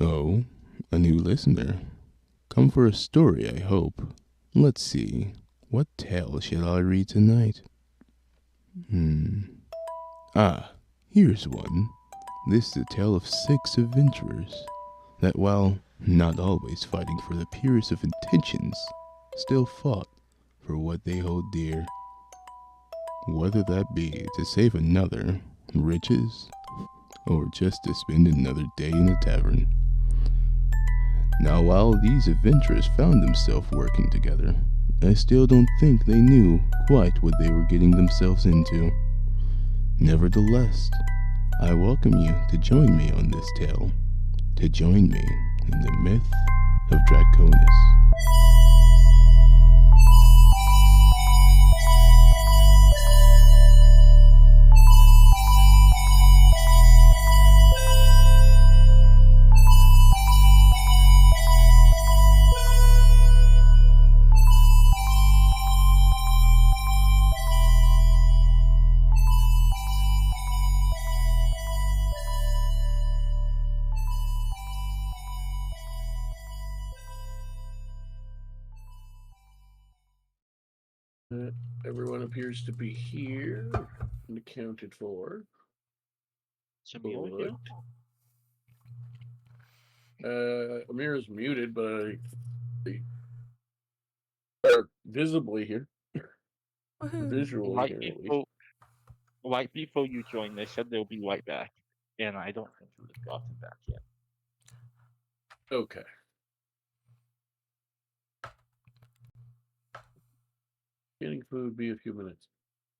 Oh, a new listener. Come for a story, I hope. Let's see. What tale shall I read tonight? Ah, here's one. This is a tale of 6 adventurers that, while not always fighting for the purest of intentions, still fought for what they hold dear. Whether that be to save another, riches, or just to spend another day in a tavern. Now, while these adventurers found themselves working together, I still don't think they knew quite what they were getting themselves into. Nevertheless, I welcome you to join me on this tale, to join me in the myth of Draconis. Everyone appears to be here and accounted for. Good. Amira's muted, but they are visibly here. Visually here, at least. White people you joined, they said they'll be right back. And I don't think they've gotten back yet. Okay. Getting food be a few minutes.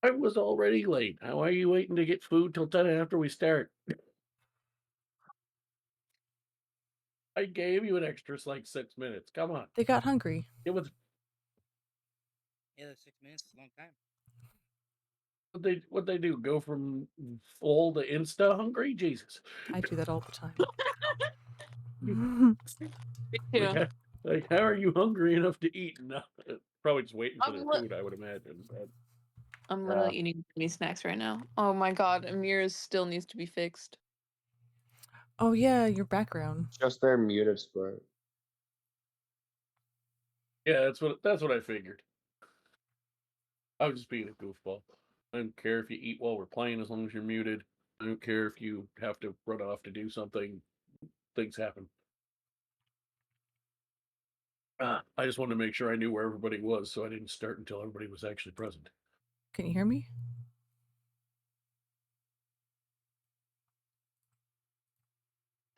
I was already late. How are you waiting to get food till 10 after we start? I gave you an extra like 6 minutes. Come on. They got hungry. It was. Yeah, 6 minutes is a long time. What they do? Go from full to insta hungry? Jesus. I do that all the time. Yeah. Like, how are you hungry enough to eat? No, probably just waiting for their food, I would imagine. But, I'm literally eating me snacks right now. Oh my god, Amir's still needs to be fixed. Oh yeah, your background. Just their muted split. yeah, that's what I figured. I was just being a goofball. I don't care if you eat while we're playing as long as you're muted. I don't care if you have to run off to do something. Things happen. I just wanted to make sure I knew where everybody was, so I didn't start until everybody was actually present. Can you hear me?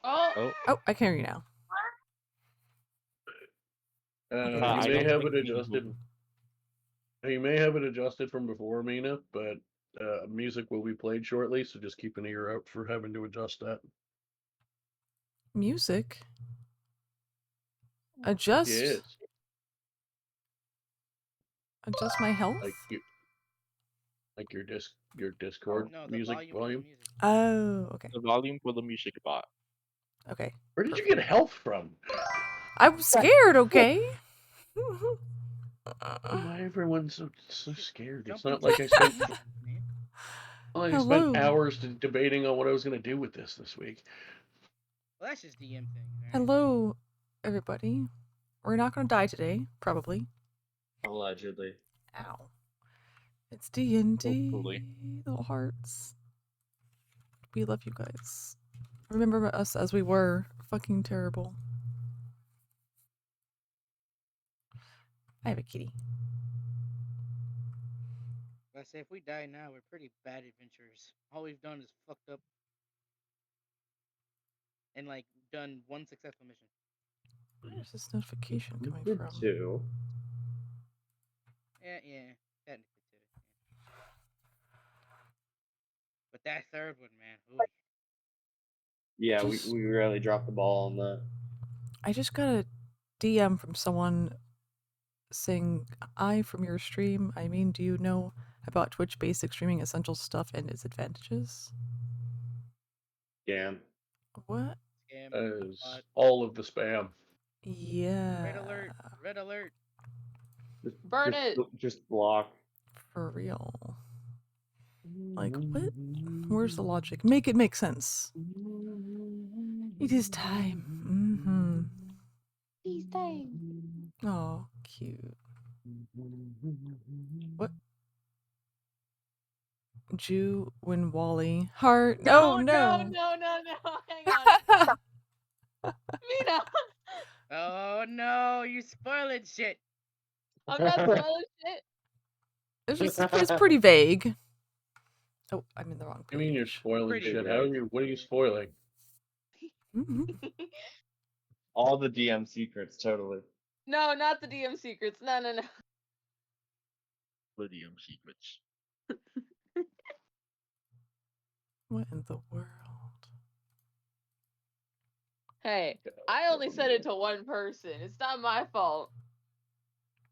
Oh, I can hear you now. You may have it adjusted. You may have it adjusted from before, Mina, but music will be played shortly, so just keep an ear out for having to adjust that. Music? Adjust? Yes. Adjust my health? Like your Discord music volume. Oh, okay. The volume for the music bot. Okay. Where did you get health from? I'm scared, okay? Why everyone's so scared? It's not like I spent hours debating on what I was going to do with this week. Well, that's just DM thing, right? Hello, everybody. We're not going to die today, probably. Allegedly. Ow. It's D&D. Hopefully. Little hearts. We love you guys. Remember us as we were. Fucking terrible. I have a kitty. I say if we die now, we're pretty bad adventurers. All we've done is fucked up and like done one successful mission. Where's this notification coming from? 2. Yeah, technically 2. Yeah. But that third one, man. Ooh. Yeah, we really dropped the ball on that. I just got a DM from someone saying, from your stream, do you know about Twitch basic streaming essential stuff and its advantages? Scam. What? All of the spam. Yeah. Red alert. burn it. Just block. For real. Like, what? Where's the logic? Make it make sense. It is time. Mm-hmm. These things. Oh, cute. What? Jew when Wally. Heart. No, Oh, no, no. no, no, no. Hang on. Mina, Oh no, you spoiling shit. I'm not spoiling shit. It's pretty vague. Oh, I'm in the wrong I mean, you're page. spoiling Pretty shit. good. What are you spoiling? Mhm. All the DM secrets, totally. No, not the DM secrets. No, no, no. The DM secrets. What in the world? Hey, I only said it to one person. It's not my fault.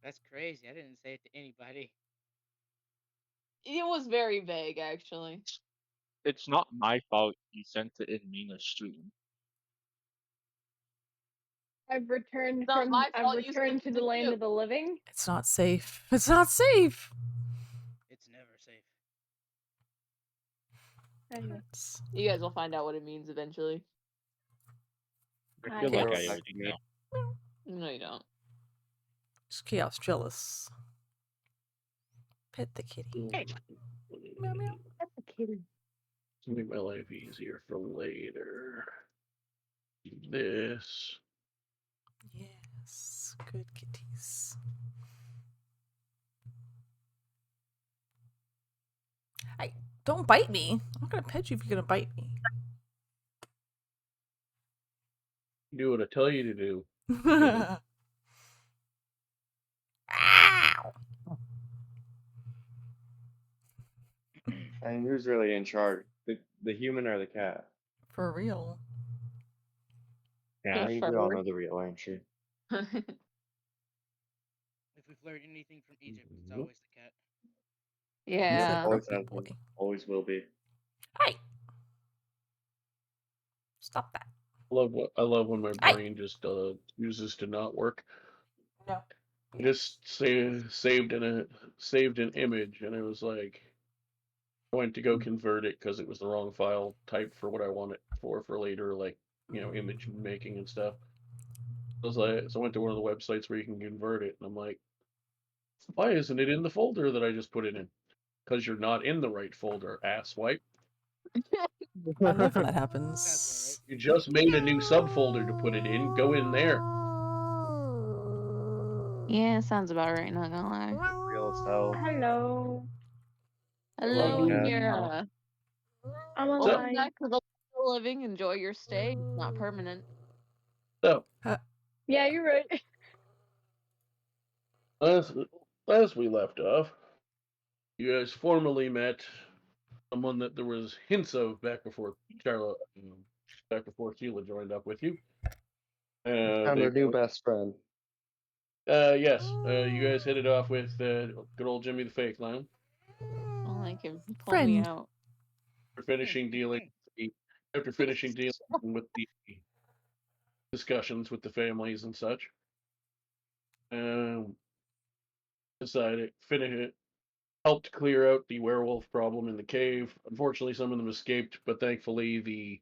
That's crazy. I didn't say it to anybody. It was very vague, actually. It's not my fault you sent it in Mina's stream. I've returned It's not from. my I've fault you returned sent to it the land you. of the living. It's not safe. It's not safe. It's never safe. Anyway, It's You guys will find out what it means eventually. I feel like I Chaos. already know. No, you don't. It's chaos jealous. Pet the kitty. Meow meow. that's a kitty. To make my life easier for later. Do this. Yes, good kitties. Hey, don't bite me. I'm not gonna pet you if you're gonna bite me. Do what I tell you to do. Ow! And who's really in charge? The human or the cat? For real. Yeah. I think we all know the real answer. If we've learned anything from Egypt, it's always the cat. Yeah. Always Grumpy has been. boy. Always will be. Hey! Stop that. I love when my Aye. brain just uses to not work. No. I just saved an image, and it was like I went to go convert it because it was the wrong file type for what I want it for later, like image making and stuff. So I went to one of the websites where you can convert it, and I'm like, why isn't it in the folder that I just put it in? Because you're not in the right folder, asswipe. I love when that That's happens. You just made a new subfolder to put it in. Go in there. Yeah, sounds about right, not gonna lie. Real as hell. Hello. Hello, Yeah. Mira. I'm So- Welcome alive. back to the land of the living. Enjoy your stay. It's not permanent. So Yeah, you're right. as we left off, you guys formally met someone that there was hints of back before back before Sheila joined up with you. I'm her new best friend. Yes. You guys hit it off with good old Jimmy the Fake Clown. I like him. Pull me Friend. out. After finishing dealing with the discussions with the families and such, decided finish it. Helped clear out the werewolf problem in the cave. Unfortunately, some of them escaped, but thankfully the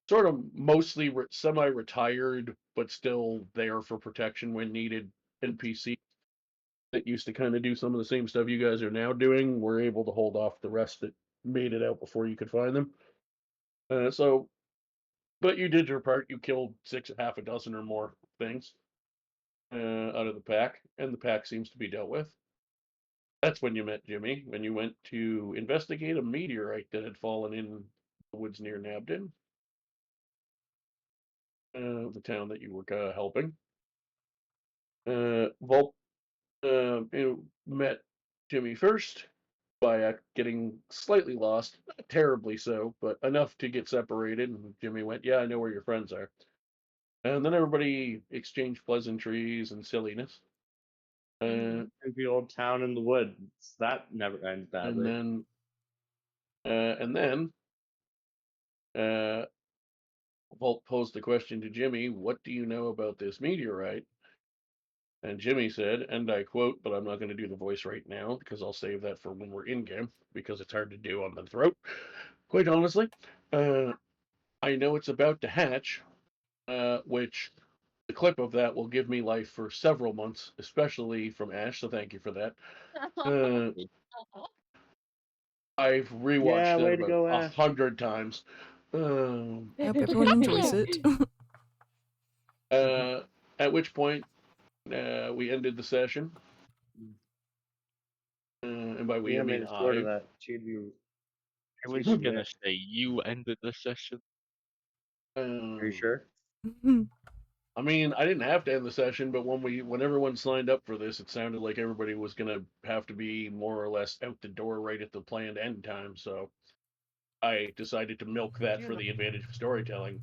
sort of mostly semi-retired, but still there for protection when needed NPC that used to kind of do some of the same stuff you guys are now doing were able to hold off the rest that made it out before you could find them. But you did your part. You killed half a dozen or more things out of the pack, and the pack seems to be dealt with. That's when you met Jimmy, when you went to investigate a meteorite that had fallen in the woods near Nabdin, the town that you were helping. Volt met Jimmy first by getting slightly lost, not terribly so, but enough to get separated. And Jimmy went, "Yeah, I know where your friends are." And then everybody exchanged pleasantries and silliness. The old town in the woods. That never ends badly. And then Volt posed the question to Jimmy, "What do you know about this meteorite?" And Jimmy said, and I quote, but I'm not going to do the voice right now because I'll save that for when we're in game because it's hard to do on the throat. Quite honestly, I know it's about to hatch, which the clip of that will give me life for several months, especially from Ash. So thank you for that. I've rewatched way it to about go, Ash. 100 times. I hope everyone enjoys it. At which point we ended the session. And by we, I mean short of I. that. She'd be. I was gonna say you ended the session. Are you sure? I mean, I didn't have to end the session, but when everyone signed up for this, it sounded like everybody was gonna have to be more or less out the door right at the planned end time. So I decided to milk that for the advantage of storytelling.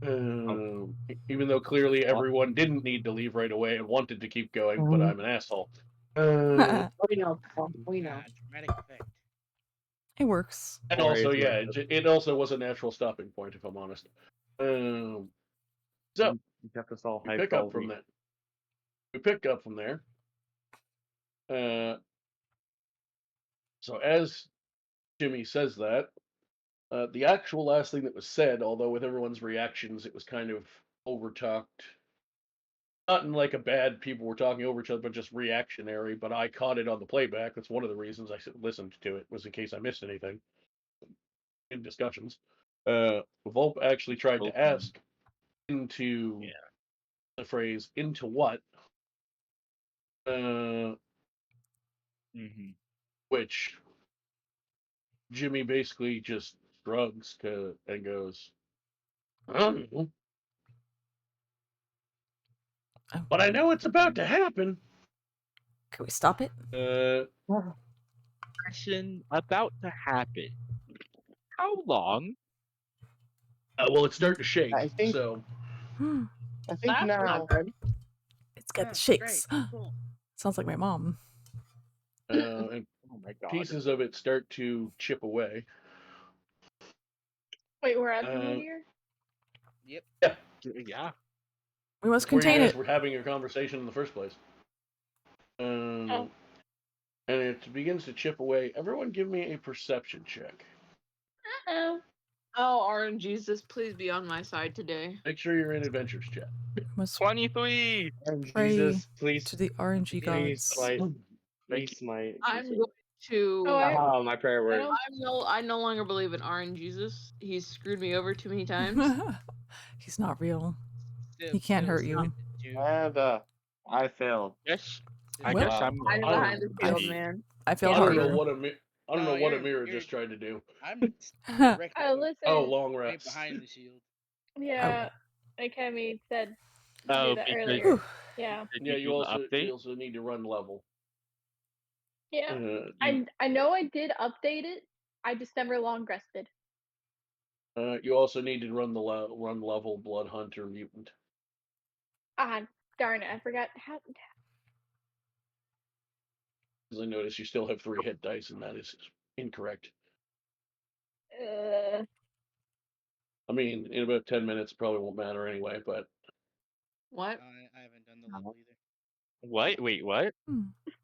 Even though clearly everyone didn't need to leave right away and wanted to keep going, but I'm an asshole. We know. We know. Dramatic effect. It works. And also, yeah, it also was a natural stopping point, if I'm honest. So You kept us all we hyped pick all up from week. that. We pick up from there. So as Jimmy says that, the actual last thing that was said, although with everyone's reactions, it was kind of overtalked. Not in like a bad people were talking over each other, but just reactionary. But I caught it on the playback. That's one of the reasons I listened to it, was in case I missed anything in discussions. Volp actually tried to ask into the phrase "into what," which Jimmy basically just shrugs and goes, "I don't know, but I know it's about to happen." Can we stop it? Session about to happen. How long? Well, it's starting to shake, I think- so I think That's now. not good. It's got Yeah, the shakes. great, cool. Sounds like my mom. and Oh my god. pieces of it start to chip away. Wait, we're at the Uh, meteor? Yep. Yeah. We must Where you contain guys it. were having your conversation in the first place. And it begins to chip away. Everyone give me a perception check. Uh-oh. Oh, RNGesus, please be on my side today. Make sure you're in adventures chat. Must 23. pray Jesus, please, to the RNG please, gods. smite, please, smite. I'm going to. Oh, my prayer word. I no longer believe in RNGesus. He's screwed me over too many times. He's not real. Still- He can't still hurt you. stupid, dude. And I failed. Yes. Still I Well- guess I'm. I'm behind the field, man. I failed I don't harder. know what I don't No, know what you're- Amira you're- just tried to do. I'm Oh, listen. Oh, long right rest. behind the shield. Yeah, Akemi said to Oh, do that because- earlier. Yeah. Did Yeah, you you do the also update? need to run level. Yeah. You I know I did update it. I just never long rested. you also need to run the run level Blood Hunter Mutant. Ah, darn it. I forgot how. Because I notice you still have 3 hit dice, and that is incorrect. I mean, in about 10 minutes, it probably won't matter anyway, but What? I haven't done the level either. What? Wait, what?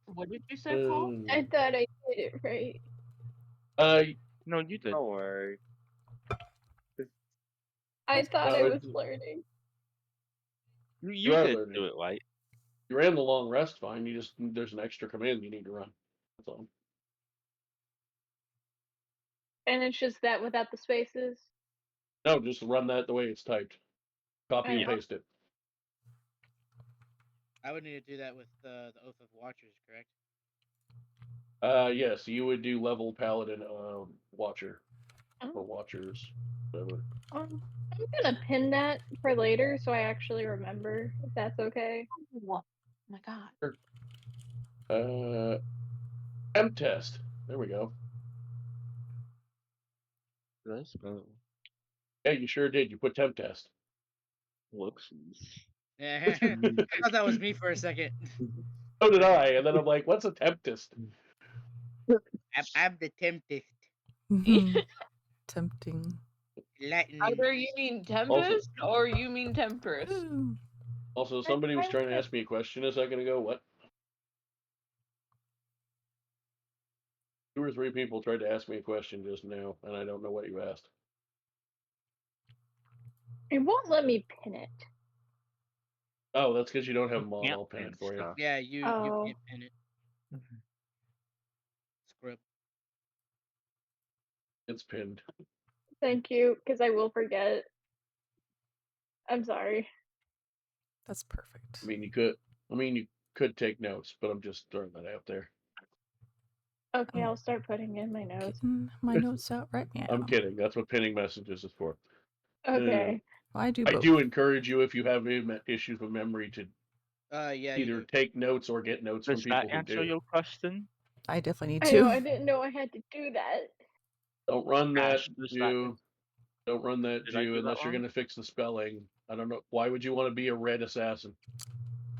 What did you say, Paul? I thought I did it right. No, you did. Don't worry. I thought I No, was learning. You are did learning. do it right. you ran the long rest fine. There's an extra command you need to run. That's all. And it's just that without the spaces. No, just run that the way it's typed. Copy and Yeah. paste it. I would need to do that with the Oath of Watchers, correct? Yes, you would do level Paladin Watcher. Oh. Or Watchers. Whatever. I'm gonna pin that for later so I actually remember if that's okay. Oh my god. Temp test. There we go. Let's go. Yeah, you sure did. You put temp test. Whoopsies. Yeah. I thought that was me for a second. So did I, and then I'm like, what's a temp test? I'm the tempest. Tempting. Latin. Either you mean Tempest or you mean Temperance. Also, somebody was trying to ask me a question a second ago. What? 2 or 3 people tried to ask me a question just now, and I don't know what you asked. It won't let me pin it. Oh, that's because you don't have You them on. can't I'll pin pin it for you. stuff. Yeah, you Oh. can't pin it. Script. It's pinned. Thank you, because I will forget. I'm sorry. That's perfect. I mean, you could take notes, but I'm just throwing that out there. Okay, I'll start putting in my notes. Getting my notes out right now. I'm kidding. That's what pinning messages is for. Okay. Well, I do I both. do encourage you, if you have issues with memory, to Yeah. either take notes or get notes Does from that people who answer do. your question? I definitely need I to. know, I didn't know I had to do that. Don't run that, Ash, does that Jew. Don't run that, Did I Jew, do that unless you're wrong? going to fix the spelling. I don't know. Why would you want to be a red assassin?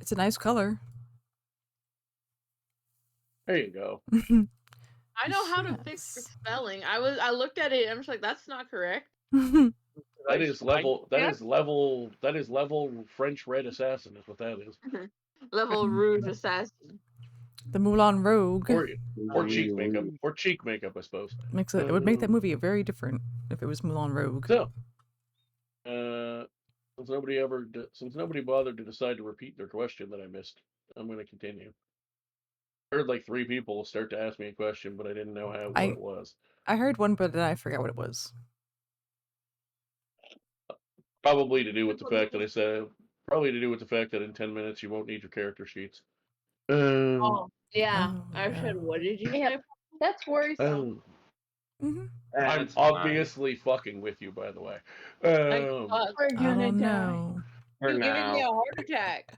It's a nice color. There you go. I know how to fix the Yes. spelling. I looked at it and I'm just like, that's not correct. That is level. That is level. That is level French red assassin. Is what that is. Level Rouge Assassin. The Moulin Rogue Or cheek makeup. Or cheek makeup, I suppose. makes it. It would make that movie very different if it was Moulin Rogue. So, since nobody bothered to decide to repeat their question that I missed, I'm going to continue. I heard like 3 people start to ask me a question, but I didn't know what it was. I heard one, but then I forgot what it was. Probably to do with the fact that I said. Probably to do with the fact that in 10 minutes you won't need your character sheets. Oh, yeah. Oh, I yeah. said, what did you say? Yep. That's worrisome. I'm obviously fucking with you, by the way. We're I gonna don't die. know. You're giving me a heart attack.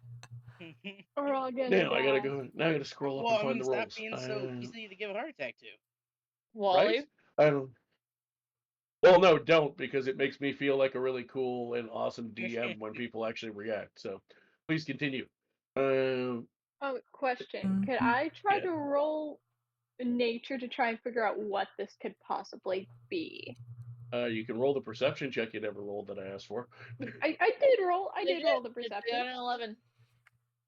We're all gonna Now die. I gotta go. Now I gotta scroll up and find the Stop rolls. being so easy to give a heart attack to. Wally? Right? I don't. Well, no, don't, because it makes me feel like a really cool and awesome DM when people actually react. So, please continue. Oh, question. Could I try to roll nature to try and figure out what this could possibly be? You can roll the perception check you never rolled that I asked for. I did roll. I did roll the It's perception. 11.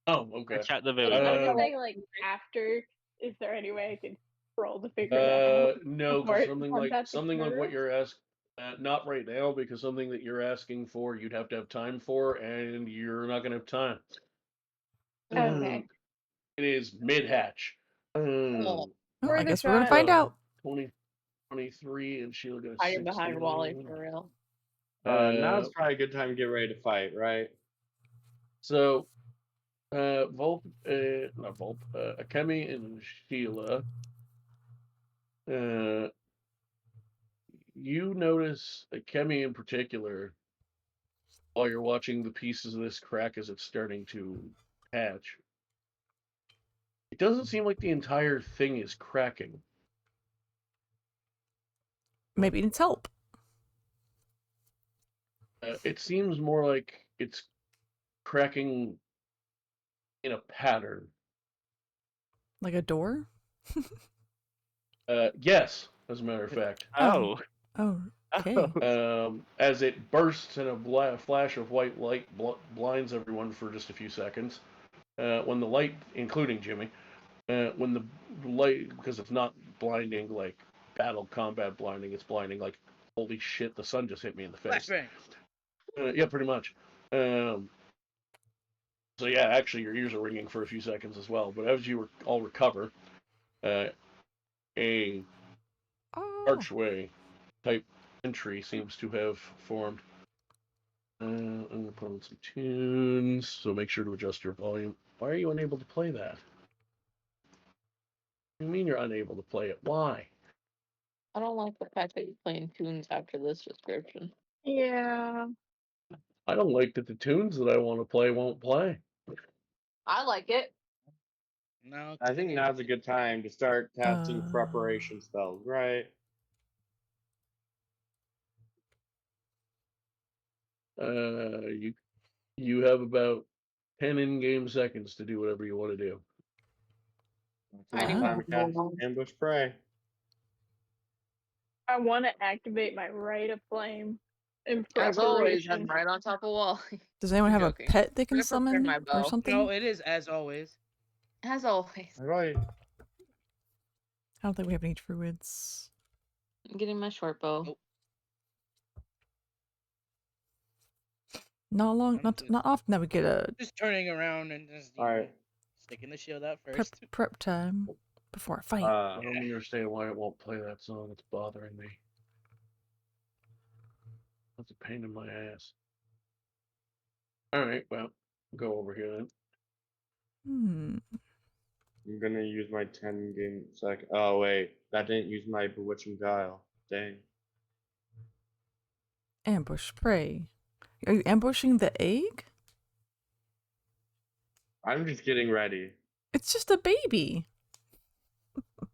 Oh, okay. It's at the I very was bottom. gonna say, like, after. Is there any way I could roll to figure that out? No, before because it something comes like out the what camera? you're asking. Not right now, because something that you're asking for, you'd have to have time for, and you're not gonna have time. Okay. It is mid-hatch. Oh, For I the guess we're gonna try. find out. 23, and Sheila got a Hiding behind 16. Wally for real. Now's probably a good time to get ready to fight, right? So, not Volp, Akemi and Sheila, you notice Akemi in particular, while you're watching the pieces of this crack as it's starting to hatch. It doesn't seem like the entire thing is cracking. Maybe it needs help. It seems more like it's cracking in a pattern. Like a door? Yes, as a matter of fact. Oh. Oh, okay. As it bursts in a flash of white light, blinds everyone for just a few seconds. When the light, including Jimmy, when the light, because it's not blinding like battle combat blinding, it's blinding like, holy shit, the sun just hit me in the face. Yeah, pretty much. So yeah, actually your ears are ringing for a few seconds as well. But as you all recover, a archway type entry seems to have formed. I'm gonna put on some tunes, so make sure to adjust your volume. Why are you unable to play that? What do you mean you're unable to play it? Why? I don't like the fact that you're playing tunes after this description. Yeah. I don't like that the tunes that I want to play won't play. I like it. No. I think now's a good time to start casting preparation spells, right? You have about 10 in-game seconds to do whatever you want to do. It's time to cast ambush prey. I want to activate my Rite of Flame in As always, preparation. I'm right on top of Wally. Does anyone have joking. a pet they can I'm gonna prepare summon my or bow. something? No, it is as always. As always. Right. I don't think we have any druids. I'm getting my short bow. Nope. Not often that we get a Just turning around and just sticking the shield out first. prep time before a fight. I don't understand why it won't play that song. It's bothering me. That's a pain in my ass. Alright, well, go over here then. I'm gonna use my 10 game sec. Oh wait, that didn't use my bewitching guile. Dang. Ambush prey. Are you ambushing the egg? I'm just getting ready. It's just a baby.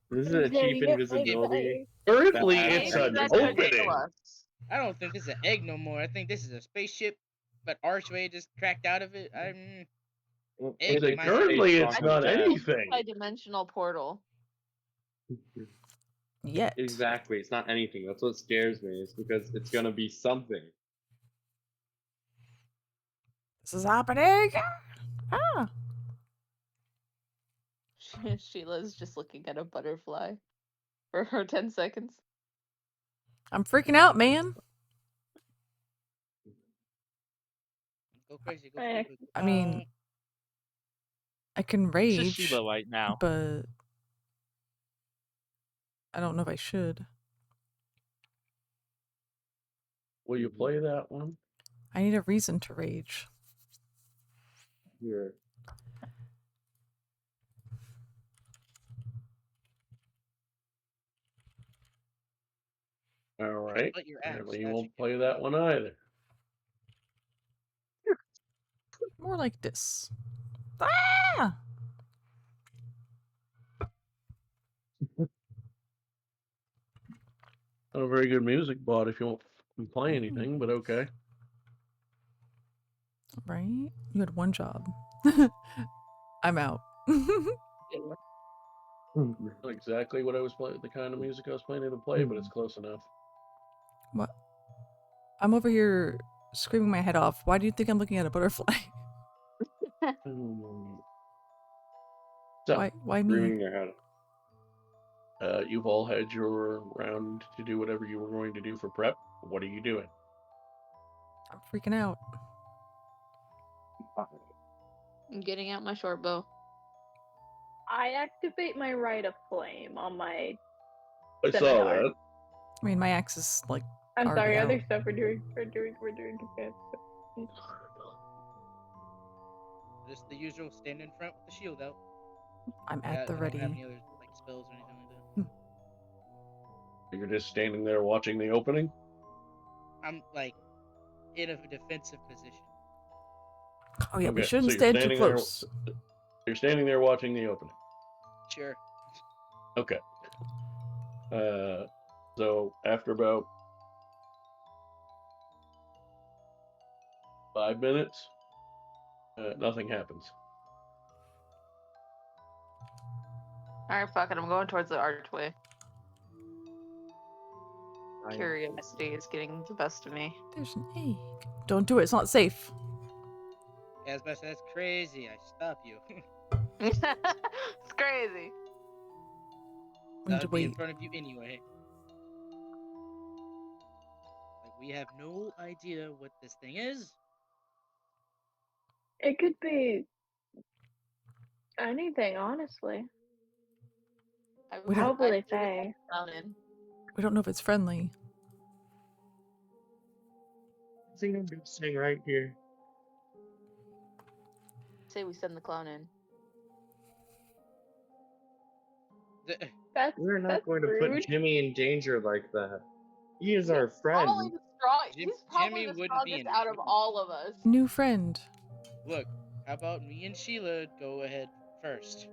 This is a cheap invisibility. Currently, it's an opening. I don't think this is an egg no more. I think this is a spaceship, but Archway just cracked out of it. Currently, it's not anything. A dimensional portal. Yet. Exactly, it's not anything. That's what scares me. It's because it's gonna be something. This is happening. Ah. Sheila's just looking at a butterfly for her 10 seconds. I'm freaking out, man. Go crazy, go crazy. I mean, I can rage, It's just Sheila right now. but I don't know if I should. Will you play that one? I need a reason to rage. Here. Alright. Apparently you won't play that one either. More like this. Ah! Not a very good music bot if you won't play anything, but okay. Right? You had one job. I'm out. Not exactly what I was playing, the kind of music I was planning to play, but it's close enough. What? I'm over here screaming my head off. Why do you think I'm looking at a butterfly? So, why me? You've all had your round to do whatever you were going to do for prep. What are you doing? I'm freaking out. I'm getting out my short bow. I activate my Rite of Flame on my. I saw Scimitar. that. I mean, my axe is like. I'm already sorry, out. other stuff we're doing advanced. Just the usual, stand in front with the shield out. I'm at the I ready. don't have any other like spells or anything like that. You're just standing there watching the opening? I'm like in a defensive position. Oh yeah, we Okay, shouldn't so you're stand too standing there- close. You're standing there watching the opening. Sure. Okay. So after about 5 minutes, nothing happens. Alright, fuck it. I'm going towards the archway. Curiosity is getting the best of me. There's an egg. Don't do it. It's not safe. As much that's crazy, I stop you. It's crazy. We need to I'll be in wait. front of you anyway. Like we have no idea what this thing is. It could be anything, honestly. We don't- Probably say. We don't know if it's friendly. I think I'm gonna stay right here. Say we send the clown in. That's We're not that's going to rude. put Jimmy in danger like that. He is our friend. Probably the strong. He's probably Jimmy the wouldn't be strongest in out of danger. all of us. New friend. Look, how about me and Sheila go ahead first?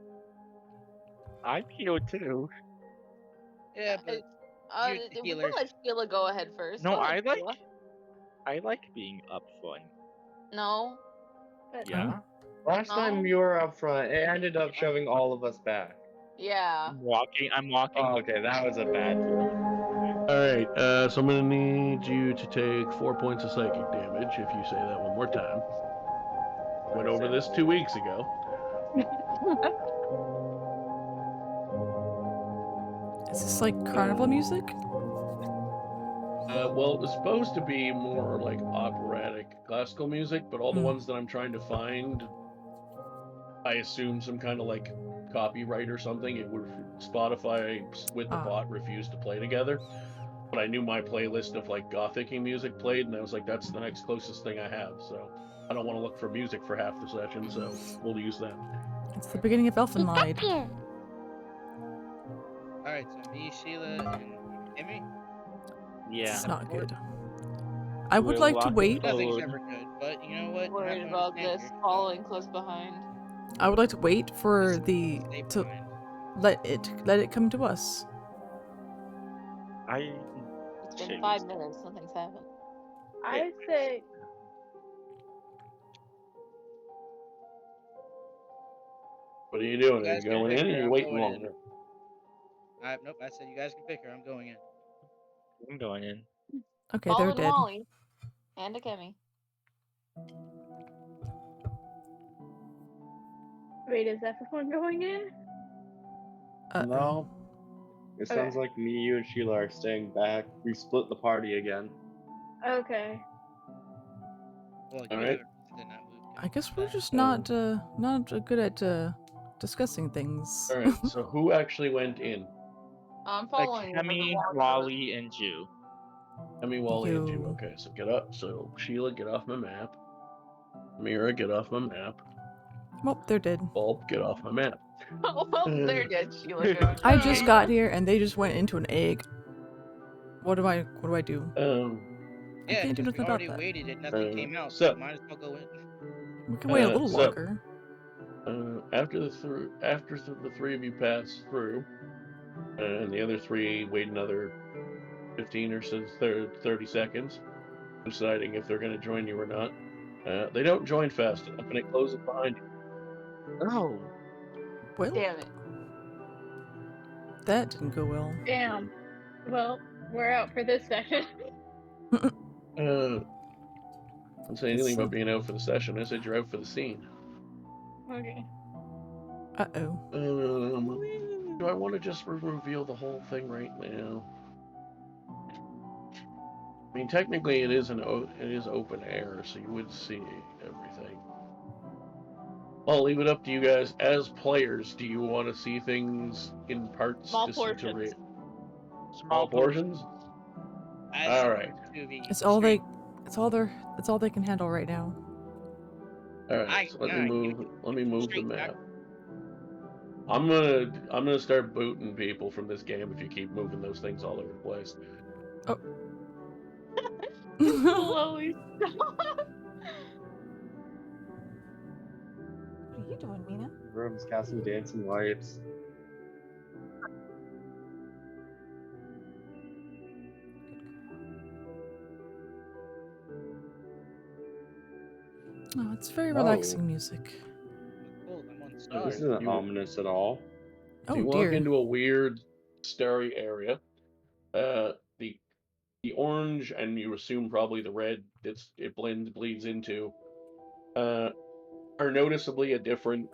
I'm healed too. Yeah, but you're the We healer. can let Sheila go ahead first. No, Go ahead, Sheila. I like being up front. No. Yeah. Last No. time you were up front, it ended up shoving all of us back. Yeah. I'm walking. Oh, okay, that was a bad deal. Alright, so I'm going to need you to take 4 points of psychic damage if you say that one more time. Went over this 2 weeks ago. Is this like carnival music? Well, it was supposed to be more like operatic classical music, but all the Hmm. ones that I'm trying to find, I assume some kind of like copyright or something. It would Spotify with the bot refused to play together. But I knew my playlist of like gothic music played, and I was like, that's the next closest thing I have. So I don't want to look for music for half the session, so we'll use that. It's the beginning of Elfenlied. Alright, so me, Sheila, and Emmy? Yeah. It's not good. I would like to wait. Nothing's ever good, but you know what? Worried I'm about gonna this, stand here. following close behind. I would like to wait for the Stay to behind. let it come to us. It's been 5 minutes, nothing's happened. I say What are you doing? You Are you guys can going pick in, or her, are you I'm waiting going in. longer? Nope, I said you guys can pick her. I'm going in. I'm going in. Okay, they're Following dead. Wally and Akemi. wait, is everyone going in? No. It Okay. sounds like me, you, and Sheila are staying back. We split the party again. Okay. Well, All you right. did not move. I guess we're just not good at discussing things. All right. So who actually went in? I'm following Akemi, Wally. Wally, and Jew. Wally, and Jew. You. Okay, so get up. So Sheila, get off my map. Mira, get off my map. Well, they're dead. Bulb, get off my map. Well, there you go, Sheila. Go. I just got here and they just went into an egg. What do I do? Yeah, can't do because we nothing about already that. waited and nothing came out, so- so might as well go in. We can wait a little so- longer. After the three of you pass through, and the other three wait another 15 or so 30 seconds, deciding if they're going to join you or not. They don't join fast enough, and it closes behind you. Oh. Well, Damn it. that didn't go well. Damn. Well, we're out for this session. Don't say anything about being out for the session. I said you're out for the scene. Okay. Uh-oh. Do I want to just reveal the whole thing right now? I mean, technically, it is open air, so you would see everything. I'll leave it up to you guys as players. Do you want to see things in parts? Small portions. Small portions. All right. It's all they can handle right now. All right. So let me move the map. I'm gonna start booting people from this game if you keep moving those things all over the place. Oh. Slowly stop. What are you doing, Mina? Room's casting dancing lights. Oh, it's very relaxing music. This isn't ominous at all. Oh, you dear. walk into a weird, starry area. The orange, and you assume probably the red it bleeds into, are noticeably a different,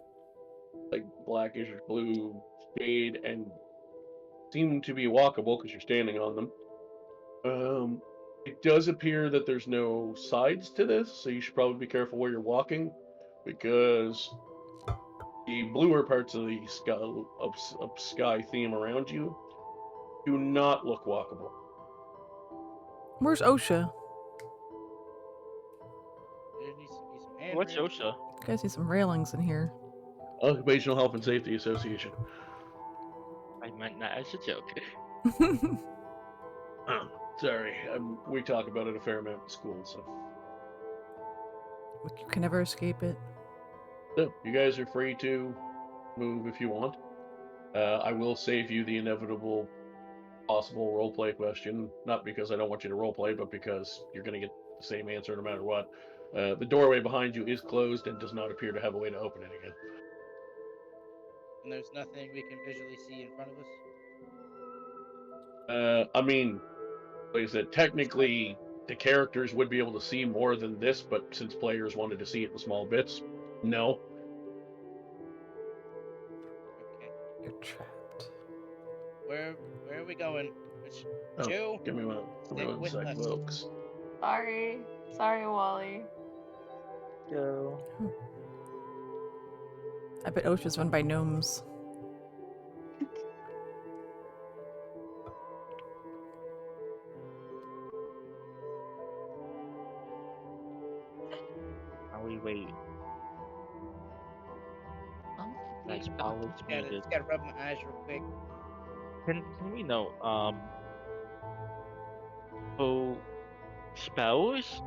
like blackish or blue shade, and seem to be walkable because you're standing on them. It does appear that there's no sides to this, so you should probably be careful where you're walking, because the bluer parts of the sky theme around you do not look walkable. Where's OSHA? What's OSHA? You guys need some railings in here. Occupational Health and Safety Association. I meant that as a joke. Sorry, we talk about it a fair amount in school, so. You can never escape it. So, you guys are free to move if you want. I will save you the inevitable possible roleplay question, not because I don't want you to roleplay, but because you're going to get the same answer no matter what. The doorway behind you is closed and does not appear to have a way to open it again. And there's nothing we can visually see in front of us? I mean, like I said, technically the characters would be able to see more than this, but since players wanted to see it in small bits, no. Okay. You're trapped. Where are we going? Oh, Joe, give me one stick with sec, us. folks. Sorry. Sorry, Wally. Go. I bet OSHA's run by gnomes. Are we waiting? Nice, Polly's muted. Just gotta rub my eyes real quick. Can we know, for spells?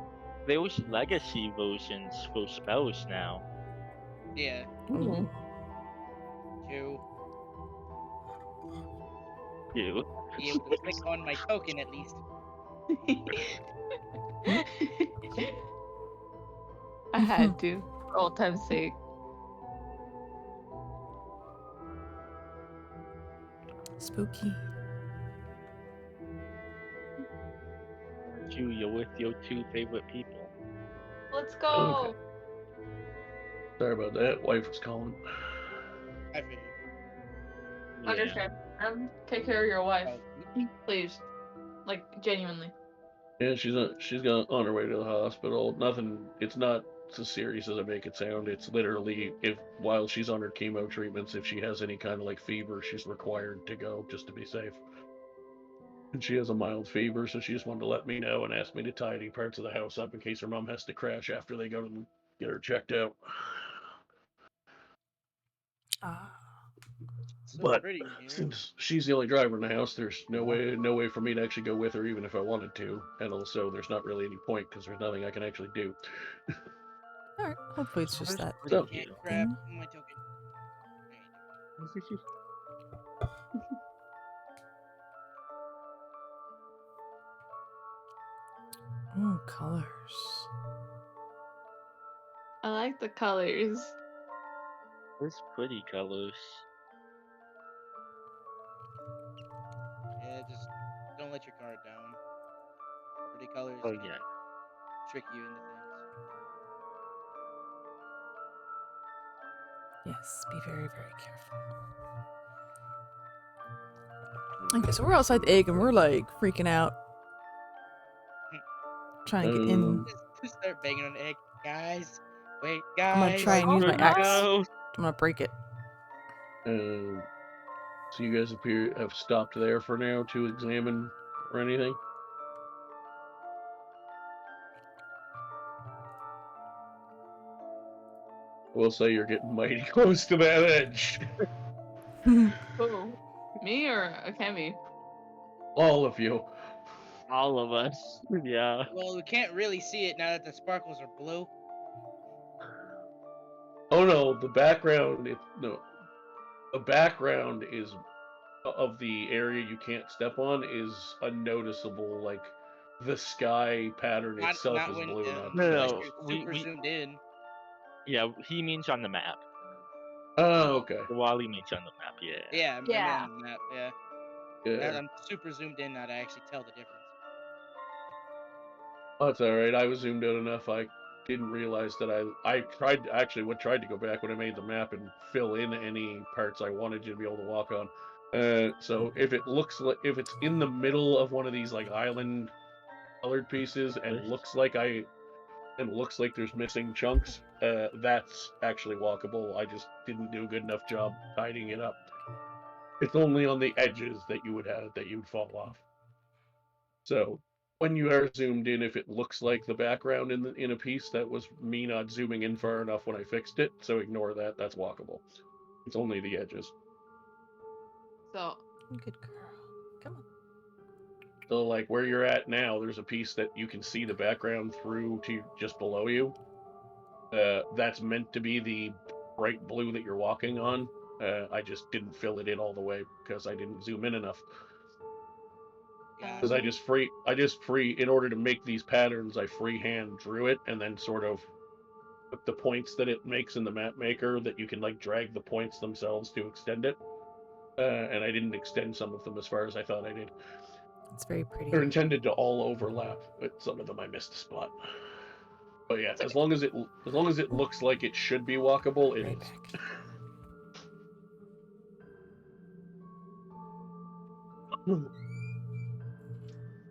There's legacy versions for spells now. Yeah, Ooh. Joe. You. Be able to click on my token at least. I had to, for all time's sake. Spooky. You're with your 2 favorite people. Let's go. Okay. Sorry about that. Wife was calling. I figured. Yeah. Understand. Take care of your wife, Oh, please. Like, genuinely. Yeah, she's on her way to the hospital. Nothing. It's not as serious as I make it sound. It's literally while she's on her chemo treatments, if she has any kind of like fever, she's required to go just to be safe. And she has a mild fever, so she just wanted to let me know and ask me to tidy parts of the house up in case her mom has to crash after they go to get her checked out. so But pretty in here. since she's the only driver in the house, there's no way for me to actually go with her, even if I wanted to. And also, there's not really any point because there's nothing I can actually do. Alright, hopefully it's just that. So, Can't grab thing. my token. There you go. Oh, colors. I like the colors. There's pretty colors. Yeah, just don't let your guard down. Pretty colors Oh can yeah. trick you into things. Yes, be very, very careful. Okay, so we're outside the egg and we're like freaking out. Trying to get in. Just start banging on the egg. Guys, wait, I'm gonna guys. try and use my axe. Go. I'm gonna break it. so you guys have stopped there for now to examine or anything? We'll say you're getting mighty close to that edge. Who? Me or Akemi? All of you. All of us. Yeah. Well, we can't really see it now that the sparkles are blue. Oh no, the background is of the area you can't step on is unnoticeable. Like the sky pattern itself Not is when blue. Not unless No, you're super zoomed in. Yeah, he means on the map. Oh, okay. The Wally means on the map, yeah. Yeah, Yeah. I mean on the map, yeah. Yeah. I'm super zoomed in now to actually tell the difference. Oh, that's all right. I was zoomed out enough. I didn't realize that I tried to go back when I made the map and fill in any parts I wanted you to be able to walk on. So if it's in the middle of one of these like island colored pieces and looks like there's missing chunks, that's actually walkable. I just didn't do a good enough job tidying it up. It's only on the edges that you'd fall off. So when you are zoomed in, if it looks like the background in a piece, that was me not zooming in far enough when I fixed it. So ignore that. That's walkable. It's only the edges. So, Good girl. Come on. So like where you're at now, there's a piece that you can see the background through to just below you. That's meant to be the bright blue that you're walking on. I just didn't fill it in all the way because I didn't zoom in enough. Because I just in order to make these patterns, I freehand drew it and then sort of put the points that it makes in the map maker that you can like drag the points themselves to extend it. And I didn't extend some of them as far as I thought I did. It's very pretty. They're intended to all overlap, but some of them I missed a spot. But yeah, as long as it looks like it should be walkable, it Right is. back.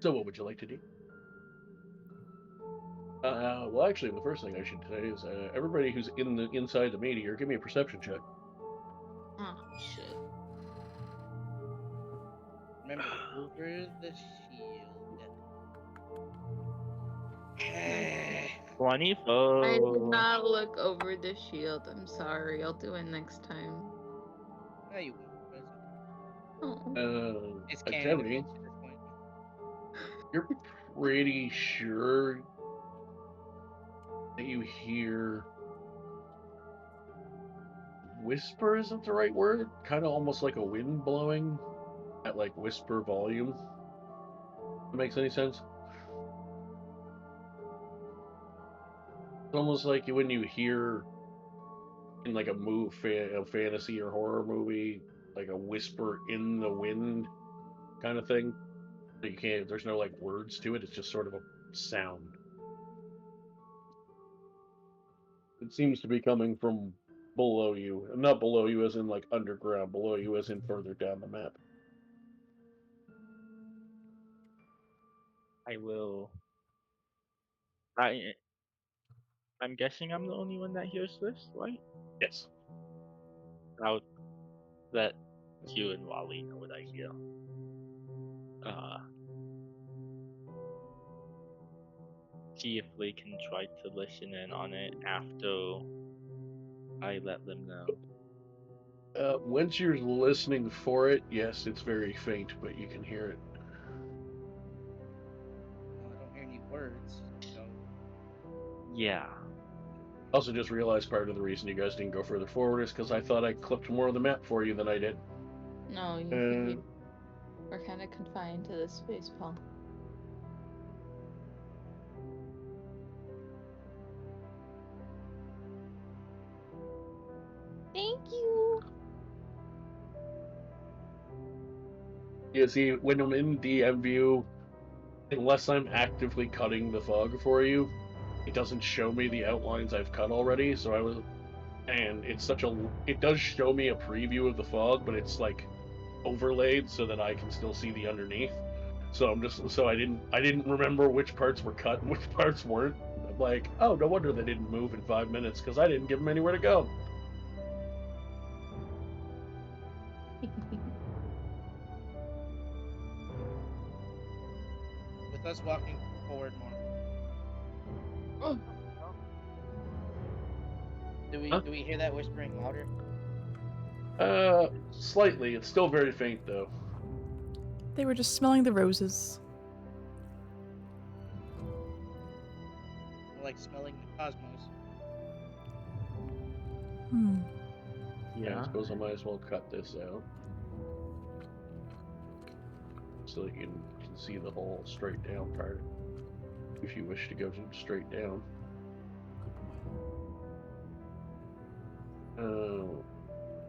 So what would you like to do? Well, actually, the first thing I should say is everybody who's inside the meteor, give me a perception check. Oh, shit. Remember, over the shield. 24. I did not look over the shield. I'm sorry. I'll do it next time. No, you won't. Oh. It's Activity. canon at this point. You're pretty sure that you hear whisper isn't the right word. Kind of almost like a wind blowing at like whisper volume. That makes any sense? It's almost like when you hear in like a fantasy or horror movie, like a whisper in the wind kind of thing. But you can't. There's no like words to it. It's just sort of a sound. It seems to be coming from below you, not below you as in like underground. Below you as in further down the map. I will. I'm guessing I'm the only one that hears this, right? Yes. I'll let you and Wally know what I hear. See if they can try to listen in on it after I let them know. Once you're listening for it, yes, it's very faint, but you can hear it. Well, I don't hear any words, so. Yeah. Also, just realized part of the reason you guys didn't go further forward is because I thought I clipped more of the map for you than I did. No, you we're kind of confined to this space, Paul. Thank you. You see, when I'm in DM view, unless I'm actively cutting the fog for you, it doesn't show me the outlines I've cut already, and it does show me a preview of the fog, but it's like overlaid so that I can still see the underneath. So I didn't remember which parts were cut and which parts weren't. I'm like, oh, no wonder they didn't move in 5 minutes, because I didn't give them anywhere to go. With us walking forward more. Oh. Do we hear that whispering louder? Slightly. It's still very faint, though. They were just smelling the roses. More like smelling the cosmos. Yeah. I suppose I might as well cut this out. So that you can see the whole straight down part. If you wish to go straight down.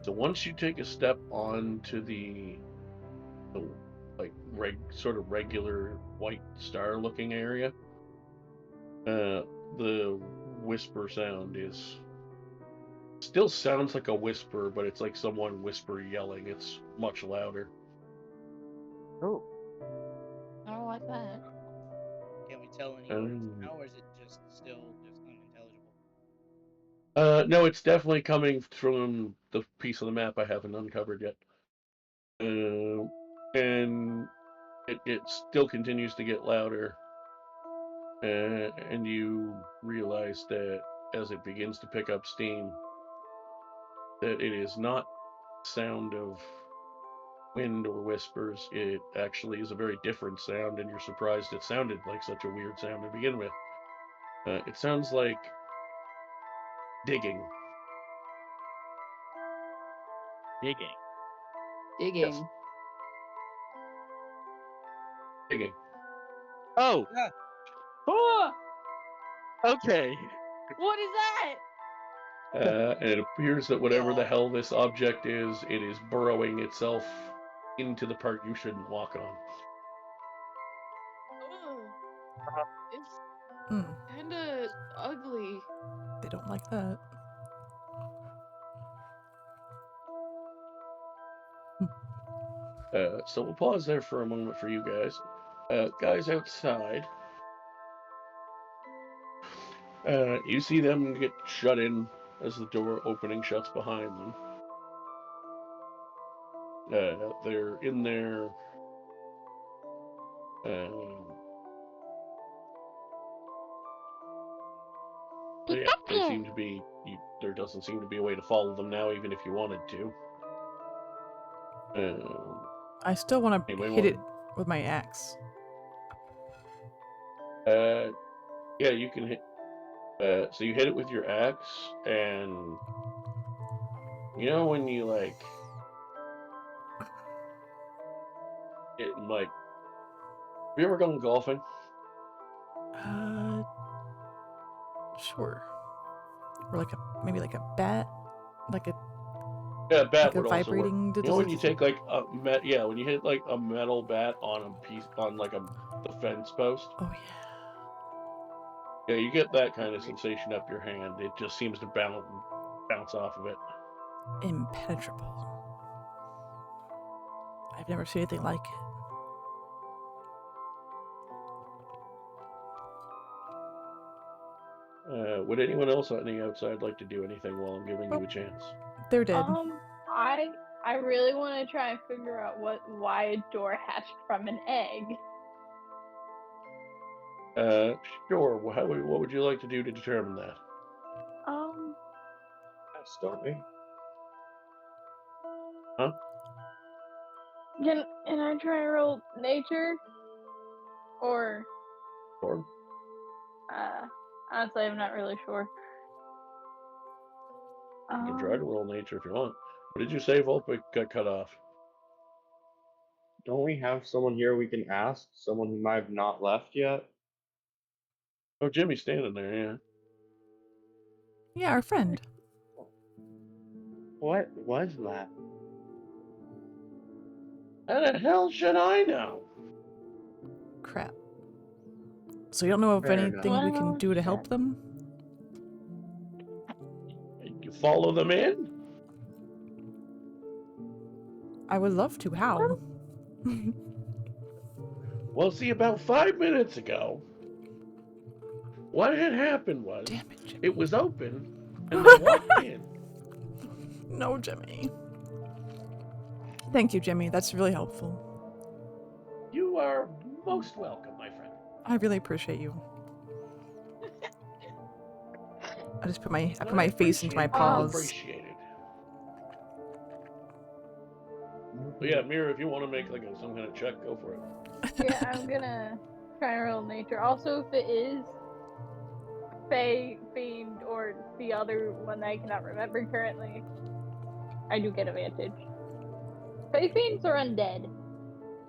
So once you take a step onto the like sort of regular white star looking area, the whisper sound still sounds like a whisper, but it's like someone whisper yelling. It's much louder. Oh. I don't like that. Can we tell any words now, or is it just unintelligible? No, it's definitely coming from the piece of the map I haven't uncovered yet. And it still continues to get louder. And you realize that as it begins to pick up steam, that it is not sound of wind or whispers. It actually is a very different sound, and you're surprised it sounded like such a weird sound to begin with. It sounds like digging. Digging. Digging. Yes. Digging. Oh! Yeah. Oh! Okay. What is that? And it appears that whatever the hell this object is, it is burrowing itself into the part you shouldn't walk on. It's kinda ugly. They don't like that. So we'll pause there for a moment for you guys. Guys outside. You see them get shut in as the door opening shuts behind them. They're in there. Yeah, they seem to be. There doesn't seem to be a way to follow them now, even if you wanted to. I still want to hit it with my axe. Yeah, you can hit. So you hit it with your axe, and you know when you like, it like. Have you ever gone golfing? Sure. Or maybe like a bat, like a. Yeah, bat like would a vibrating. Also work. You know when you take like when you hit like a metal bat on a piece on like the fence post. Oh yeah. Yeah, you get that kind of sensation up your hand. It just seems to bounce off of it. Impenetrable. I've never seen anything like it. Would anyone else on the outside like to do anything while I'm giving you a chance? They're dead. I really want to try and figure out why a door hatched from an egg. Sure. What would you like to do to determine that? Don't we? Huh? Can I try and roll nature? Or honestly, I'm not really sure. You can try to roll nature if you want. What did you say, Volp? It got cut off. Don't we have someone here we can ask? Someone who might have not left yet? Oh, Jimmy's standing there, yeah. Yeah, our friend. What was that? How the hell should I know? Crap. So you don't know of anything we can do to help them? You follow them in? I would love to. How? Well, see, about 5 minutes ago, what had happened was, it was open, and they walked in. No, Jimmy. Thank you, Jimmy. That's really helpful. You are most welcome, my friend. I really appreciate you. I just put my face into my paws. Appreciate it. But yeah, Mira, if you want to make like some kind of check, go for it. Yeah, I'm gonna try and roll nature. Also, if it is Fae, Fiend, or the other one that I cannot remember currently, I do get advantage. Fae, Fiends, or undead?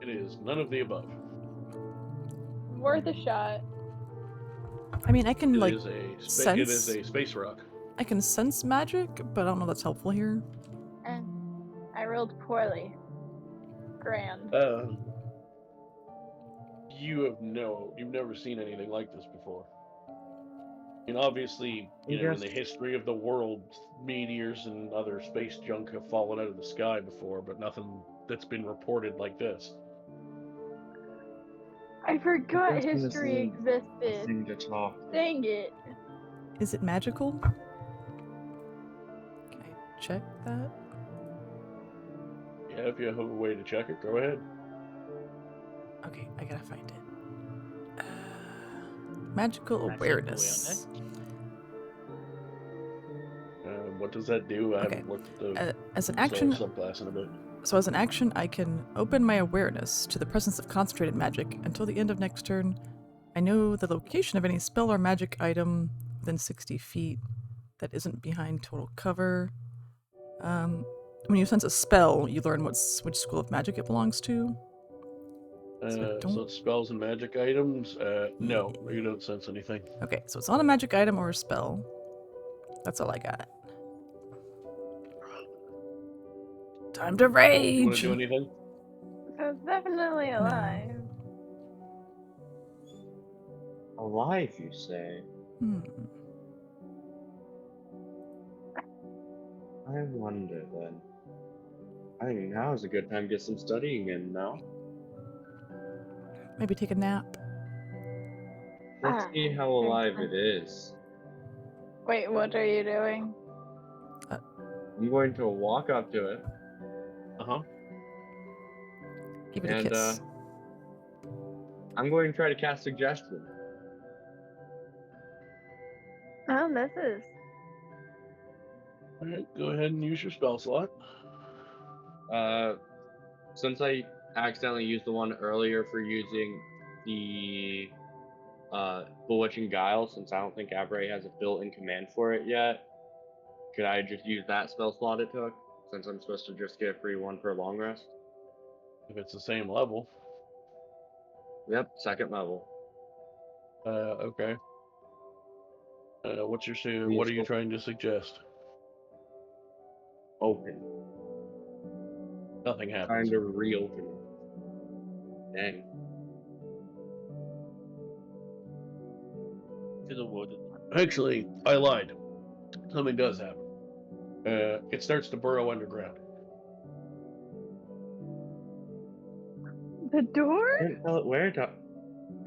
It is none of the above. Worth a shot. I mean, I can It sense. It is a space rock. I can sense magic, but I don't know if that's helpful here. And I rolled poorly. Grand. You've never seen anything like this before. I mean, obviously, in the history of the world, meteors and other space junk have fallen out of the sky before, but nothing that's been reported like this. I forgot history existed. Thing to talk. Dang it. Is it magical? Can I check that? Yeah, if you have a way to check it, go ahead. Okay, I gotta find it. Magical awareness. What does that do? I Okay. haven't looked at the as an action, subclass in a bit. So as an action, I can open my awareness to the presence of concentrated magic until the end of next turn. I know the location of any spell or magic item within 60 feet that isn't behind total cover. When you sense a spell, you learn which school of magic it belongs to. So it's spells and magic items? No, you don't sense anything. Okay, so it's not a magic item or a spell. That's all I got. Time to rage! You want to do anything? So it's definitely alive. Alive, you say? I wonder then. I think now is a good time to get some studying in now. Maybe take a nap. Let's see how alive it is. Wait, what are you doing? I'm going to walk up to it Give it a and kiss. I'm going to try to cast suggestion. Oh, this is. Alright, go ahead and use your spell slot. Since I accidentally used the one earlier for using the Bewitching Guile, since I don't think Abray has a built-in command for it yet, could I just use that spell slot it took, since I'm supposed to just get a free one per long rest? If it's the same level. Yep, second level. Okay. What are you Useful. trying to suggest? Open. Nothing happens. Trying to reopen it. Dang. To the wood. Actually, I lied. Something does happen. It starts to burrow underground. The door? I didn't tell it where to.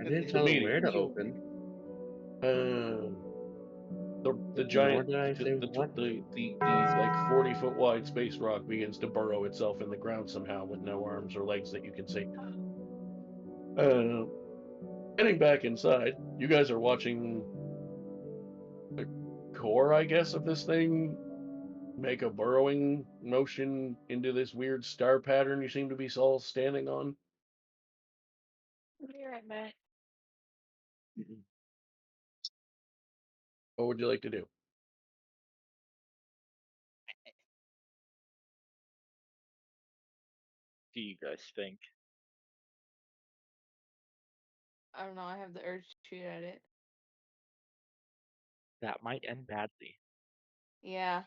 I didn't tell it where to open. The giant, Nor did I say what. the like 40-foot wide space rock begins to burrow itself in the ground somehow with no arms or legs that you can see. Getting back inside, you guys are watching the core, I guess, of this thing make a burrowing motion into this weird star pattern you seem to be all standing on. I'll be right back. What would you like to do? Do you guys think? I don't know. I have the urge to shoot at it. That might end badly. Yeah.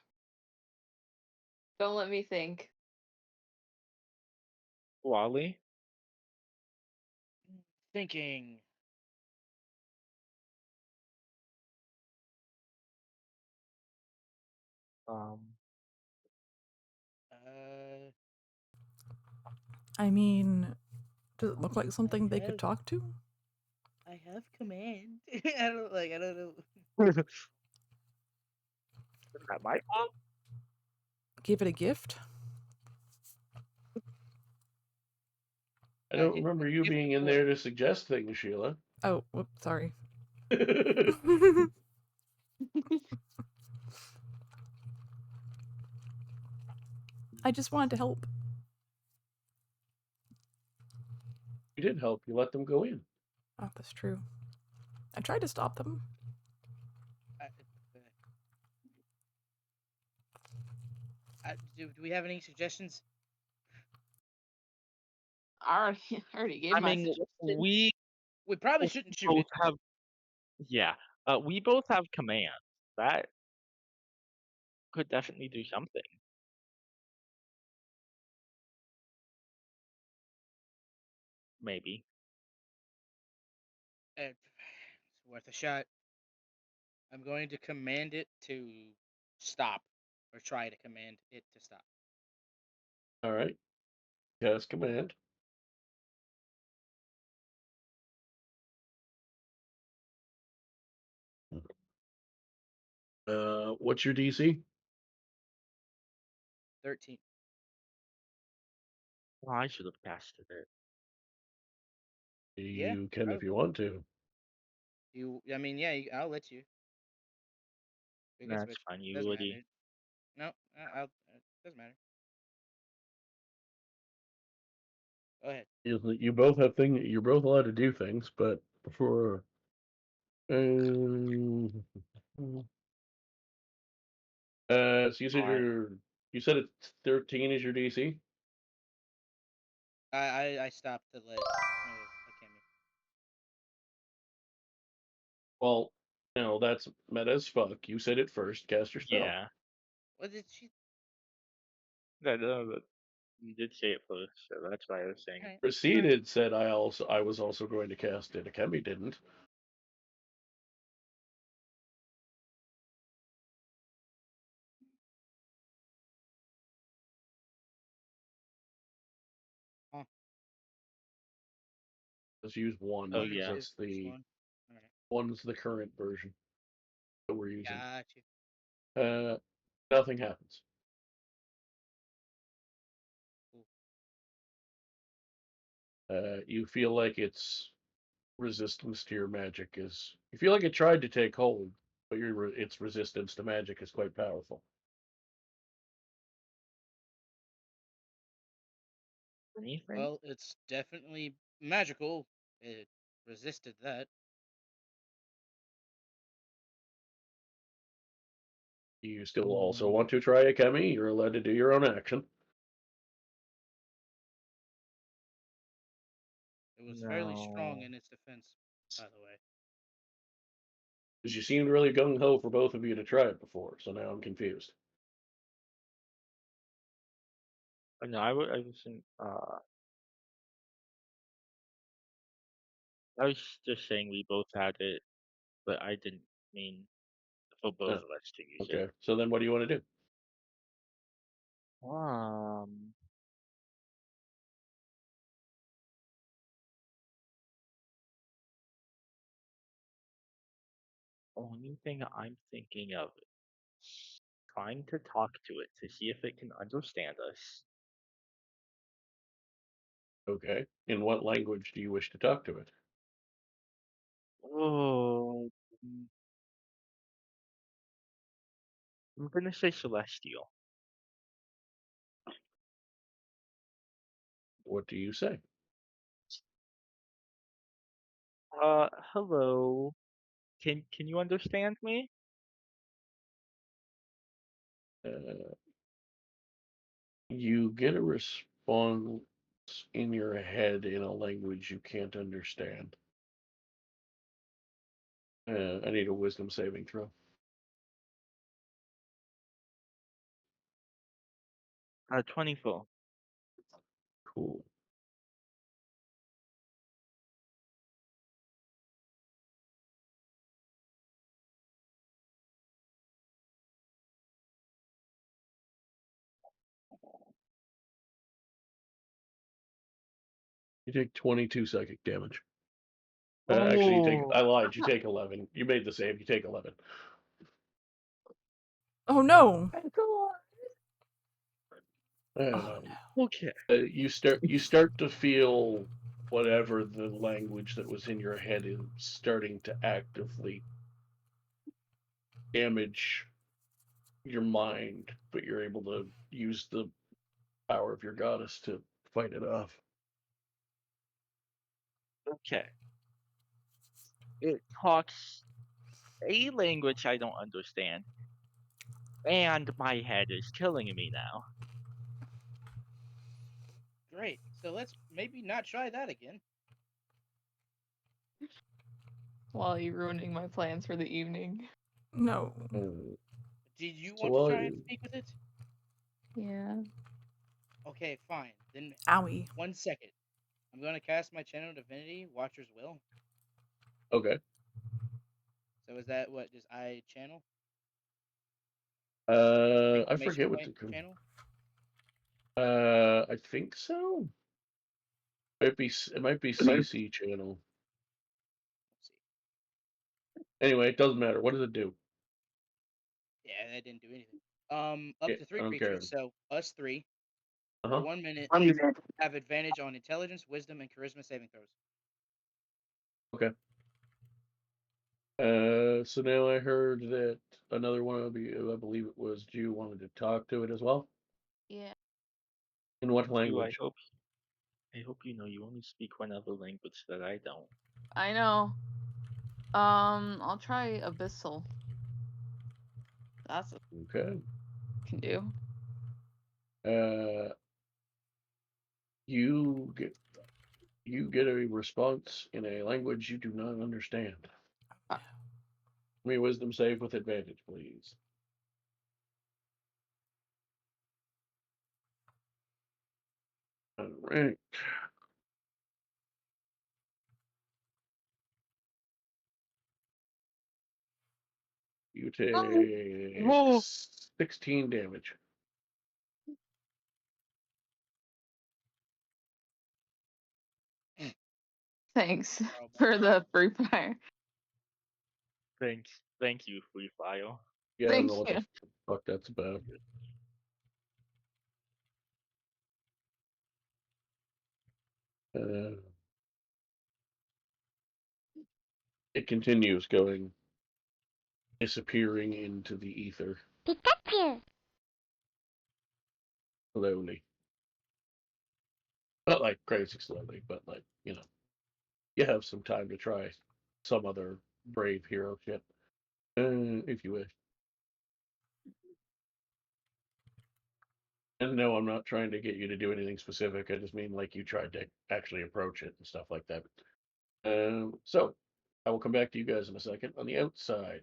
Don't let me think. Wally? Thinking. Um, I mean, does it look like something they have- could talk to? I have command. I don't know. that might help. Give it a gift? I don't remember you being in there to suggest things, Sheila. Oh, whoops, sorry. You I just wanted to help. did help. You let them go in. Oh, that's true. I tried to stop them. Do we have any suggestions? I already gave my suggestion. we We probably shouldn't shoot both it. have. Yeah, we both have command. That could definitely do something. Maybe. It's worth a shot. I'm going to command it to stop, or try to command it to stop. All right. Cast command. What's your DC? 13. Well, I should have casted it. Yeah, You can if you want to. I'll let you. We can That's switch. fine, you Doesn't Woody. matter. No, doesn't matter. Go ahead. You both have things. You're both allowed to do things, but before. So you said Alright. you said it's 13 is your DC. I stopped to let Akemi. Well, no, that's meta as fuck. You said it first. Cast your spell. Yeah. What did she? No, you did say it first, so that's why I was saying. Alright. Preceded said I was also going to cast it. Akemi didn't. Huh. Let's use one. Oh, because yeah. That's the One. Alright. one's the current version that we're using. Gotcha. Nothing happens. You feel like its resistance to your magic is. You feel like it tried to take hold, but its resistance to magic is quite powerful. Anything? Well, it's definitely magical. It resisted that. You still also want to try a chemi? You're allowed to do your own action. It was fairly strong No. in its defense, by the way. Because you seemed really gung ho for both of you to try it before, so now I'm confused. No, I wasn't. I was just saying we both had it, but I didn't mean for both of us to use Okay, it. so then what do you want to do? Only thing I'm thinking of is trying to talk to it to see if it can understand us. Okay. In what language do you wish to talk to it? Oh, I'm gonna say celestial. What do you say? Hello. Can you understand me? You get a response in your head in a language you can't understand. I need a wisdom saving throw. 24. Cool. You take 22 psychic damage. Actually, you take. I lied. You take 11. You made the save. You take 11. Oh no! Okay. You start to feel whatever the language that was in your head is starting to actively damage your mind, but you're able to use the power of your goddess to fight it off. Okay. It talks a language I don't understand, and my head is killing me now. Great. So let's maybe not try that again. While you're ruining my plans for the evening. No. Did you So want to try and speak with it? Yeah. Okay, fine. Then Owie. 1 second. I'm going to cast my channel divinity, Watcher's Will. Okay. So is that what? Does I channel? I forget what the channel. I think so. It might be CC channel. Let's see. Anyway, it doesn't matter. What does it do? Yeah, that didn't do anything. Up to 3 I don't creatures, care. so us 3. Uh-huh. For 1 minute, have advantage on intelligence, wisdom, and charisma saving throws. Okay. So now I heard that another one of you, I believe it was Jew, wanted to talk to it as well. Yeah. In what language? I hope you know you only speak one other language that I don't. I know. I'll try Abyssal. That's Okay. can do. You get a response in a language you do not understand. Give me a wisdom save with advantage, please. All right. You take 16 damage. Thanks Oh, for the free fire. Thank you, Free File. Yeah, I don't Thank know what you. the fuck that's about. It continues going, disappearing into the ether. Pikachu! Slowly. Not like crazy slowly, but like, you know, you have some time to try some other brave hero shit. If you wish. And no, I'm not trying to get you to do anything specific. I just mean like you tried to actually approach it and stuff like that. So, I will come back to you guys in a second. On the outside,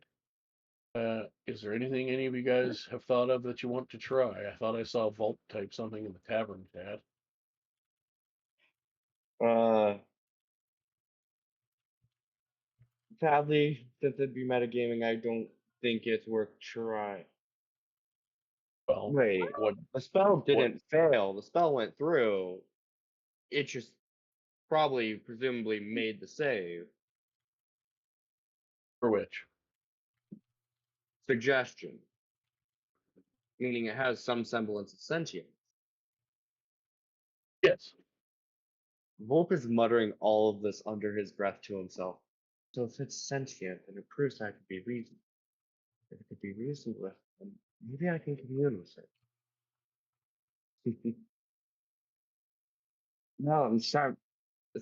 is there anything any of you guys have thought of that you want to try? I thought I saw Vault type something in the tavern chat. Sadly, since it'd be metagaming, I don't think it's worth trying. Well, Wait, what? the spell didn't fail. The spell went through. It just presumably made the save. For which? Suggestion. Meaning it has some semblance of sentience. Yes. Volk is muttering all of this under his breath to himself. So if it's sentient, then it proves that it could be reasoned. If it could be reasoned with, then maybe I can commune with it. No, it's time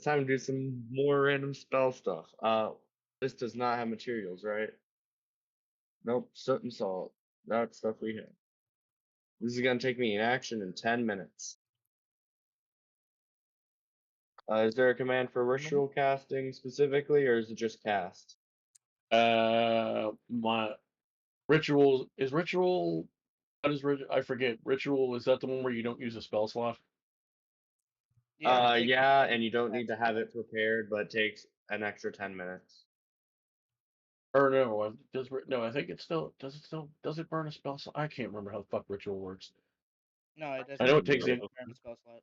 to do some more random spell stuff. This does not have materials, right? Nope, soot and salt. That's stuff we have. This is gonna take me an action in 10 minutes. Is there a command for ritual casting specifically, or is it just cast? My ritual is ritual. What is ritual? I forget. Ritual, is that the one where you don't use a spell slot? Yeah, and you don't need to have it prepared, but it takes an extra 10 minutes. Or no, I think it still does it burn a spell slot? I can't remember how the fuck ritual works. No, it doesn't. I know it takes have it. a burn spell slot.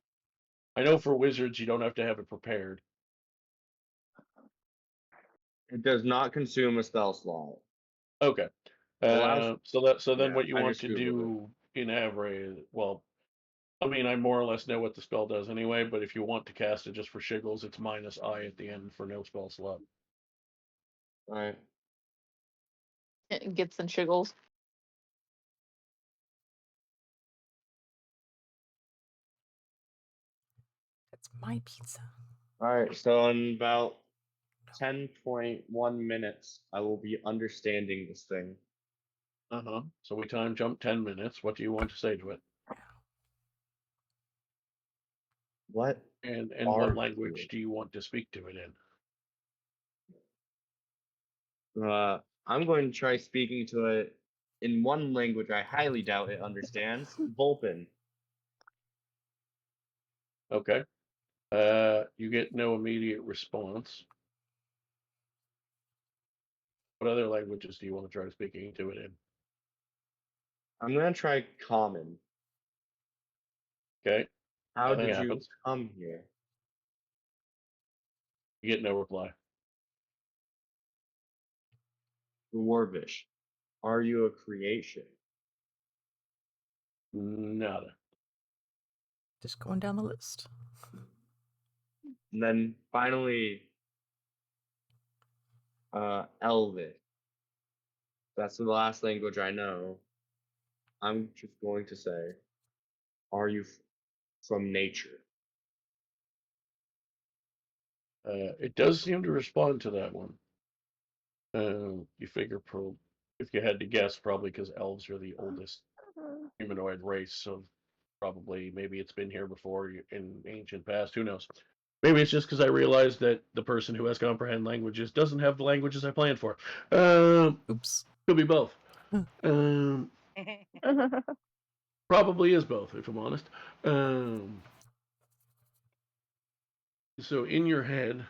I know for wizards you don't have to have it prepared. It does not consume a spell slot. Okay. Allows- So then yeah, what you I want just to Googled do in Avray, well, I mean, I more or less know what the spell does anyway, but if you want to cast it just for shiggles, it's -I at the end for no spell slot. Alright. It gets and shiggles. That's my pizza. Alright, so in about 10.1 minutes, I will be understanding this thing. So we time jump 10 minutes. What do you want to say to it? What? And what language do you want to speak to it in? I'm going to try speaking to it in one language I highly doubt it understands, Vulpin. Okay. You get no immediate response. What other languages do you want to try speaking to it in? I'm going to try Common. Okay. How Nothing did you happens. come here? You get no reply. Dwarvish. Are you a creation? Nada. Just going down the list. And then finally, Elvish. That's the last language I know. I'm just going to say, are you from nature? It does seem to respond to that one. You figure, if you had to guess, probably because elves are the oldest humanoid race, so probably maybe it's been here before in ancient past. Who knows? Maybe it's just because I realized that the person who has comprehend languages doesn't have the languages I planned for. Oops. Could be both. Probably is both, if I'm honest. So in your head,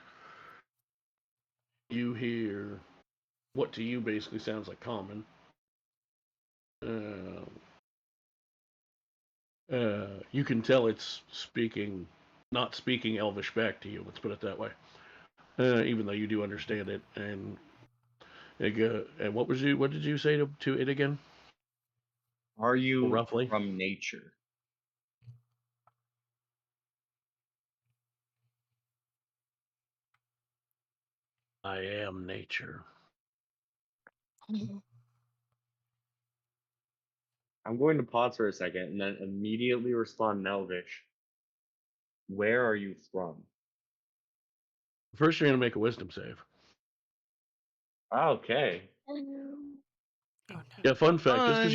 you hear what to you basically sounds like common. You can tell it's not speaking Elvish back to you. Let's put it that way. even though you do understand it. And what did you say to it again? Are you roughly from nature? I am nature. I'm going to pause for a second and then immediately respond in Elvish. Where are you from? First, you're going to make a wisdom save. Okay. Oh, no. Yeah, fun fact: just because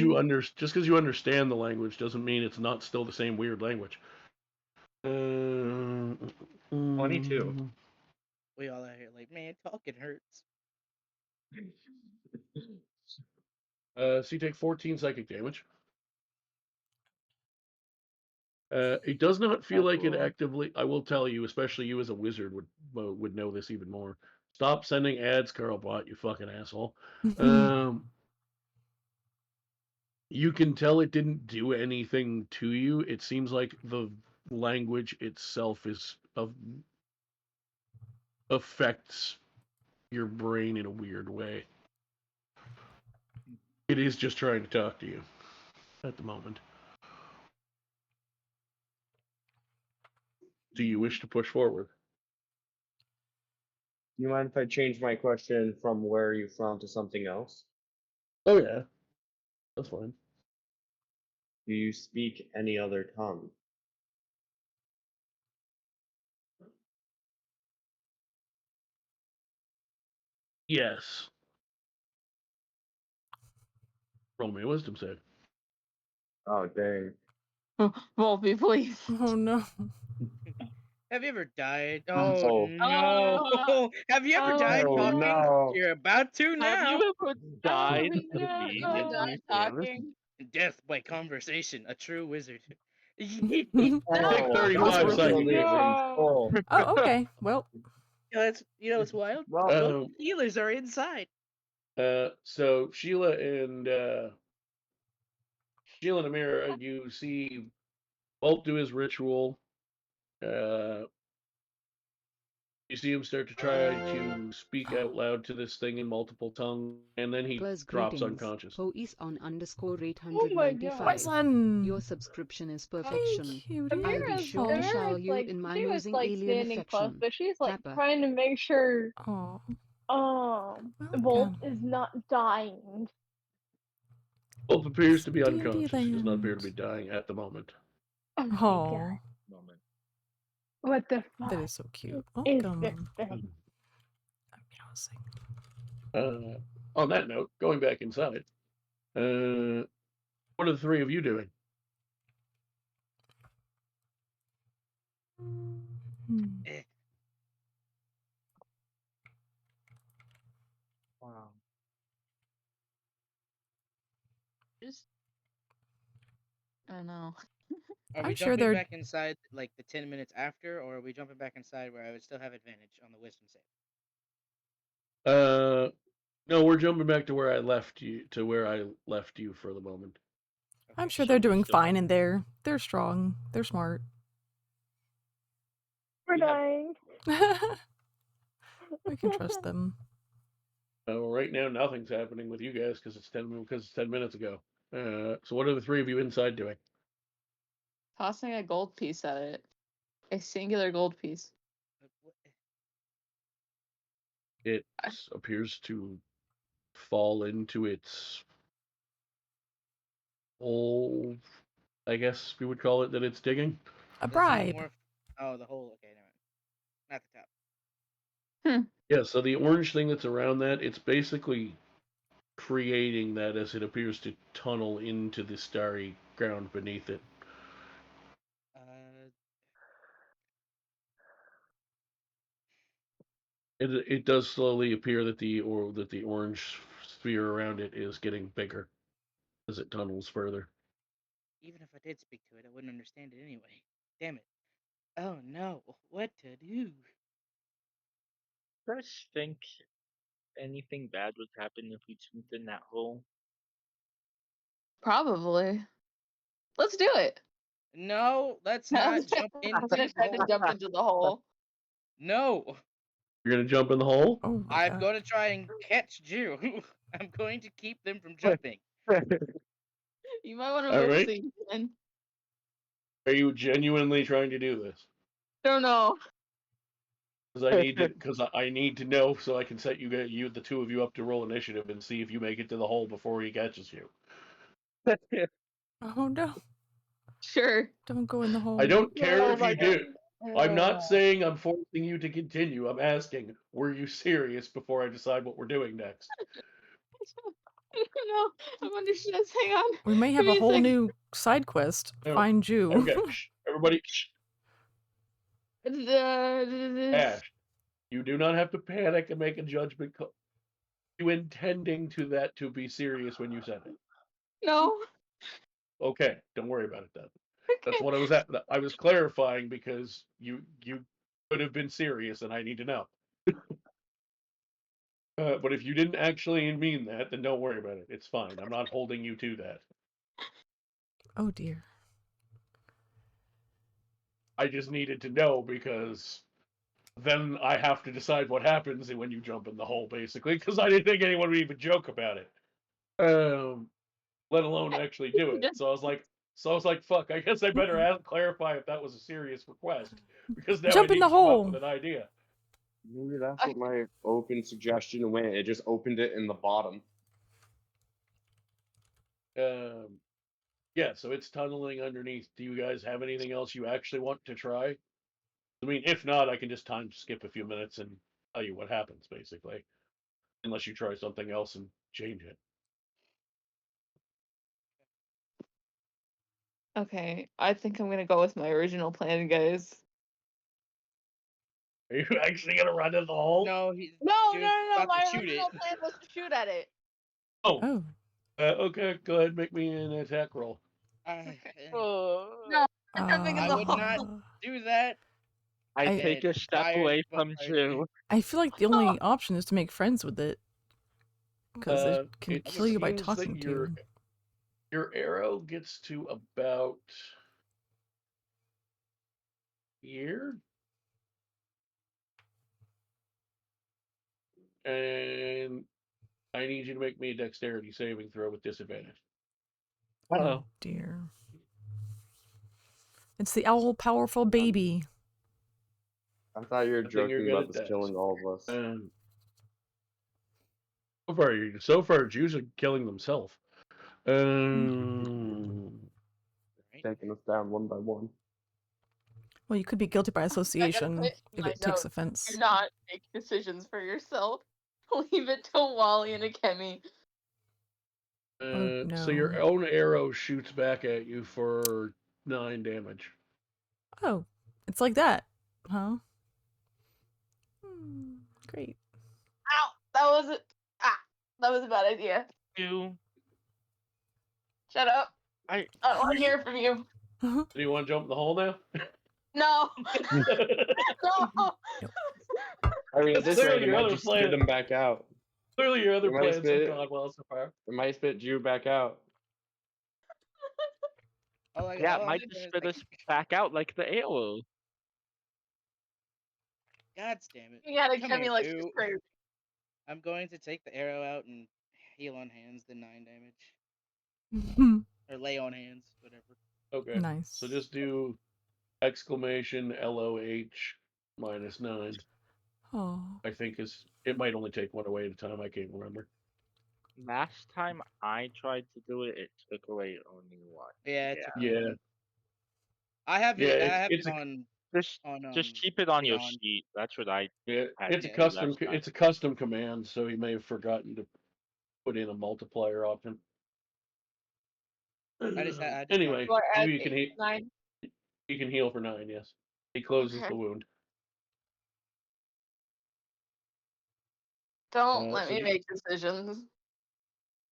you Fun. understand the language doesn't mean it's not still the same weird language. 22. We all out here like, man, talking hurts. So you take 14 psychic damage. It does not feel like it actively. I will tell you, especially you as a wizard would know this even more. Stop sending ads, Carlbot, you fucking asshole. You can tell it didn't do anything to you. It seems like the language itself affects your brain in a weird way. It is just trying to talk to you at the moment. Do you wish to push forward? Do you mind if I change my question from where are you from to something else? Oh yeah, that's fine. Do you speak any other tongue? Yes. Roll me a wisdom save. Oh, dang. Volpe, please. Oh no. Have you ever died? Oh. Oh no! Have you ever died Oh, talking? no. You're about to now. Have you ever died Oh, no. immediately? Talking. Death by conversation, a true wizard. Take Oh, 35 worth psychic it. damage. Oh. Oh, okay. Well, It's wild. Well, Those healers are inside. So Sheila and Amira, you see Bolt do his ritual. You see him start to try to speak out loud to this thing in multiple tongues, and then he Plus drops greetings. unconscious. Ho is on _ Oh my 895. god. Son. Your subscription is Hey, perfection. cutie. I'll be sure to shower Amira's you like, in my she was nosing like alien standing close, affection. but she's like Kappa. trying to make sure Oh. Bolt Welcome. is not dying. Bolt appears to be D&D unconscious. He does not appear to be land. dying at the moment. Oh my Oh. god. What the fuck That is so cute. is Welcome. this thing? AMEOWZING. On that note, going back inside, what are the three of you doing? Wow. Just, I don't know. Are I'm we sure jumping they're- back inside like the 10 minutes after, or are we jumping back inside where I would still have advantage on the wisdom save? No, we're jumping back to where I left you for the moment. I'm Okay. sure So they're we doing still fine have- in there. They're strong. They're smart. We're We have- dying. We can trust them. Right now, nothing's happening with you guys because it's 10 minutes ago. So what are the three of you inside doing? Tossing a gold piece at it. A singular gold piece. It appears to fall into its hole, I guess we would call it, that it's digging. A Does it bribe. Oh, the hole. Okay, never mind. Not the top. Yeah, so the orange thing that's around that, it's basically creating that as it appears to tunnel into the starry ground beneath it. It does slowly appear that the orange sphere around it is getting bigger as it tunnels further. Even if I did speak to it, I wouldn't understand it anyway. Damn it. Oh no, what to do? Do you guys think anything bad would happen if we jumped in that hole? Probably. Let's do it. No, let's I'm not jump into gonna try to jump into the hole. No. You're gonna jump in the hole? Oh my I'm god. going to try and catch Jew. I'm going to keep them from jumping. You might want to All move right. so you can. Are you genuinely trying to do this? Don't know. Because I need to know so I can set you the two of you up to roll initiative and see if you make it to the hole before he catches you. Oh no. Sure. Don't go in the hole. I don't care Oh if my you do. I'm not saying I'm forcing you to continue. I'm asking, were you serious before I decide what we're doing next? I don't know. I'm under stress. Hang on. We may have Give a me a whole sec. new side quest. No. Find Jew. Okay, everybody, Ash, you do not have to panic and make a judgment call. You intending to be serious when you said it. No. Okay, don't worry about it then. That's Okay. what I was at. I was clarifying because you could have been serious, and I need to know. But if you didn't actually mean that, then don't worry about it. It's fine. I'm not holding you to that. Oh dear. I just needed to know because then I have to decide what happens when you jump in the hole, basically, because I didn't think anyone would even joke about it. Let alone actually do it. So I was like, fuck, I guess I better clarify if that was a serious request. Because now Jump I in need the to come up hole. with an idea. Maybe that's what my open suggestion went. It just opened it in the bottom. Yeah, so it's tunneling underneath. Do you guys have anything else you actually want to try? I mean, if not, I can just time skip a few minutes and tell you what happens, basically. Unless you try something else and change it. Okay, I think I'm gonna go with my original plan, guys. Are you actually gonna run in the hole? No, he's No. about My to shoot original it. plan was to shoot at it. Oh. Oh. Okay, go ahead, make me an attack roll. No, I'm jumping in I the would hole. not do that. I I- take a step Tired away but from I- Jew. I feel like the only option is to make friends with it. Because it can It kill you by seems that talking to you. Your arrow gets to about here. And I need you to make me a dexterity saving throw with disadvantage. Oh dear. It's the owl powerful baby. I thought you were I think you're joking good about at this dex. killing all of us. So far, Jews are killing themselves. Taking us down one by one. Well, you could be guilty by association put if my it takes note. offense. Do not make decisions for yourself. Leave it to Wally and Akemi. Oh, So your no. own arrow shoots back at you for 9 damage. Oh, it's like that, huh? Great. Ow! That was a bad idea. Jew. Shut up. I don't want to hear from you. Do you want to jump in the hole now? No. No. I mean, at this Clearly rate, it your might other just plan- spit him back out. Clearly, your other It might plans have spit- gone well so far. It might spit Jew back out. Yeah, it might just spit us back out like the arrow. God damn it. You gotta Come Akemi here, like Jew. she's crazy. I'm going to take the arrow out and heal on hands the 9 damage. Or lay on hands, whatever. Okay. Nice. So just do exclamation LOH -9. Oh. I think it might only take one away at a time. I can't remember. Last time I tried to do it, it took away only one. Yeah, it took me Yeah. one. I have Yeah, it. I it's- have it's it a- on. Just keep it on your Beyond. sheet. That's what I. Yeah, I it's a did custom. last time. It's a custom command, so he may have forgotten to put in a multiplier option. I just Anyway, Or add you can 9. you can heal for 9. Yes, he closes Okay. the wound. Don't let so me do- make decisions.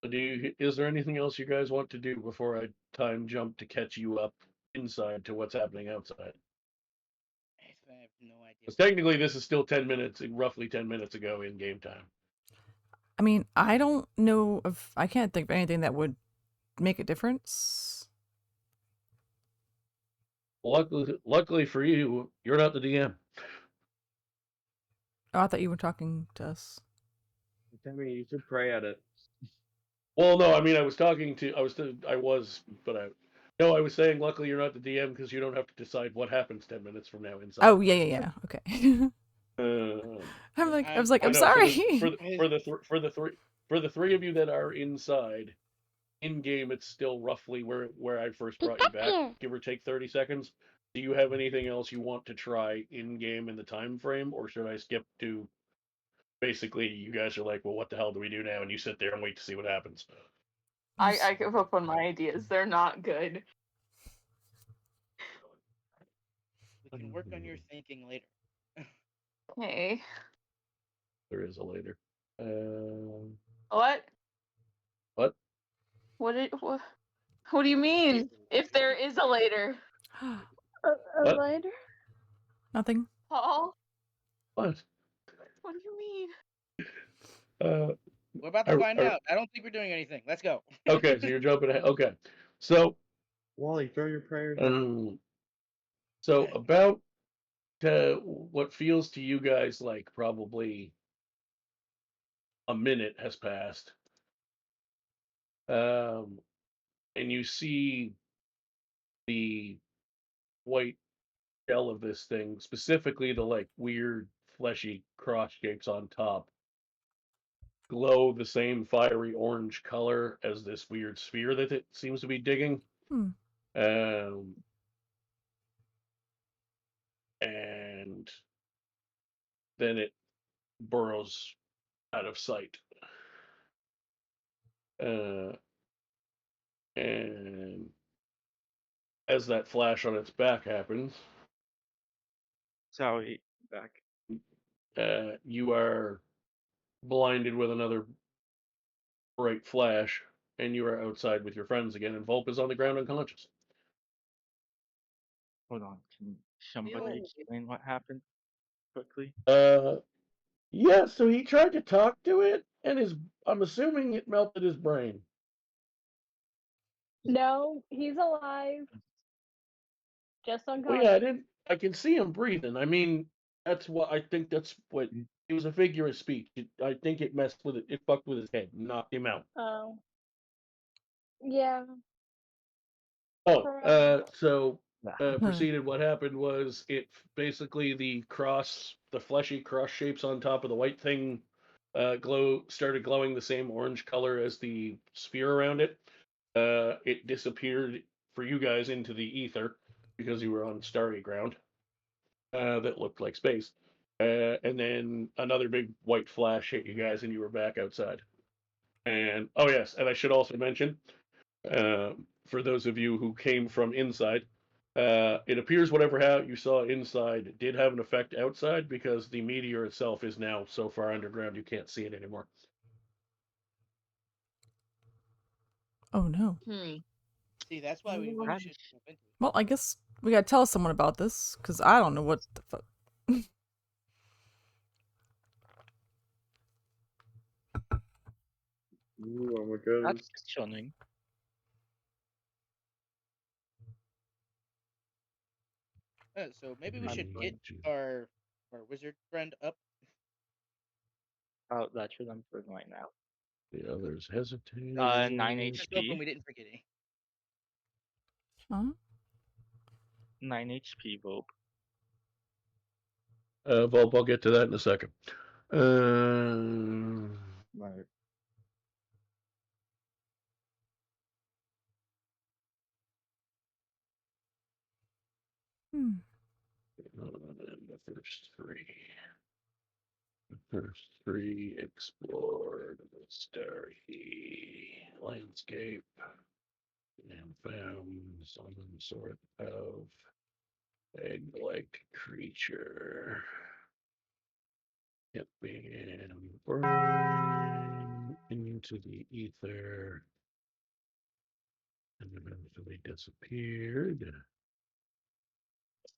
Is there anything else you guys want to do before I time jump to catch you up inside to what's happening outside? I have no idea. Because technically, this is still 10 minutes, roughly 10 minutes ago in game time. I mean, I don't know if I can't think of anything that would make a difference. Luckily for you, you're not the DM. Oh, I thought you were talking to us. I mean, you should pray at it. Well, no, I mean, I was, but no, I was saying, luckily you're not the DM because you don't have to decide what happens 10 minutes from now inside. Oh, yeah. Okay. I was like, I'm no, sorry. For the three of you that are inside, in game, it's still roughly where I first brought you back, give or take 30 seconds. Do you have anything else you want to try in game in the time frame, or should I skip to? Basically, you guys are like, well, what the hell do we do now? And you sit there and wait to see what happens. I give up on my ideas. They're not good. We can work on your thinking later. Okay. There is a later. What? What? What do you mean? If there is a later? A later? Nothing. Paul? What? What do you mean? We're about to find out. I don't think we're doing anything. Let's go. Okay, so you're jumping ahead. Okay. So, Wally, throw your prayers. So about what feels to you guys like probably a minute has passed. And you see the white shell of this thing, specifically the like weird fleshy cross shapes on top, glow the same fiery orange color as this weird sphere that it seems to be digging. And then it burrows out of sight. And as that flash on its back happens, Sorry, back. you are blinded with another bright flash, and you are outside with your friends again, and Volp is on the ground unconscious. Hold on. Can somebody explain what happened quickly? Yeah, so he tried to talk to it, and I'm assuming it melted his brain. No, he's alive. Just unconscious. Well, yeah, I can see him breathing. I mean, I think that's what it was, a figure of speech. I think it messed with it. It fucked with his head, knocked him out. Oh. Yeah. So proceeded. What happened was it basically the fleshy cross shapes on top of the white thing started glowing the same orange color as the sphere around it. It disappeared for you guys into the ether because you were on starry ground that looked like space. And then another big white flash hit you guys, and you were back outside. And oh yes, and I should also mention, for those of you who came from inside, it appears whatever you saw inside did have an effect outside because the meteor itself is now so far underground you can't see it anymore. Oh no. See, that's why we really should move into it. Well, I guess we gotta tell someone about this, because I don't know what the fuck. Ooh, oh my goodness. That's stunning. So maybe we should get our wizard friend up. Oh, that's what I'm doing right now. The others hesitate. 9 Just hope HP. we didn't forget any. Huh? 9 HP, Volp. Volp, I'll get to that in a second. Right. The first three explored the starry landscape and found some sort of egg-like creature. It began burrowing into the ether and eventually disappeared.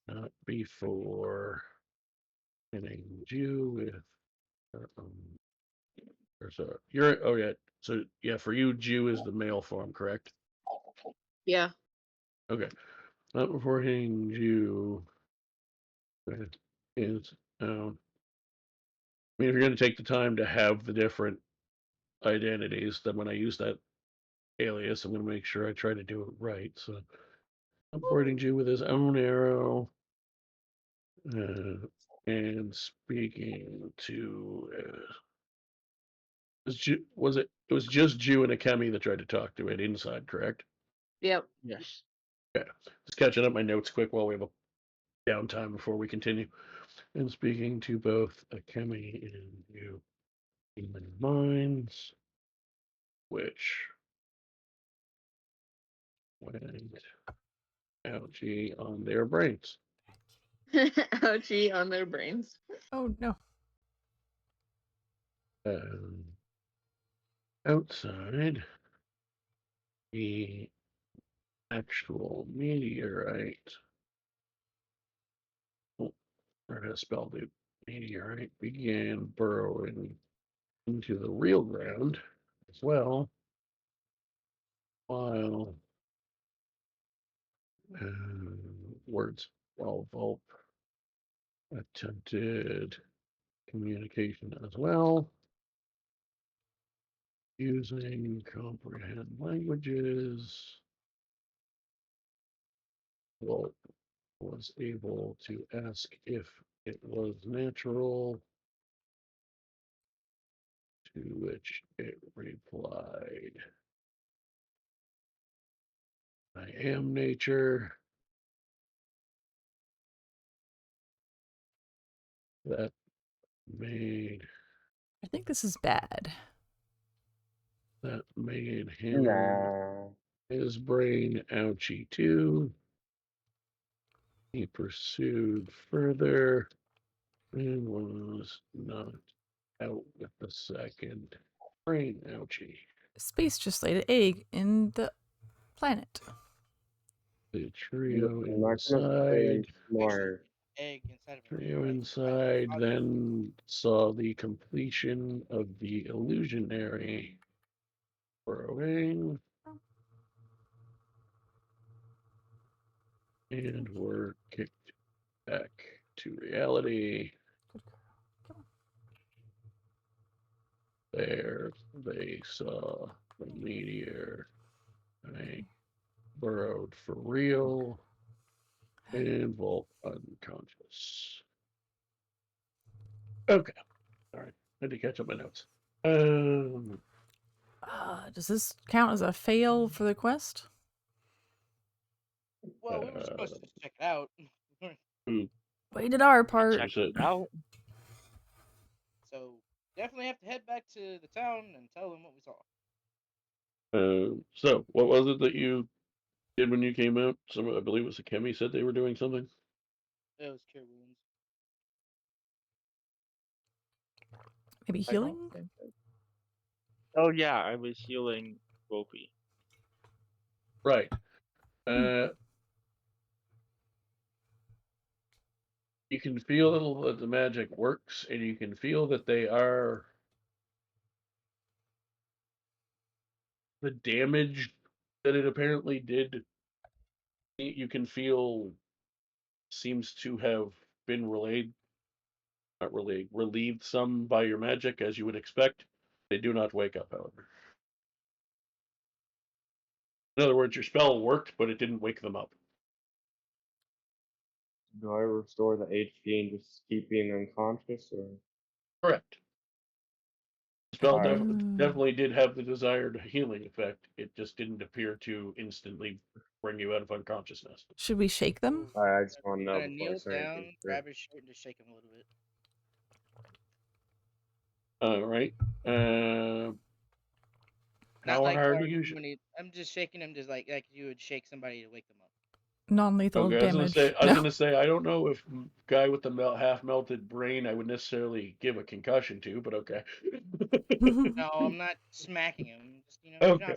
Not before hitting you with for you, Jew is the male form, correct? Yeah. Okay. Not before hitting Jew with his own I mean, if you're going to take the time to have the different identities, then when I use that alias, I'm going to make sure I try to do it right. So I'm boarding you with his own arrow. And speaking to it was just Jew and Akemi that tried to talk to it inside, correct? Yep. Yes. Okay. Just catching up my notes quick while we have a downtime before we continue. And speaking to both Akemi and you human minds, which went ouchie on their brains. Ouchie on their brains. Oh no. Outside the actual meteorite. Oh, or how to spell the meteorite began burrowing into the real ground as well, while while Volp attempted communication as well, using comprehend languages. Volp was able to ask if it was natural, to which it replied, I am nature. That made I think this is bad. him his brain ouchie too. He pursued further and was knocked out with the second brain ouchie. Space just laid an egg in the planet. The trio I'm not gonna play inside. smart. Egg inside of an Trio egg. inside then saw the completion of the illusionary burrowing and were kicked back to reality. There they saw the meteor. They burrowed for real and Volt unconscious. Okay. All right. I had to catch up my notes. Does this count as a fail for the quest? Well, we were supposed to check it out. We did our part. Check it out. So definitely have to head back to the town and tell them what we saw. So what was it that you did when you came out? I believe it was Akemi said they were doing something. It was cure wounds. Maybe healing? Oh yeah, I was healing Wolfie. Right. You can feel that the magic works, and you can feel that they are the damage that it apparently did. You can feel seems to have been relieved some by your magic, as you would expect. They do not wake up, however. In other words, your spell worked, but it didn't wake them up. Do I restore the HP and just keep being unconscious, or? Correct. The spell Mm. definitely did have the desired healing effect. It just didn't appear to instantly bring you out of unconsciousness. Should we shake them? I just want to know Gotta before I kneel say down, anything. grab his shirt, and just shake him a little bit. All right. Not How like hard hard do you? I'm just shaking him, just like you would shake somebody to wake them up. Non-lethal Okay, damage. I was gonna say I don't know if guy with the half melted brain I would necessarily give a concussion to, but okay. No, I'm not smacking him. Just Okay.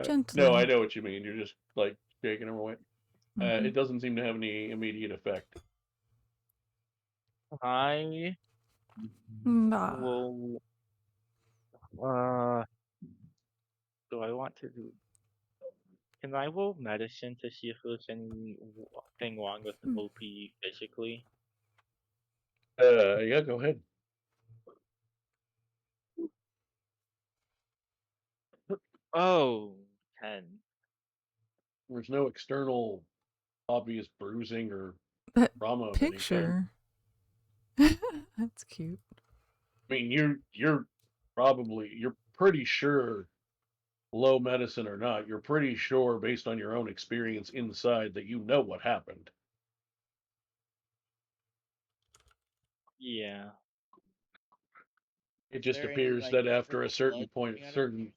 Gently. No, I know what you mean. You're just like shaking him away. Mhm. It doesn't seem to have any immediate effect. I Nah. will. Do I want to do? Can I roll medicine to see if there's anything wrong with OP physically? Yeah, go ahead. Oh, 10. There's no external obvious bruising or That trauma of anything. picture. That's cute. I mean, you're pretty sure, low medicine or not, you're pretty sure based on your own experience inside that you know what happened. Yeah. It just there any, appears like, that after a visible certain blood point, coming out of certain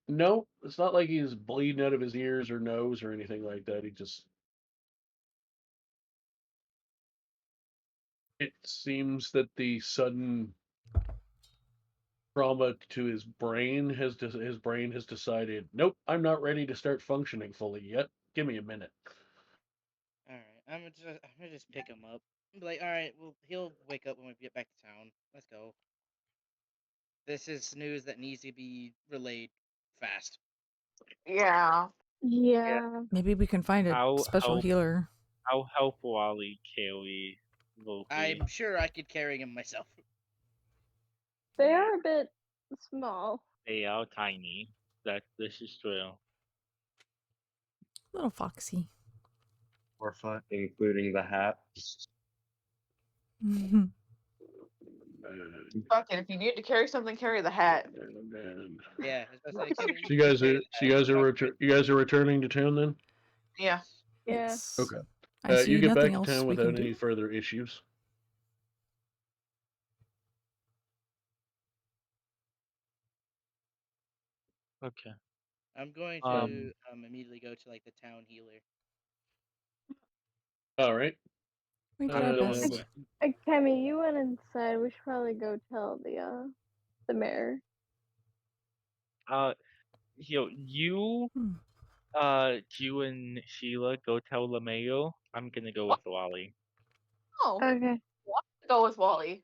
no, it's not like he's bleeding out of his ears or nose or anything like that. It seems that the sudden trauma to his brain has decided, nope, I'm not ready to start functioning fully yet. Give me a minute. All right, I'm gonna just pick him up. Be like, all right, well, he'll wake up when we get back to town. Let's go. This is news that needs to be relayed fast. Yeah. Yeah. Maybe we can find a How special help- healer. How help Wally carry Volpe? I'm sure I could carry him myself. They are a bit small. They are tiny. This is true. Little foxy. Including the hat. Fuck it. If you need to carry something, carry the hat. Yeah, especially So you guys are returning to town then? Yeah. Yeah. Yes. Okay. I see You get nothing back to else town we can without any do. further issues. Okay. I'm going to immediately go to like the town healer. All right. We did our go best. with Kemi, you went inside. We should probably go tell the mayor. You, Hmm. you and Sheila go tell Lameo. I'm gonna go with Wally. Oh, Okay. go with Wally.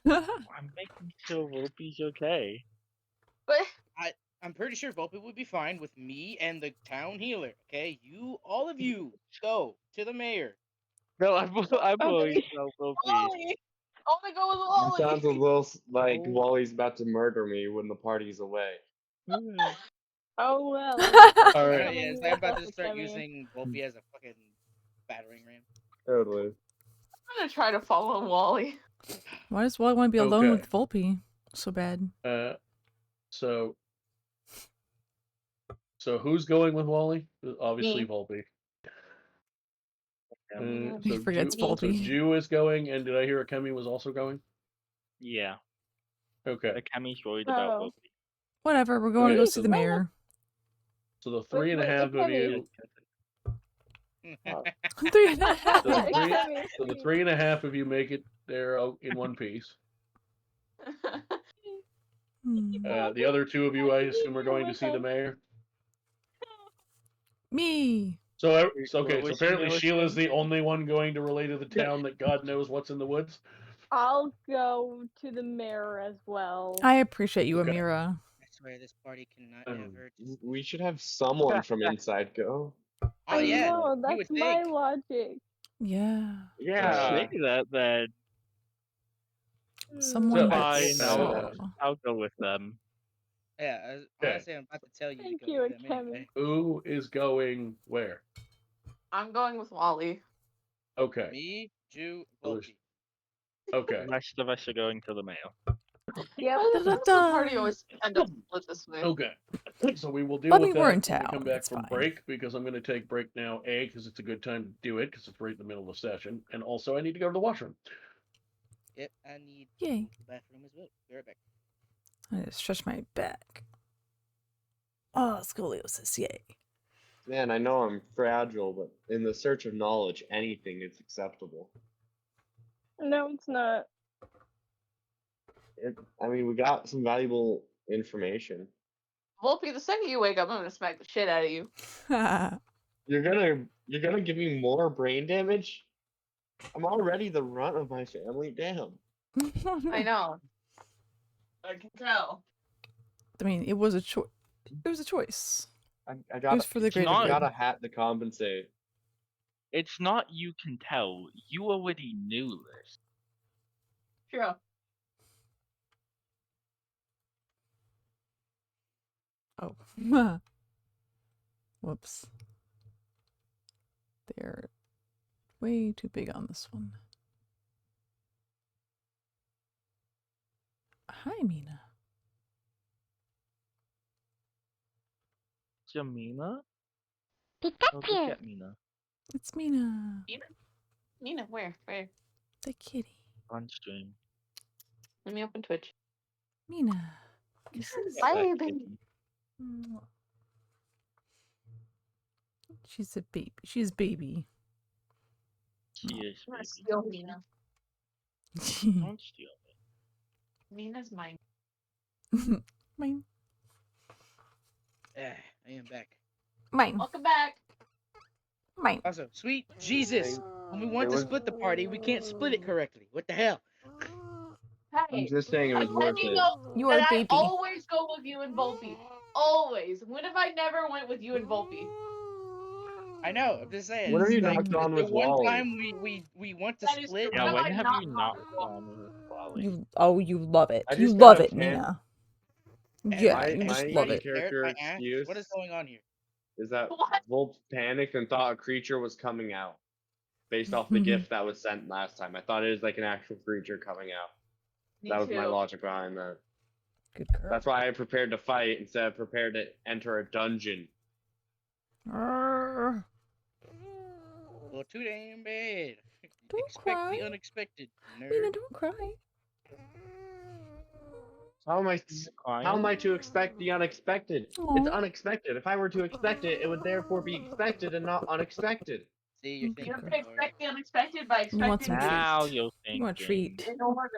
I'm making sure Volpe's okay. But I'm pretty sure Volpe would be fine with me and the town healer. Okay, all of you, go to the mayor. No, I'm going to tell Volpe. Wally! I want to go with It Wally! sounds a little like Oh. Wally's about to murder me when the party's away. Oh well. All right. Yeah, it's like I'm about to start using Volpe as a fucking battering ram. Totally. I'm going to try to follow Wally. Why does Wally want to be alone Okay. with Volpe so bad? So who's going with Wally? Obviously Me. Volpe. He forgets So Volpe. Jew is going, and did I hear Akemi was also going? Yeah. Okay. Kami's worried about Oh. Volpe. Whatever, we're going to go Okay, see the mayor. So the three and a half of Akemi. you. 3.5. So the three, Akemi. so the 3.5 of you make it there in one piece. The other 2 of you, I assume, are going to see the mayor. Me. So What apparently was your Sheila's name? the only one going to relay to the town that God knows what's in the woods. I'll go to the mayor as well. I appreciate you, Okay. Amira. I swear this party cannot ever. We should have someone from inside go. Oh I yeah, know, you that's would my think. logic. Yeah. Yeah. Say that then. Someone Fine, that I'll- saw. I'll go with them. Yeah, Okay. honestly, I'm about to tell you Thank to go you, with them Akemi. anyway. Who is going where? I'm going with Wally. Okay. Me, Jew, So there's- Volpe. Okay. The rest of us are going to the mail. Yep. That's the party always end up split this way. Okay. So we will deal But with we that were in when town, we come back it's from fine. break, because I'm going to take break now, because it's a good time to do it, because it's right in the middle of the session, and also I need to go to the washroom. Yep, I need Yay. to go to the bathroom as well. Be right back. I just stretch my back. Oh, scoliosis, yay. Man, I know I'm fragile, but in the search of knowledge, anything is acceptable. No, it's not. We got some valuable information. Volpe, the second you wake up, I'm going to smack the shit out of you. You're gonna give me more brain damage? I'm already the runt of my family. Damn. I know. I can tell. I mean, it was a choice. It was a choice. I It got was for the greater not- good. got a hat to compensate. It's not you can tell. You already knew this. True. Oh. Whoops. They're way too big on this one. Hi, Mina. Jamina? Oh, look Pikachu! at Mina. It's Mina. Nina, where? Where? The kitty. On stream. Let me open Twitch. Mina. Kisses. Bye, baby. Mwah. She's a baby. She's baby. She is, I'm gonna baby. steal Mina. Don't steal me. Mina's mine. Mine. I am back. Mine. Welcome back. Mine. Also, sweet Jesus, when we want to split the party, we can't split it correctly. What the hell? Hey, I'm just saying it was worth it. You are a I baby. always go with you and Volpe. Always. When have I never went with you and Volpe? I know. I'm just saying. What have it's you like, not gone the with one Wally? time we want to That is split. true. Yeah, When when have I have not you gone not with Wally? gone with Wally? You love it. I You just love got a it, fan- Nina. And Yeah, my- you just my love it. character Eric, my ass, excuse- what is going on here? Is that What? Volp panicked and thought a creature was coming out based off the gift that was sent last time. I thought it was like an actual creature coming out. Me That was my too. logic behind that. Good girl. That's why I prepared to fight instead of prepared to enter a dungeon. Arrgh. Well, too damn bad. Don't Expect cry. the unexpected, Mina, nerd. don't cry. How am I to expect the unexpected? It's Aw. unexpected. If I were to expect it, it would therefore be expected and not unexpected. See, you're You thinking. You have to Lord. expect the unexpected by You want expecting some the Now treat. you're You want a thinking. treat. in order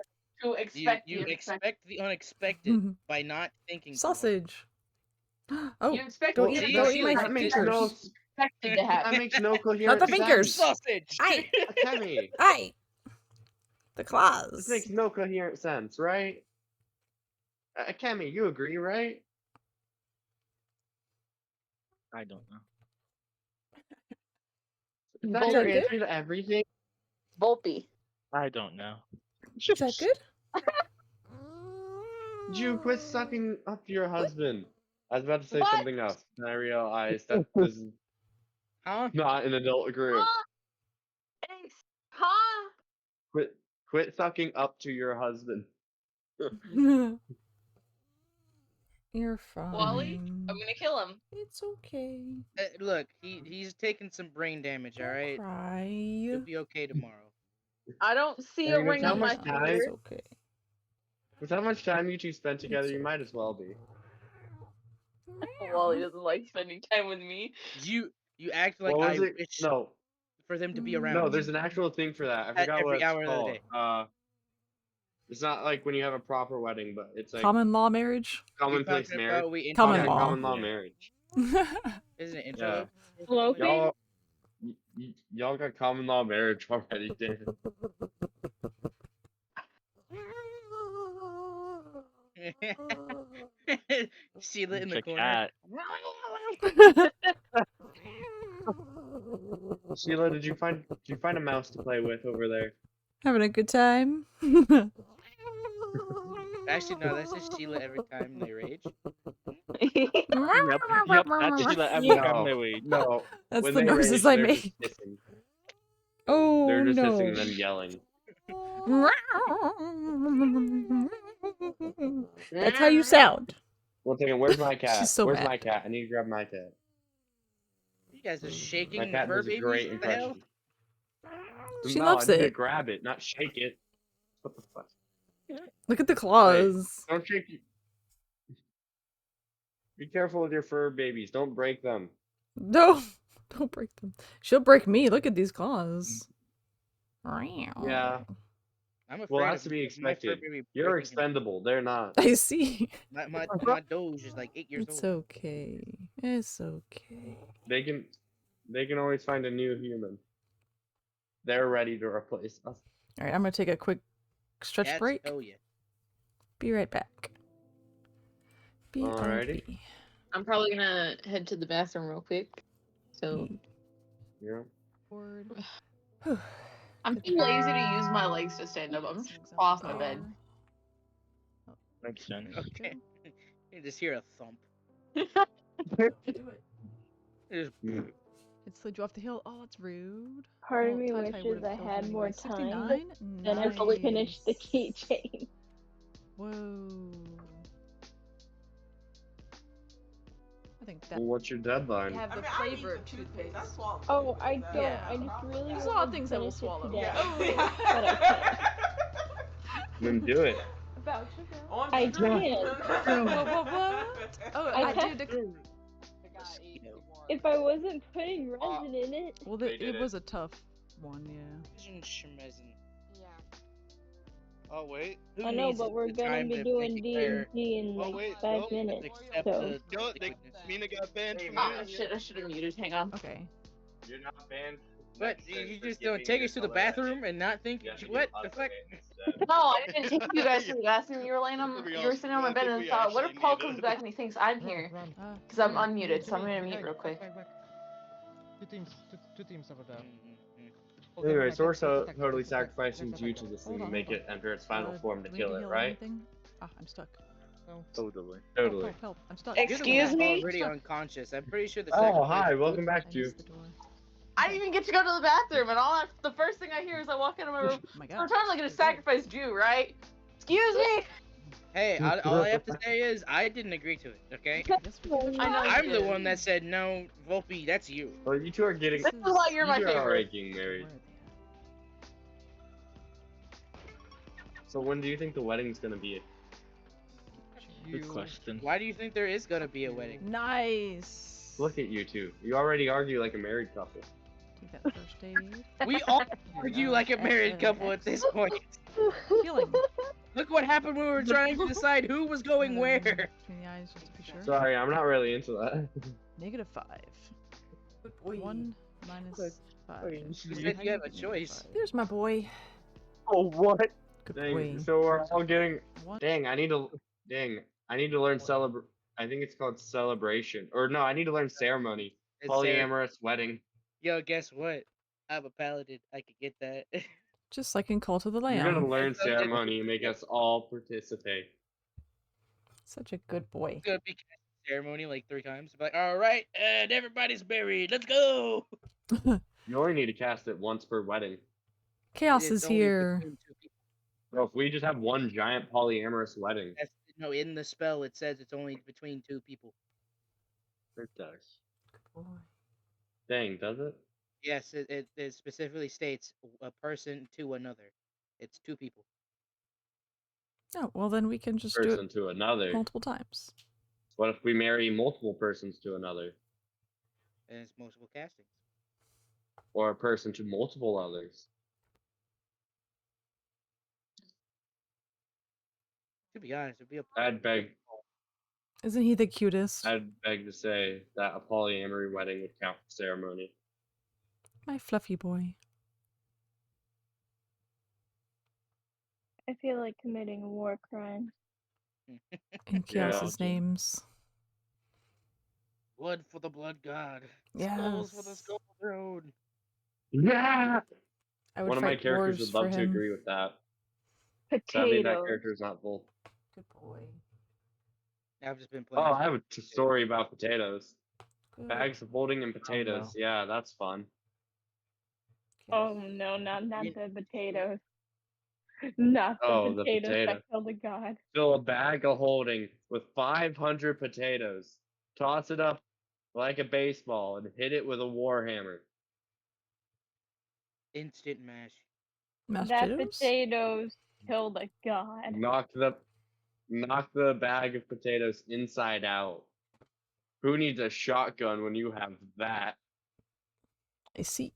to You, expect you the unexpected. expect the unexpected by not thinking. too hard. Sausage. Oh, You expect don't the eat- See, don't see, eat my that makes fingers. no expected to that happen. makes no Not coherent the fingers. sense. Sausage. Aye. Akemi, Aye. The this claws. makes no coherent sense, right? Akemi, you agree, right? I don't know. Is that Is your that good? answer to everything? Volpe. I don't know. Is that good? You quit sucking up your husband. I was about to say What? something else. And I realized that this is Huh? not an adult group. Huh? Huh? Quit sucking up to your husband. You're fine. Wally? I'm gonna kill him. It's okay. Look, he's taking some brain damage. All Don't right, cry. he'll be okay tomorrow. I don't see Are a you gonna ring tell on me my how much finger. time? It's okay. With how much time you two spent together, you might as well be. Wally doesn't like spending time with me. You act like What I was it? wish No, for them to be around. no, there's an actual thing for that. I At forgot what every it's hour of the called. day. It's not like when you have a proper wedding, but it's like Common law marriage? commonplace Talking marriage. about we Common Yeah, law. common law Yeah. marriage. Isn't it interlope? Hello, Y'all, y'all got common law marriage already, damn. Sheila in the It's a corner. cat. Sheila, did you find a mouse to play with over there? Having a good time? Actually, no, that's just Sheila every time they rage. Yep, that's Sheila every No. time they wait. No. That's when the they noises rage, I they're made. just hissing. Oh They're just no. hissing and then yelling. That's how you sound. One second, where's my cat? She's so Where's mad. my cat? I need to grab my cat. You guys are shaking My cat fur does a babies. great What the hell? impression. She No, loves I need to it. grab it, not shake it. What the fuck? Look at the claws. Don't shake it. Be careful with your fur babies. Don't break them. No, don't break them. She'll break me. Look at these claws. Yeah. I'm afraid Well, that's of to be my fur expected. baby You're breaking him. expendable. They're not. I see. My Doge is like 8 years It's old. okay. It's okay. They can always find a new human. They're ready to replace us. All right, I'm gonna take a quick stretch Cats break. know ya. Be right back. Alrighty. I'm probably gonna head to the bathroom real quick. So Yeah. I'm too lazy to use my legs to stand up. I'm just off my bed. Makes sense. Okay. You just hear a thump. Do it. Just- It slid you off the hill. Oh, that's rude. Part of Well, me Tai Tai wishes would've I killed had you more anyway. time. 69? Then I finished the Nice. keychain. Whoa. I think that Well, what's your deadline? have the I mean, flavor I of eat the toothpaste. toothpaste. I swallow Oh, I toothpaste. don't. Yeah. I just really There's a want lot of to things I will finish it swallow. today. Yeah. But I can't. Then do it. About On I stream. can't. What? Oh, I I can't. did. If I wasn't putting resin in it. Well, They did it was a tough one, yeah. Yeah. Oh wait. I know, but we're gonna be doing D&D in Oh, like wait, 5 nope. minutes. Except So. the Mina got banned from Oh it. shit, I should have muted. Hang on. Okay. You're not banned. What? You just don't take us to the bathroom and not think? What the fuck? No, I didn't take you guys to the bathroom. You were laying on, you were sitting on my bed and thought, what if Paul comes back and he thinks I'm here? Because I'm unmuted, so I'm gonna mute real quick. Two teams over there. Anyway, so we're totally sacrificing Jew to this thing to make it enter its final form to do we kill need it, heal right? anything? Ah, I'm stuck. Totally. Help, Totally. help, help. I'm stuck. Excuse me? Already unconscious. I'm pretty sure the Oh, sacrifice- hi, welcome back, I Jew. missed the door. I didn't even get to go to the bathroom, and the first thing I hear is I walk into my room. Oh my So god. I'm gonna sacrifice Jew, right? Excuse me. Hey, all I have to say is I didn't agree to it. Okay. Yes, we can. I know you I'm the did. one that said no, Volpe. That's you. Well, you two are getting. This is why you're my you favorite. are getting married. Where are they So when do you think the wedding's gonna be? Good question. Why do you think there is gonna be a wedding? at? Nice. Look at you two. You already argue like a married couple. Take that first aid. We all argue like a married couple at this point. Healing. Look what happened when we were trying to decide who was going where. Between the eyes, just to be sure. Sorry, I'm not really into that. -5. Good boy. 1 minus 5. You said you have a choice. There's my boy. Oh, what? Good Dang, boy. so we're all getting. One. Dang, I need to learn I think it's called celebration. Or no, I need to learn ceremony. It's Polyamorous wedding. Yo, guess what? I'm a paladin. I could get that. Just like in Cult of the You're gonna Lamb. learn It's okay. ceremony and make us all participate. Such a good boy. Gonna be ceremony like 3 times. Be like, all right, and everybody's married. Let's go. You only need to cast it once per wedding. Chaos It's is only here. between 2 people. Bro, if we just have one giant polyamorous wedding. No, in the spell it says it's only between 2 people. It does. Boy. Dang, does it? Yes, it specifically states a person to another. It's 2 people. Oh, well then we can just do Person it to another. multiple times. What if we marry multiple persons to another? And it's multiple castings. Or a person to multiple others? To be honest, it'd be a I'd beg Isn't he the cutest? to say that a polyamory wedding would count for ceremony. My fluffy boy. I feel like committing a war crime. In Chaos's okay. names. blood for the blood god. Yes. Skulls for the skull throne. Yeah! I would One of my fight characters wars would love for to him. agree with that. Sadly, that Potatoes. character is not full. Good boy. I've just been Oh, playing. I have a story about potatoes. Good. Bags of holding and potatoes. Yeah, that's fun. Oh no, not the potatoes. Not the Oh, the potatoes potato. that killed a god. Fill a bag of holding with 500 potatoes. Toss it up like a baseball and hit it with a warhammer. Instant mash. Mashed That potatoes? potatoes killed a god. Knock the bag of potatoes inside out. Who needs a shotgun when you have that? I see.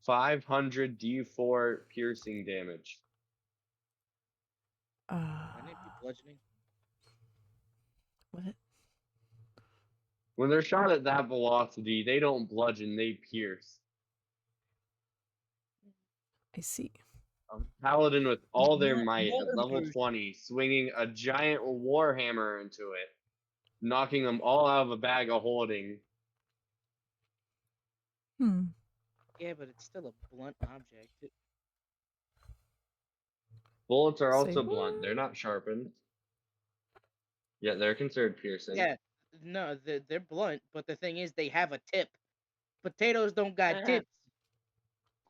500 D4 piercing damage. Wouldn't it be bludgeoning? What? When they're shot at that velocity, they don't bludgeon, they pierce. I see. A paladin with all their might More at level boost. 20, swinging a giant warhammer into it, knocking them all out of a bag of holding. Hmm. Yeah, but it's still a blunt object. Bullets are Say also blunt, what? they're not sharpened. Yeah, they're considered piercing. Yeah, no, they're blunt, but the thing is, they have a tip. Potatoes don't got tips.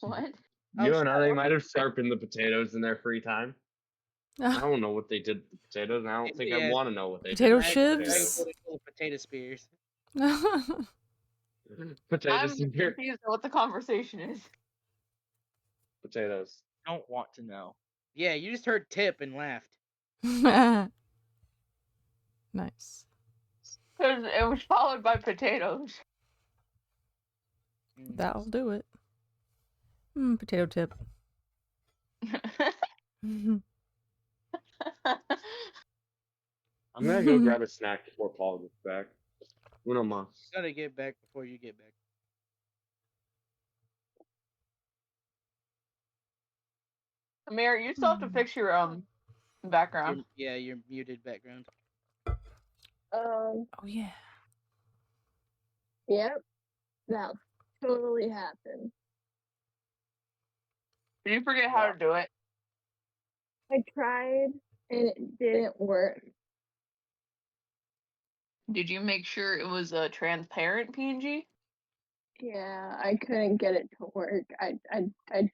What? You don't know, they sorry. might have sharpened the potatoes in their free time. I don't know what they did with the potatoes, and I don't think I Yeah. want to know what they Potato did. with the shivs? potatoes. Potato spears. Potatoes I'm just and beer. confused at what the conversation is. Potatoes. Don't want to know. Yeah, you just heard tip and laughed. Nice. Because it was followed by potatoes. That'll do it. Potato tip. I'm gonna go grab a snack before Paul gets back. Uno mas. Gotta get back before you get back. Amir, you still have to fix your background. Your muted background. Oh yeah. Yep. That'll totally happen. Did you forget how to do it? I tried and it didn't work. Did you make sure it was a transparent PNG? Yeah, I couldn't get it to work. I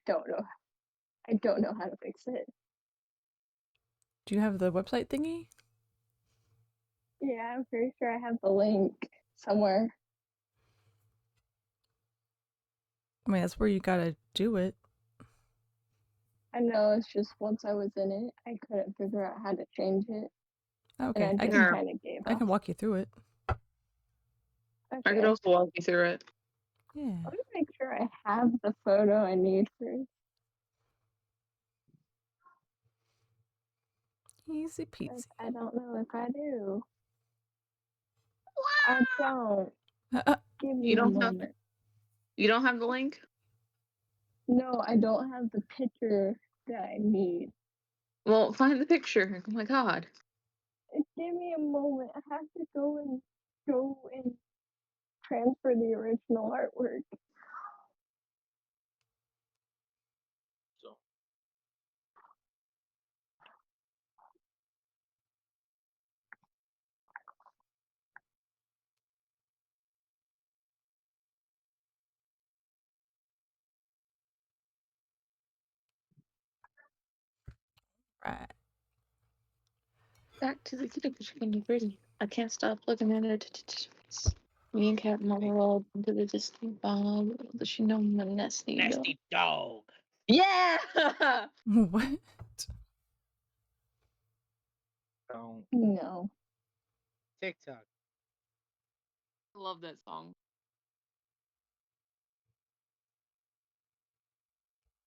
don't know. I don't know how to fix it. Do you have the website thingy? Yeah, I'm pretty sure I have the link somewhere. I mean, that's where you gotta do it. I know, it's just once I was in it, I couldn't figure out how to change it. Okay, And I just kind of gave I up. can walk you through it. I could also walk you through it. Yeah. Let me make sure I have the photo I need first. Easy peasy. I don't know if I do. I don't. Give me You a don't have moment. You don't have the link? No, I don't have the picture that I need. Well, find the picture. Oh my god. Give me a moment. I have to go and transfer the original artwork. So. Right. Back to the kitty pretty. I can't stop looking at it. Me and Captain rolled into the distant bog. Does she know my nasty dog? Yeah! What? Don't. No. TikTok. I love that song.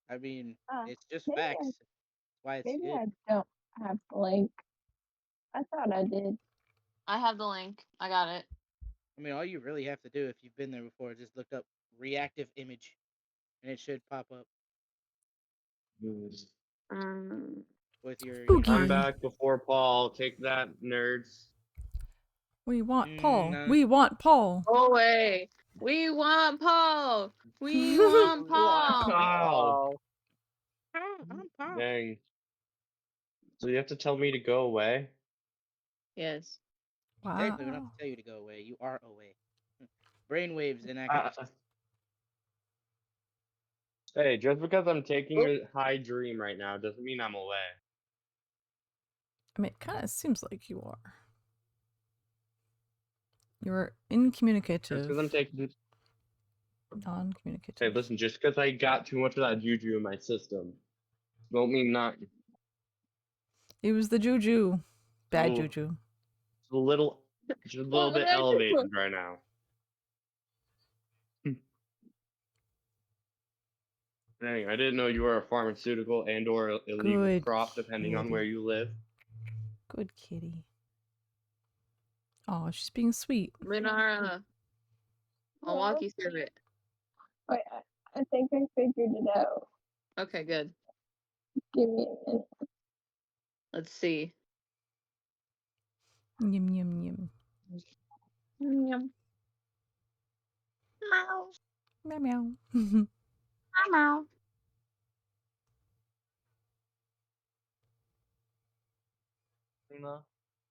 I mean, it's just maybe facts. That's why it's Maybe good. I don't have the link. I thought I did. I have the link. I got it. I mean, all you really have to do if you've been there before is just look up reactive image, and it should pop up with your. I'm back before Paul. Take that, nerds. We want Paul. We want Paul. Go away. We want Paul. We want Paul. Dang. So you have to tell me to go away? Yes. Technically, we don't have to tell you to go away. You are away. Brainwaves inactive. Hey, just because I'm taking a high dream right now doesn't mean I'm away. I mean, it kind of seems like you are. You're incommunicative. Just because I'm taking... Non-communicative. Hey, listen, just because I got too much of that juju in my system don't mean not... It was the juju. Bad Oh. juju. It's a little bit elevated right now. Dang, I didn't know you were a pharmaceutical and or illegal Good crop, depending on kitty. where you live. Good kitty. Oh, she's being sweet. Renara, I'll walk you through it. Wait, I think I figured it out. Okay, good. Give me a minute. Let's see. Yum yum yum. Yum. Meow. Meow meow. Meow. Luna.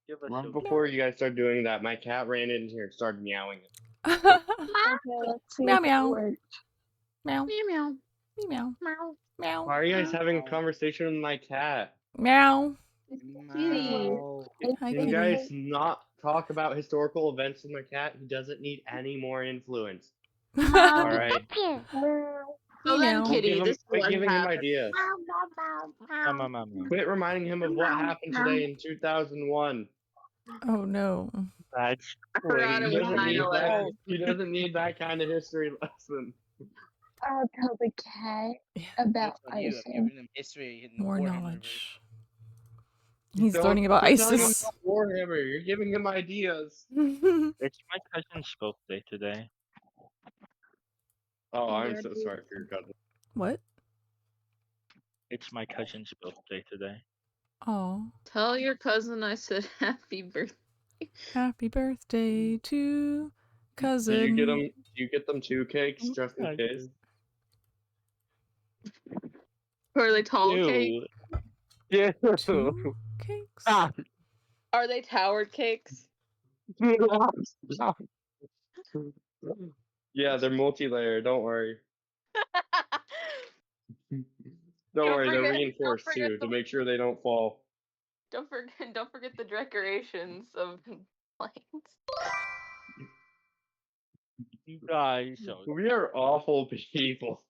Give us Long a before you guys start doing that, my cat ran in here and started meowing. Okay, let's see Meow if it meow. works. Meow. Meow meow. Meow. Meow. Meow. Why are you guys having a conversation with my cat? Meow. Kitty. It's Hi, Can you kitty. guys not talk about historical events with my cat? He doesn't need any more influence. Alright? So then, Meow. Kitty, this is Quit what giving him happened. ideas. Quit reminding him of what happened today in 2001. Oh no. That's I forgot it He was doesn't need that. 9/11. He doesn't need that kind of history lesson. I'll tell the cat about That's on you. I'm icing. giving them history in the More Warhammer universe. knowledge. He's Don't learning about quit telling him ISIS. about Warhammer. You're giving him ideas. It's my cousin's birthday today. Oh, I'm so sorry for your cousin. What? It's my cousin's birthday today. Oh. Tell your cousin I said happy birthday. Happy birthday to cousin. Do you get them 2 cakes just in case? Are they tall cakes? Yeah. 2 cakes? Are they towered cakes? Yeah, they're multi-layer. Don't worry. Don't worry, they're reinforced too to make sure they don't fall. Don't forget the decorations of planes. You guys are. We are awful people.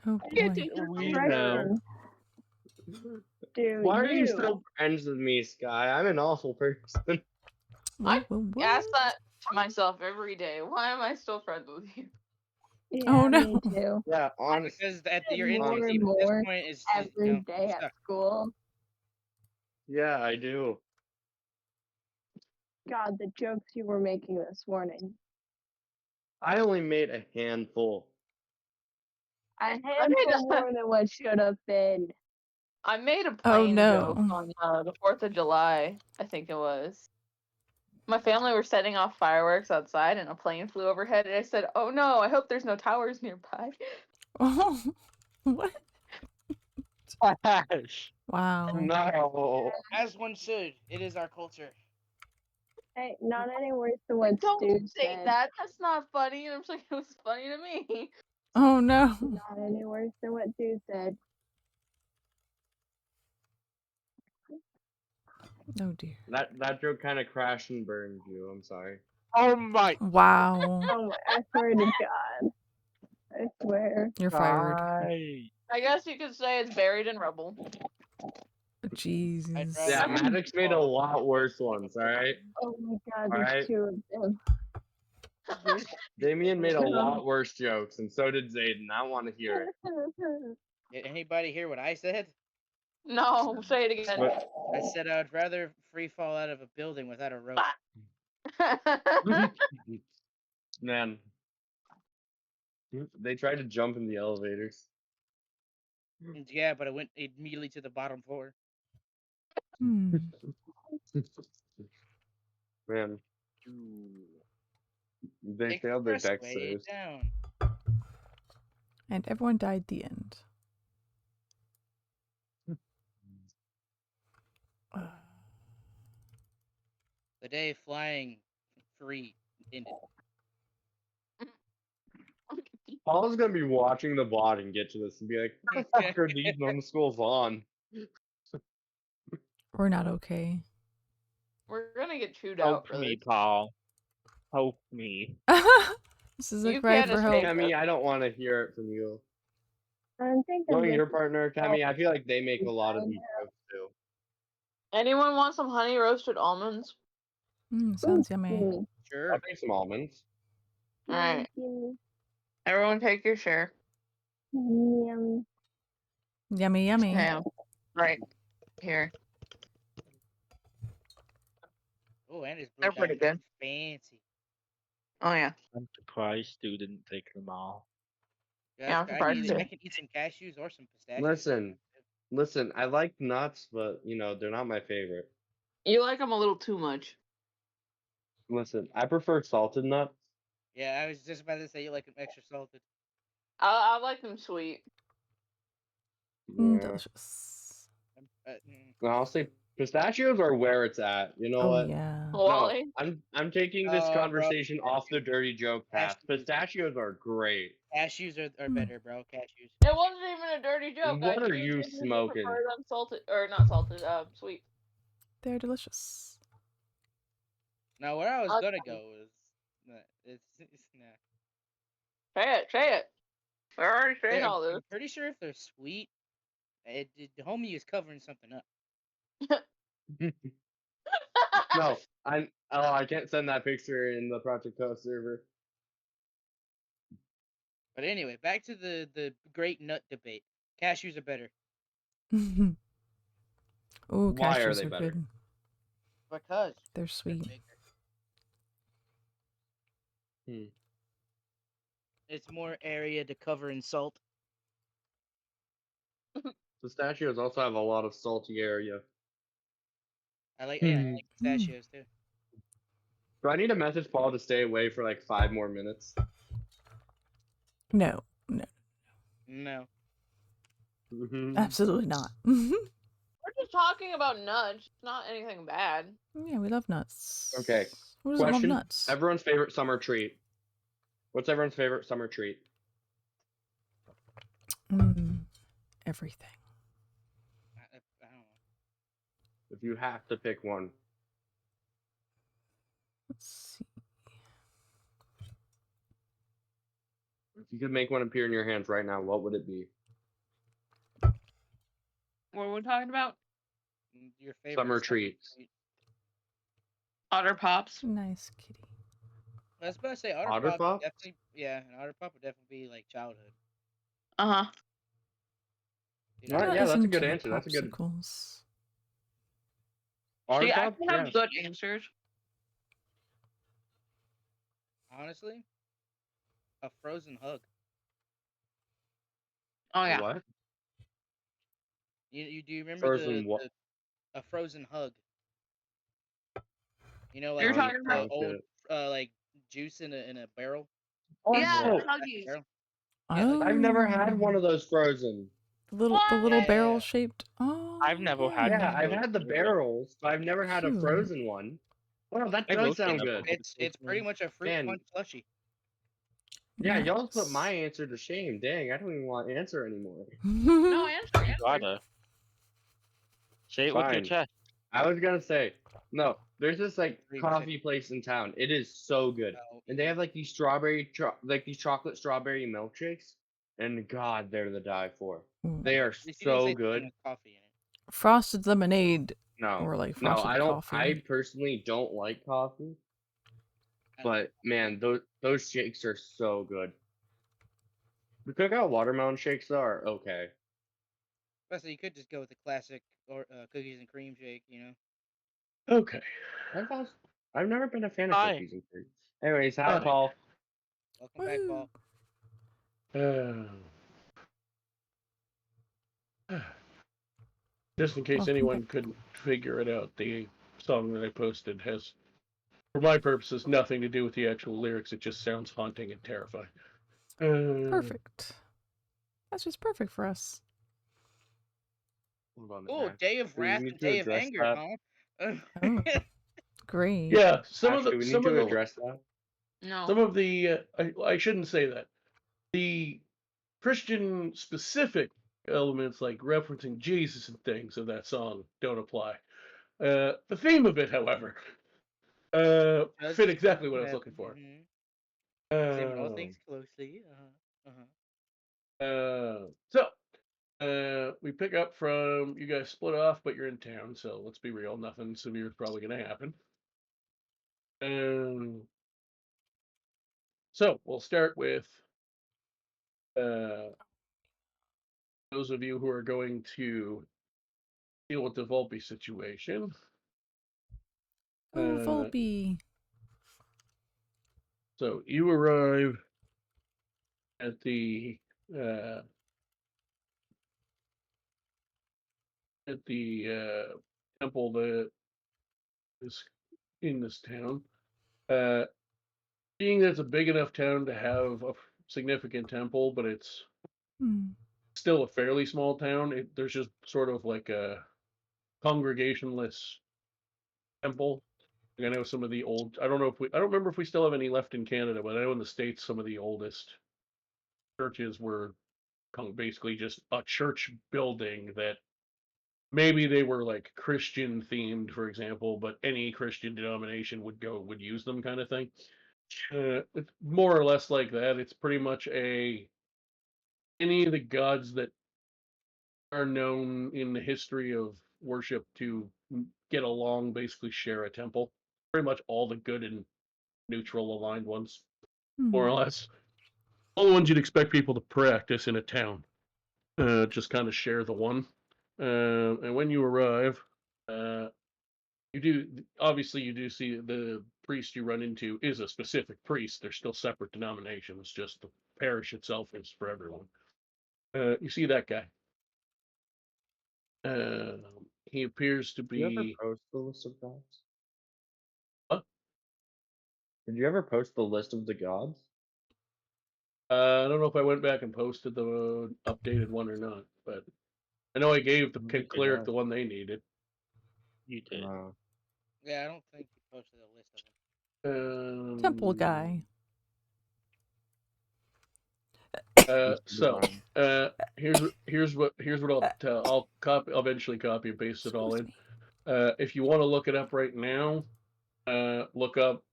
Oh Yeah, boy. take your We picture. know. Dude, Why are you still friends with me, Sky? I'm an awful person. What? Ask that to myself every day. Why am I still friends with you? Yeah, Oh, no. me too. Yeah, honestly. Because at your More intimacy and at this more point is every day at stuck. school. Yeah, I do. God, the jokes you were making this morning. I only made a handful. A handful more than what should have been. I made a Oh, plane no. joke on the 4th of July, I think it was. My family were setting off fireworks outside and a plane flew overhead and I said, oh no, I hope there's no towers nearby. Oh, what? Ash. Wow. No. As one should. It is our culture. Hey, not any worse than what Don't Stu say said. that. That's not funny. And I'm just like, it was funny to me. Oh no. Not any worse than what Stu said. Oh dear. That joke kind of crashed and burned you. I'm sorry. Oh my. Wow. Oh my, I swear to God. I swear. You're fired. I guess you could say it's buried in rubble. Jesus. Yeah, Maddox made a lot worse ones, alright? Oh my God, All there's right. 2 of them. Damien made a lot worse jokes, and so did Zayden. I want to hear it. Did anybody hear what I said? No, say it again. But- I said I'd rather free fall out of a building without a rope. Man. They tried to jump in the elevators. Yeah, but I went immediately to the bottom floor. Hmm. Man. They Take failed their the deck expressway saves. down. And everyone died the end. The day flying free ended. Paul's gonna be watching the bot and get to this and be like, what the fuck are these numbskulls on? We're not okay. We're gonna get chewed out Help for me, this. Paul. Help me. This is a You cry can't for help. escape. Kemi, I don't want to hear it from you. I'm thinking Knowing your this partner, Kemi, I feel like they make a lot of these jokes too. Anyone want some honey roasted almonds? Sounds yummy. gimme, Sure. I'll take some almonds. Alright. gimme, Everyone take your share. yummy. Yummy, yummy. Okay. Right. Here. Oh, and his blue They're pretty diamond. good. Fancy. Oh yeah. I'm surprised Stu didn't take them all. Yeah, I'm I surprised too. can eat some cashews or some pistachios. Listen, I like nuts, but, you know, they're not my favorite. You like them a little too much. Listen, I prefer salted nuts. Yeah, I was just about to say you like them extra salted. I like them sweet. Yeah. Delicious. No, I'll say Pistachios are where it's at. You know Oh what? yeah. No, Wally. I'm taking this Oh, bro. conversation off the dirty joke path. Cashews. Pistachios are great. Cashews are Hmm. better, bro. Cashews. It wasn't even a dirty joke. What I are you genuinely smoking? prefer them salted or not salted, sweet. They're delicious. Now, where I was I'll gonna try. go is it's nah. Say it. We're already saying I'm all this. pretty sure if they're sweet, the homie is covering something up. No, I can't send that picture in the Project Co server. But anyway, back to the great nut debate. Cashews are better Oh, Why are cashews they are better? good. because They're they're sweet. bigger. It's more area to cover in salt. Pistachios also have a lot of salty area. I like Hmm. pistachios too. Do I need to message Paul to stay away for like 5 more minutes? No, No. absolutely not. We're just talking about nuts. It's not anything bad. Yeah, we love nuts. Okay. Who doesn't love Question: nuts? Everyone's favorite summer treat. What's everyone's favorite summer treat? Everything. I don't know. If you have to pick one. Let's see. If you could make one appear in your hands right now, what would it be? What are we talking about? Your favorite Summer treats. Otter Pops. Nice kitty. I was about to say Otter Otter Pop. Pop? Definitely, yeah, an Otter Pop would definitely be like childhood. Uh-huh. You know? Alright, That yeah, is that's a into good the answer. That's a good. popsicles. Otter See, I Pop? can have Yeah. good answers. Honestly, a frozen hug. Oh yeah. What? You do you remember Frozen what? a frozen hug? You know, like You're the talking about old like juice in a barrel. yeah, Oh, Huggies. Barrel. Oh, I've never had one of those frozen. the little Yeah. barrel shaped. Oh, I've never had Yeah, one. I've had the barrels, but I've never had a Cute. frozen one. Well, that I does will sound say good. that. It's pretty much a fruit Man. punch slushie. Yeah, y'all put Nice. my answer to shame. Dang, I don't even want to answer anymore. No, answer. You gotta. Say it with your Fine. chest. I was gonna say, no, there's this like Green coffee place in town. It is so good. No. And they have like these these chocolate strawberry milkshakes. And God, they're the die for. Mm. They are At least you didn't so say the one good. with coffee in it. Frosted lemonade No, or like no, frosted I don't. coffee. I personally don't like coffee, I don't but man, those shakes are so good. The cookout watermelon shakes though are okay. So you could just go with the classic or cookies and cream shake, you know. Okay. I've never been a fan of Hi. cookies and cream. Anyways, hi Paul. Welcome back, Woo. Paul. Just in case Welcome anyone back. couldn't figure it out, the song that I posted has, for my purposes, nothing to do with the actual lyrics. It just sounds haunting and terrifying. Perfect. That's just perfect for us. Oh, Day of Do we Wrath need and to Day of address Anger, that? huh? Oh, great. Yeah, some Ash, of the do we need some of to the address that? No. some of the I shouldn't say that. The Christian specific elements like referencing Jesus and things of that song don't apply. The theme of it, however, Does fit exactly what I was have- looking for. mhm. Examine all things closely. So we pick up from you guys split off, but you're in town, so let's be real, nothing severe is probably going to happen. So we'll start with those of you who are going to deal with the Volpe situation. Oh, Volpe. So you arrive at the temple that is in this town. Being that it's a big enough town to have a significant temple, but it's Hmm. still a fairly small town. There's just sort of like congregationless temple. I know some of the old. I don't remember if we still have any left in Canada, but I know in the States some of the oldest churches were basically just a church building that maybe they were like Christian themed, for example, but any Christian denomination would use them, kind of thing. It's more or less like that. It's pretty much any of the gods that are known in the history of worship to get along basically share a temple. Pretty much all the good and neutral aligned ones, more or less. All the ones you'd expect people to practice in a town. Just kind of share the one. And when you arrive, you do see the priest you run into is a specific priest. They're still separate denominations, just the parish itself is for everyone. You see that guy. He appears to Did you ever be. post the list of gods? What? Did you ever post the list of the gods? I don't know if I went back and posted the updated one or not, but I know I gave the cleric the one they needed. You did. Yeah, I don't think you posted a list of them. Temple guy. Here's what I'll eventually copy and paste it all in. If you want to look it up right now, look up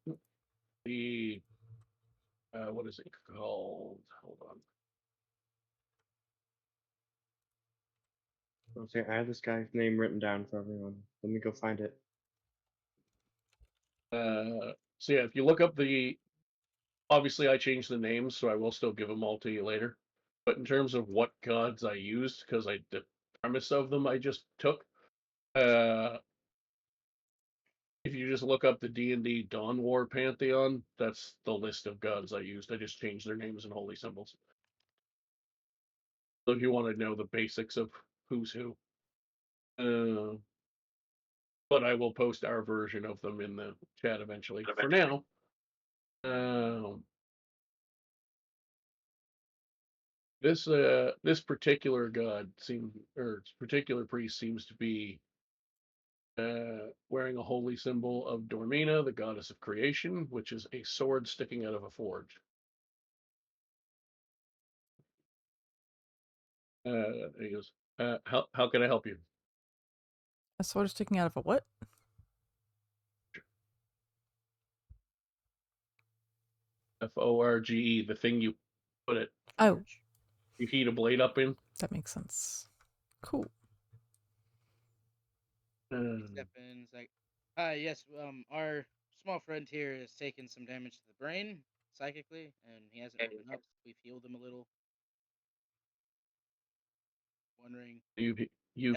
the what is it called? Hold on. Okay, I have this guy's name written down for everyone. Let me go find it. So yeah, if you look up obviously I changed the names, so I will still give them all to you later. But in terms of what gods I used, because the premise of them I just took, if you just look up the D&D Dawn War Pantheon, that's the list of gods I used. I just changed their names and holy symbols. So if you want to know the basics of who's who. But I will post our version of them in the chat eventually. For now, this particular god particular priest seems to be wearing a holy symbol of Dormina, the goddess of creation, which is a sword sticking out of a forge. He goes, how can I help you? A sword sticking out of a what? Forge, the thing you put it. Oh. You heat a blade up in. That makes sense. Cool. Step in, it's like, yes, our small friend here has taken some damage to the brain psychically, and he hasn't woken up. We've healed him a little. Wondering. You've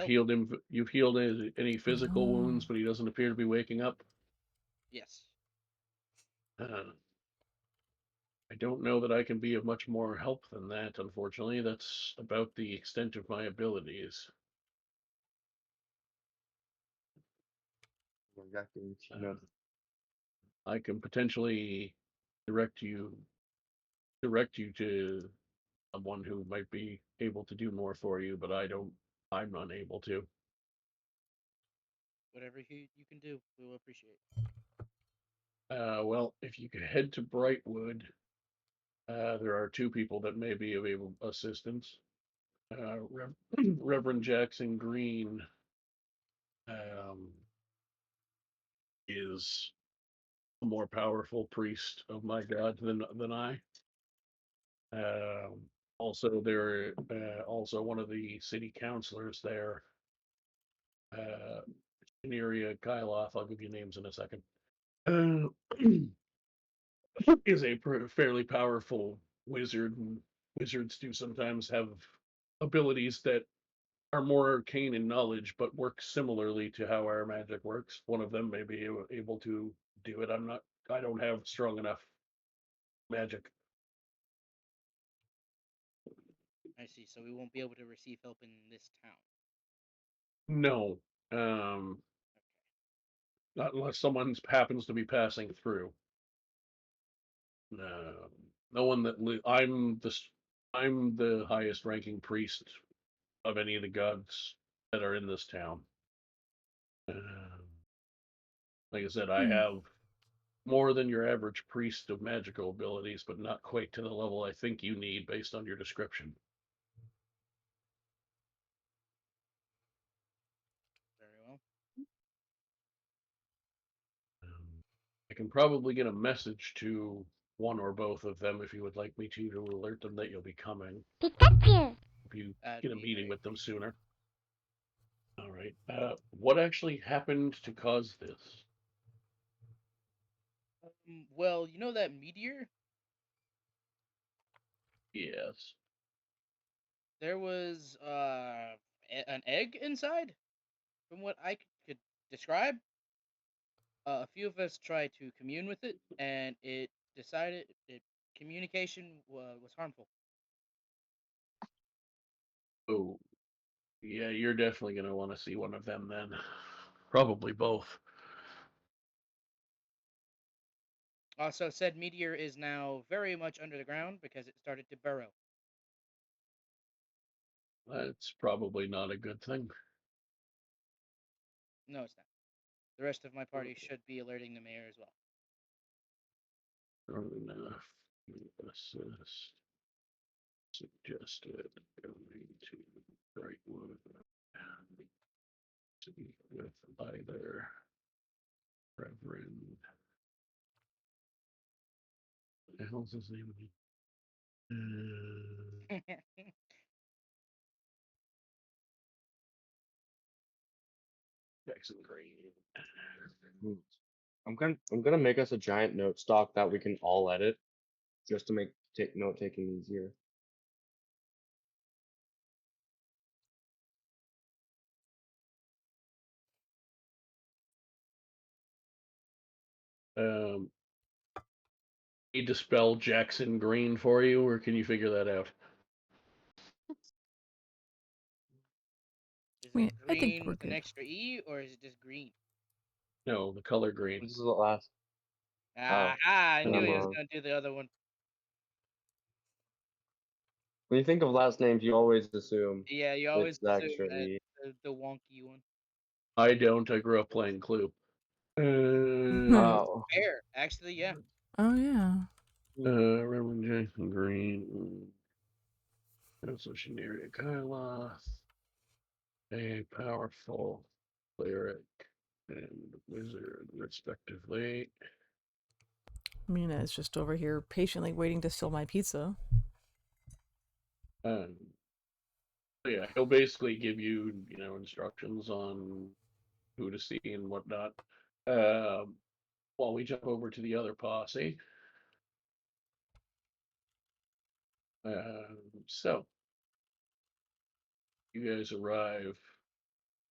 healed him. You've healed any physical wounds, but he doesn't appear to be waking up. Yes. I don't know that I can be of much more help than that, unfortunately. That's about the extent of my abilities. I can potentially direct you to someone who might be able to do more for you, but I'm unable to. Whatever you can do, we will appreciate. Well, if you could head to Brightwood, there are two people that may be of able assistance. Reverend Jackson Green is a more powerful priest of my god than I. Also, there also one of the city councilors there, Neria Kyloth. I'll give you names in a second. Is a fairly powerful wizard, and wizards do sometimes have abilities that are more arcane in knowledge, but work similarly to how our magic works. One of them may be able to do it. I don't have strong enough magic. I see. So we won't be able to receive help in this town. No, not unless someone happens to be passing through. No one that I'm the highest ranking priest of any of the gods that are in this town. Like I said, I have more than your average priest of magical abilities, but not quite to the level I think you need based on your description. Very well. I can probably get a message to one or both of them if you would like me to alert them that you'll be coming. Pikachu! If you That'd get a be meeting great. with them sooner. All right. What actually happened to cause this? Well, you know that meteor? Yes. There was an egg inside, from what I could describe. A few of us tried to commune with it, and it decided that communication was harmful. Oh, yeah, you're definitely going to want to see one of them then. Probably both. Also, said meteor is now very much under the ground because it started to burrow. That's probably not a good thing. No, it's not. The rest of my party should be alerting the mayor as well. Enough. Assist. Suggested going to DrakeWarden. Speak with either Reverend. What the hell's his name? Jackson Green. I'm gonna make us a giant note stock that we can all edit, just to make note taking easier. Need to spell Jackson Green for you, or can you figure that out? Is I it mean, I think green we're with an good. extra E, or is it just green? No, the color green. This is the last. Ah, I then knew I'm he was wrong. going to do the other one. When you think of last names, you always assume Yeah, you always it's the assume extra that E. the wonky one. I don't. I grew up playing Clue. Oh. Fair, actually, yeah. Oh, yeah. Reverend Jackson Green. Also, Shaneria Kyloth. A powerful cleric and wizard, respectively. Mina is just over here patiently waiting to steal my pizza. So yeah, he'll basically give you, instructions on who to see and whatnot. While we jump over to the other posse. So you guys arrive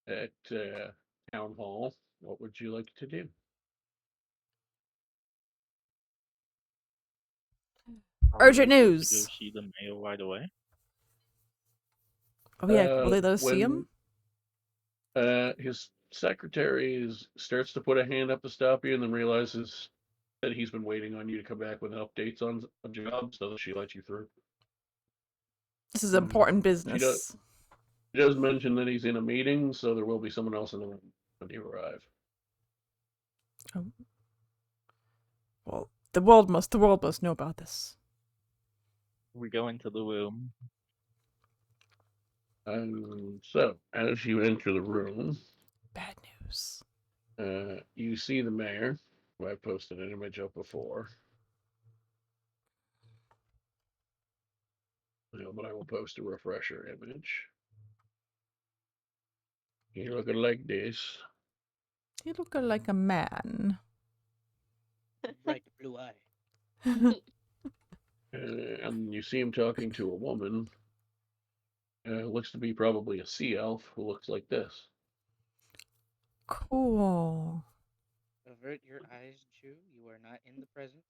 at town hall. What would you like to do? Urgent Probably news! To go see the mayor right away. Oh, yeah. Will they let us see When him? his secretary starts to put a hand up to stop you, and then realizes that he's been waiting on you to come back with updates on a job, so that she lets you through. This is important She business. does mention that he's in a meeting, so there will be someone else in the room when you arrive. Oh. Well, the world must know about this. We go into the room. So, as you enter the room, Bad news. you see the mayor, who I posted an image of before. But I will post a refresher image. You're looking like this. You look like a man. Bright blue eye. And you see him talking to a woman. Looks to be probably a sea elf who looks like this. Cool. Avert your eyes, Jew. You are not in the presence.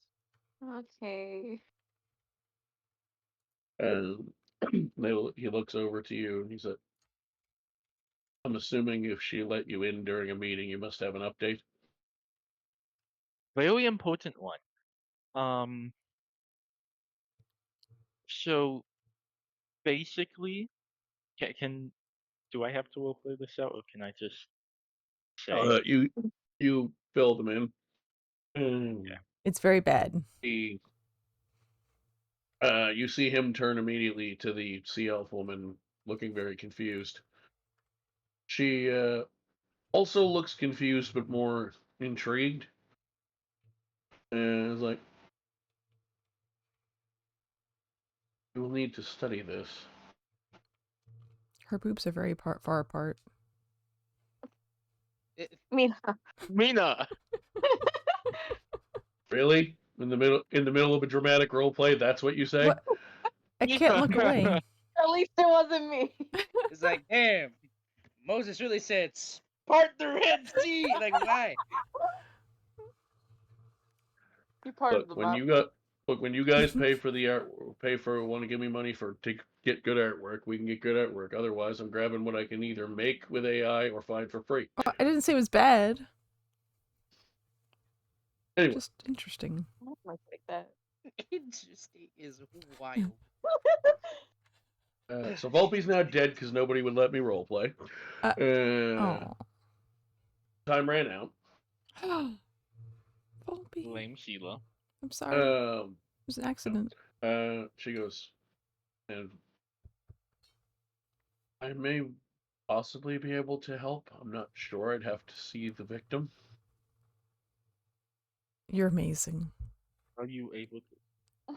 Okay. And he looks over to you and he said, I'm assuming if she let you in during a meeting, you must have an update. Very important one. So basically, do I have to roleplay this out, or can I just say. You fill them in. And It's very bad. you see him turn immediately to the sea elf woman, looking very confused. She also looks confused, but more intrigued. And is like, "You will need to study this." Her boobs are very far apart. Mina. Really? In the middle of a dramatic role play, that's what you say? What? I can't look away. At least it wasn't me. It's like, damn, Moses really said, part the Red Sea. Like, why? You part Look, when you guys pay for the art, want to give me money to get good artwork, we can get good artwork. Otherwise, I'm grabbing what I can either make with AI or find for free. Oh, I didn't say it was bad. Anyway. Just interesting. I might take that. Interesting is wild. So Volpe's now dead because nobody would let me roleplay. Time ran out. Volpe. Blame Sheila. I'm sorry. It was an accident. She goes, and I may possibly be able to help. I'm not sure. I'd have to see the victim. You're amazing. Are you able to?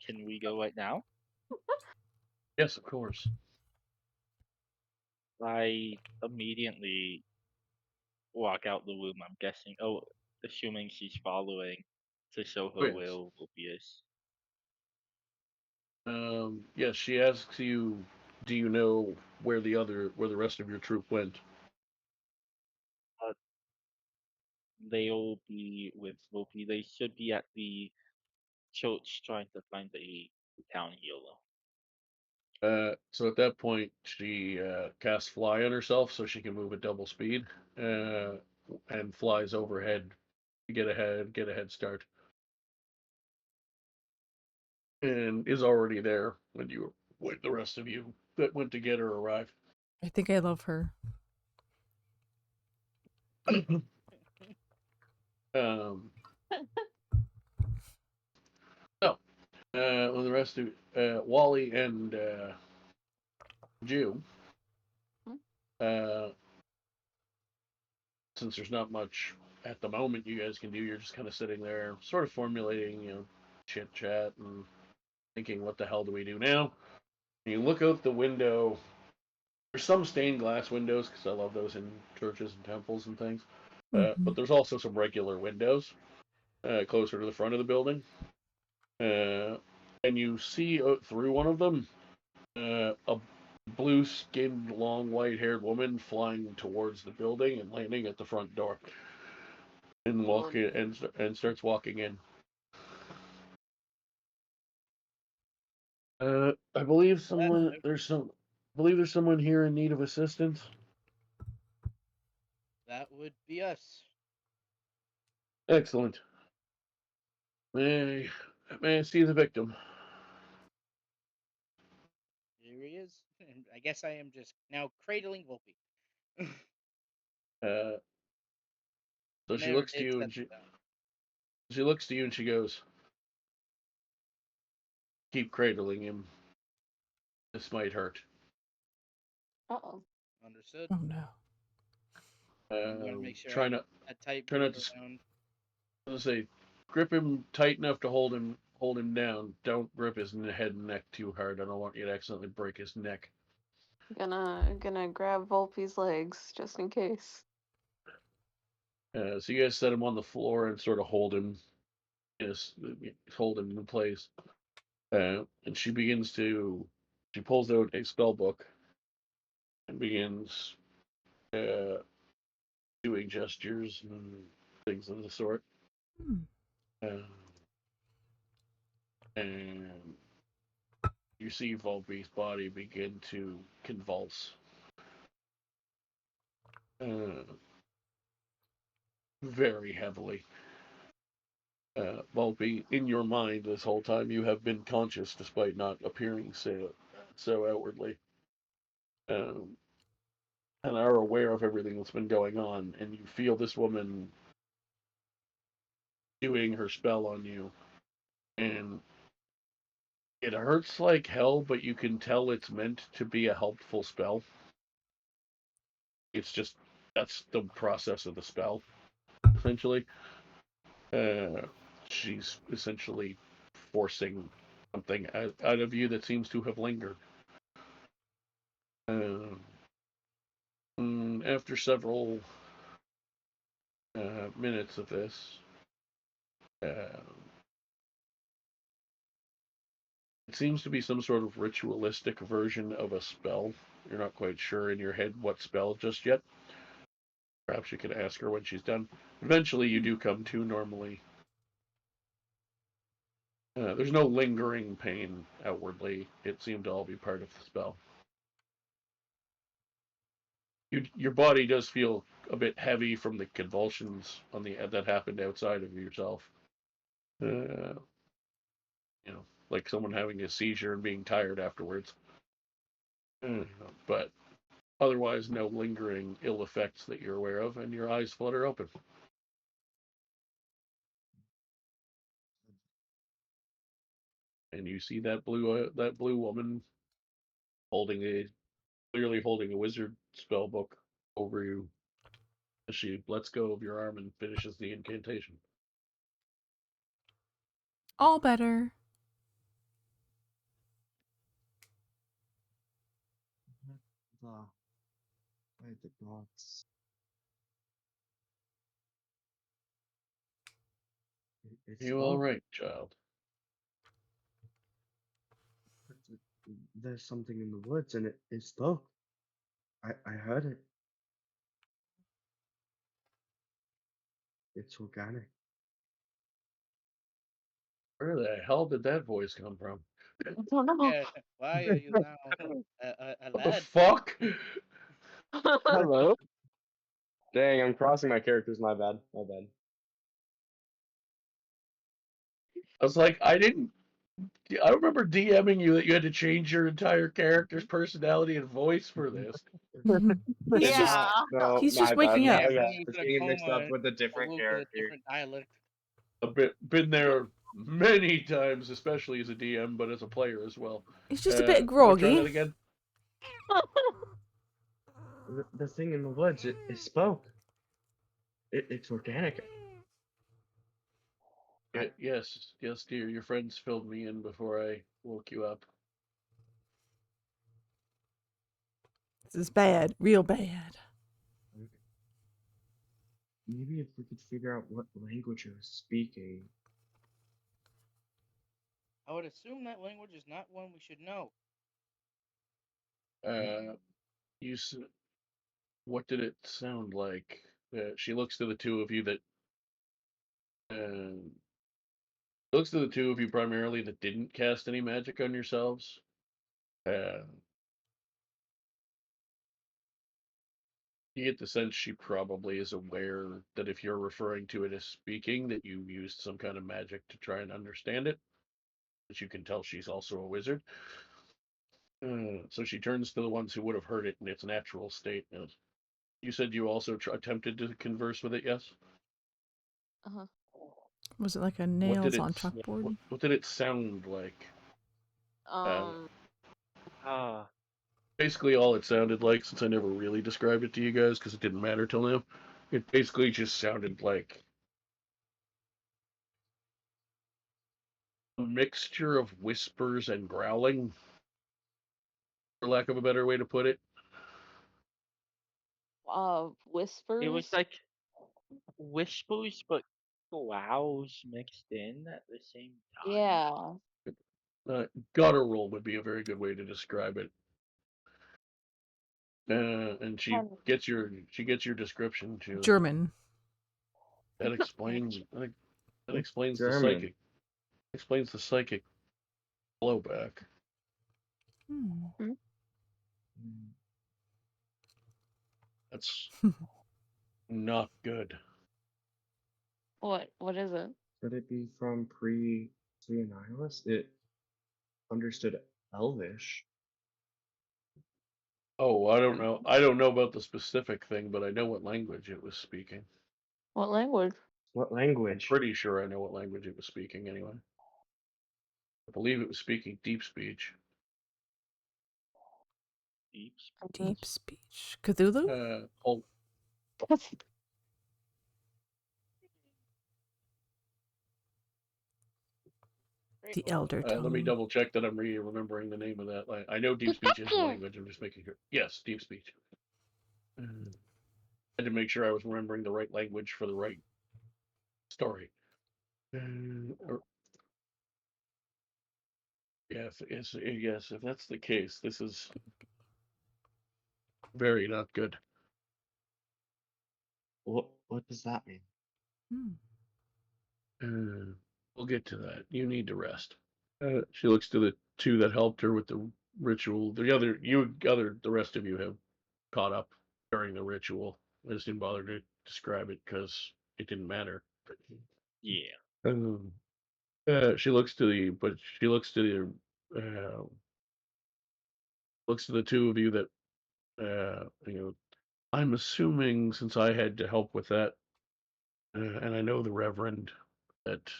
Can we go right now? Yes, of course. I immediately walk out the room. I'm guessing. Oh, assuming she's following to show her where Volpe is. Yes, she asks you, do you know where the rest of your troop went? They'll be with Volpe. They should be at the church trying to find a town healer. So at that point, she casts fly on herself so she can move at double speed, and flies overhead to get a head start, and is already there when the rest of you that went to get her arrive. I think I love her. When the rest of Wally and Jew, since there's not much at the moment you guys can do, you're just kind of sitting there, sort of formulating, chit chat and thinking, what the hell do we do now? And you look out the window. There's some stained glass windows because I love those in churches and temples and things. But there's also some regular windows closer to the front of the building. And you see through one of them a blue-skinned, long, white-haired woman flying towards the building and landing at the front door, and starts walking in. I believe there's someone here in need of assistance. That would be us. Excellent. May I see the victim? Here he is. I guess I am just now cradling Volpe. So she looks to you and she goes, "Keep cradling him. This might hurt." Uh-oh. Understood. Oh no. Make sure try not to say, grip him tight enough to hold him down. Don't grip his head and neck too hard. I don't want you to accidentally break his neck. Gonna grab Volpe's legs just in case. So you guys set him on the floor and sort of hold him in place. And she pulls out a spell book and begins doing gestures and things of the sort. And you see Volpe's body begin to convulse. Very heavily. Volpe, in your mind this whole time, you have been conscious despite not appearing so outwardly. and are aware of everything that's been going on, and you feel this woman doing her spell on you, and it hurts like hell, but you can tell it's meant to be a helpful spell. It's just, that's the process of the spell, essentially. She's essentially forcing something out of you that seems to have lingered. After several minutes of this, it seems to be some sort of ritualistic version of a spell. You're not quite sure in your head what spell just yet. Perhaps you could ask her when she's done. Eventually, you do come to normally. There's no lingering pain outwardly. It seemed to all be part of the spell. Your body does feel a bit heavy from the convulsions that happened outside of yourself. Like someone having a seizure and being tired afterwards. But otherwise, no lingering ill effects that you're aware of, and your eyes flutter open. And you see that blue woman clearly holding a wizard spell book over you as she lets go of your arm and finishes the incantation. All better. The gods. You all right, child? There's something in the woods, and it spoke. I heard it. It's organic. Where the hell did that voice come from? I don't know. Yeah, why are you now a What the lad? fuck? Hello? Dang, I'm crossing my characters. My bad. I was like, I remember DMing you that you had to change your entire character's personality and voice for this. He's Yeah. just No, he's my just bad, waking my up. bad. Yeah, I was getting mixed up with a different with a character. different dialect. Been there many times, especially as a DM, but as a player as well. He's just a bit Wanna try that groggy. again? The thing in the woods, it spoke. It's organic. Yes, dear. Your friends filled me in before I woke you up. This is bad, real bad. Maybe if we could figure out what language you're speaking. I would assume that language is not one we should know. What did it sound like? She looks to the two of you primarily that didn't cast any magic on yourselves. You get the sense she probably is aware that if you're referring to it as speaking, that you used some kind of magic to try and understand it. But you can tell she's also a wizard. So she turns to the ones who would have heard it in its natural state. You said you also attempted to converse with it, yes? Uh-huh. Was it like a nails on chalkboard? What did it sound like? Basically all it sounded like, since I never really described it to you guys because it didn't matter till now, it basically just sounded like a mixture of whispers and growling, for lack of a better way to put it. Whispers? It was like whispers, but growls mixed in at the same time. Yeah. Guttural would be a very good way to describe it. And she gets your description too. German. That explains the German. psychic. Explains the psychic blowback. That's not good. What is it? Could it be from pre-Nihilist? It understood Elvish. Oh, I don't know. I don't know about the specific thing, but I know what language it was speaking. What language? What I'm language? pretty sure I know what language it was speaking anyway. I believe it was speaking deep speech. Deep Deep speech. Cthulhu? Oh, The Elder let me Tongue. double check that I'm remembering the name of that. I know deep speech is a language. I'm just making sure. Yes, deep speech. I had to make sure I was remembering the right language for the right story. Yes, if that's the case, this is very not good. What does that mean? We'll get to that. You need to rest. She looks to the two that helped her with the ritual. The rest of you have caught up during the ritual. I just didn't bother to describe it because it didn't matter. Yeah. She looks to the two of you that I'm assuming since I had to help with that, and I know the Reverend that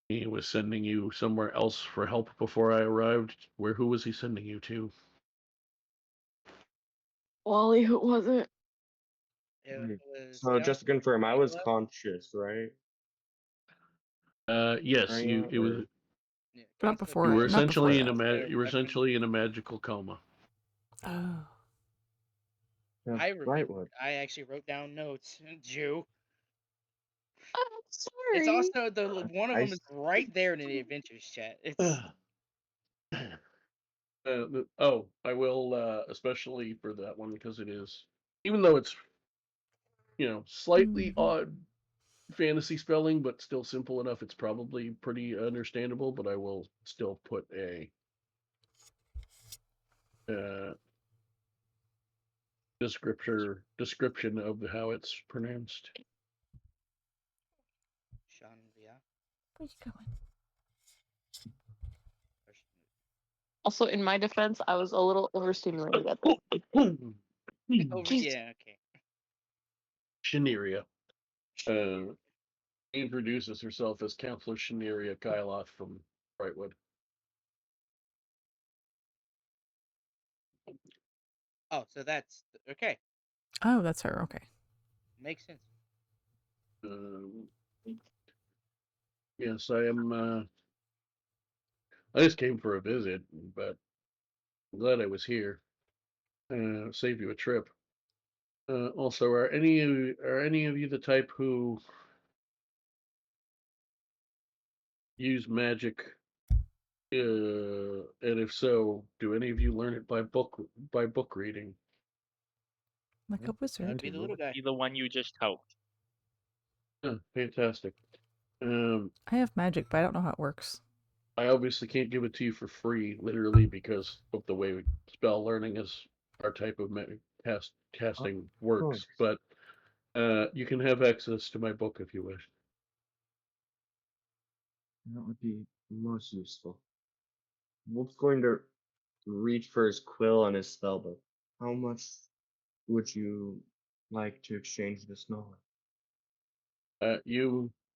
he was sending you somewhere else for help before I arrived. Who was he sending you to? Wally, who was it? It was So just to confirm, I was Caleb. conscious, right? Yes, it was. Yeah, Not Counselor before. You were Caleb, not before essentially in that. you were essentially in a magical coma. Oh. I actually wrote down notes, Jew. I'm sorry. It's also one of I them is right there in the adventures chat. It's I will, especially for that one because it is, even though it's slightly odd fantasy spelling, but still simple enough. It's probably pretty understandable. But I will still put a description of how it's pronounced. Shanvia. Where you going? Also, in my defense, I was a little overstimulated at that. Yeah, okay. Shaneria introduces herself as Counselor Shaneria Kyloth from Brightwood. Oh, so that's okay. Oh, that's her. Okay. Makes sense. Yes, I am. I just came for a visit, but I'm glad I was here. Save you a trip. Also, are any of you the type who use magic? And if so, do any of you learn it by book reading? Like a wizard. Be the little guy. Be the one you just helped. Fantastic. I have magic, but I don't know how it works. I obviously can't give it to you for free, literally, because of the way spell learning is our type of casting works. But you can have access to my book if you wish. That would be most useful. Wolf's going to reach for his quill on his spellbook. How much would you like to exchange this knowledge?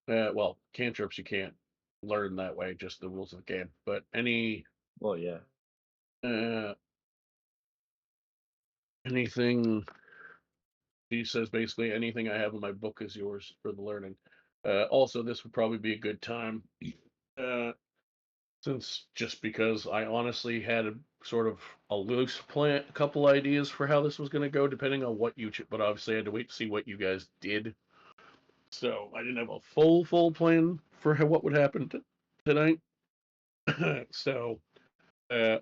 Well, cantrips you can't learn that way, just the rules of the game. But Well, yeah. Anything, he says basically anything I have in my book is yours for the learning. Also, this would probably be a good time, because I honestly had a sort of a loose plan, a couple ideas for how this was going to go, depending on what but obviously I had to wait to see what you guys did. So I didn't have a full plan for what would happen tonight. So I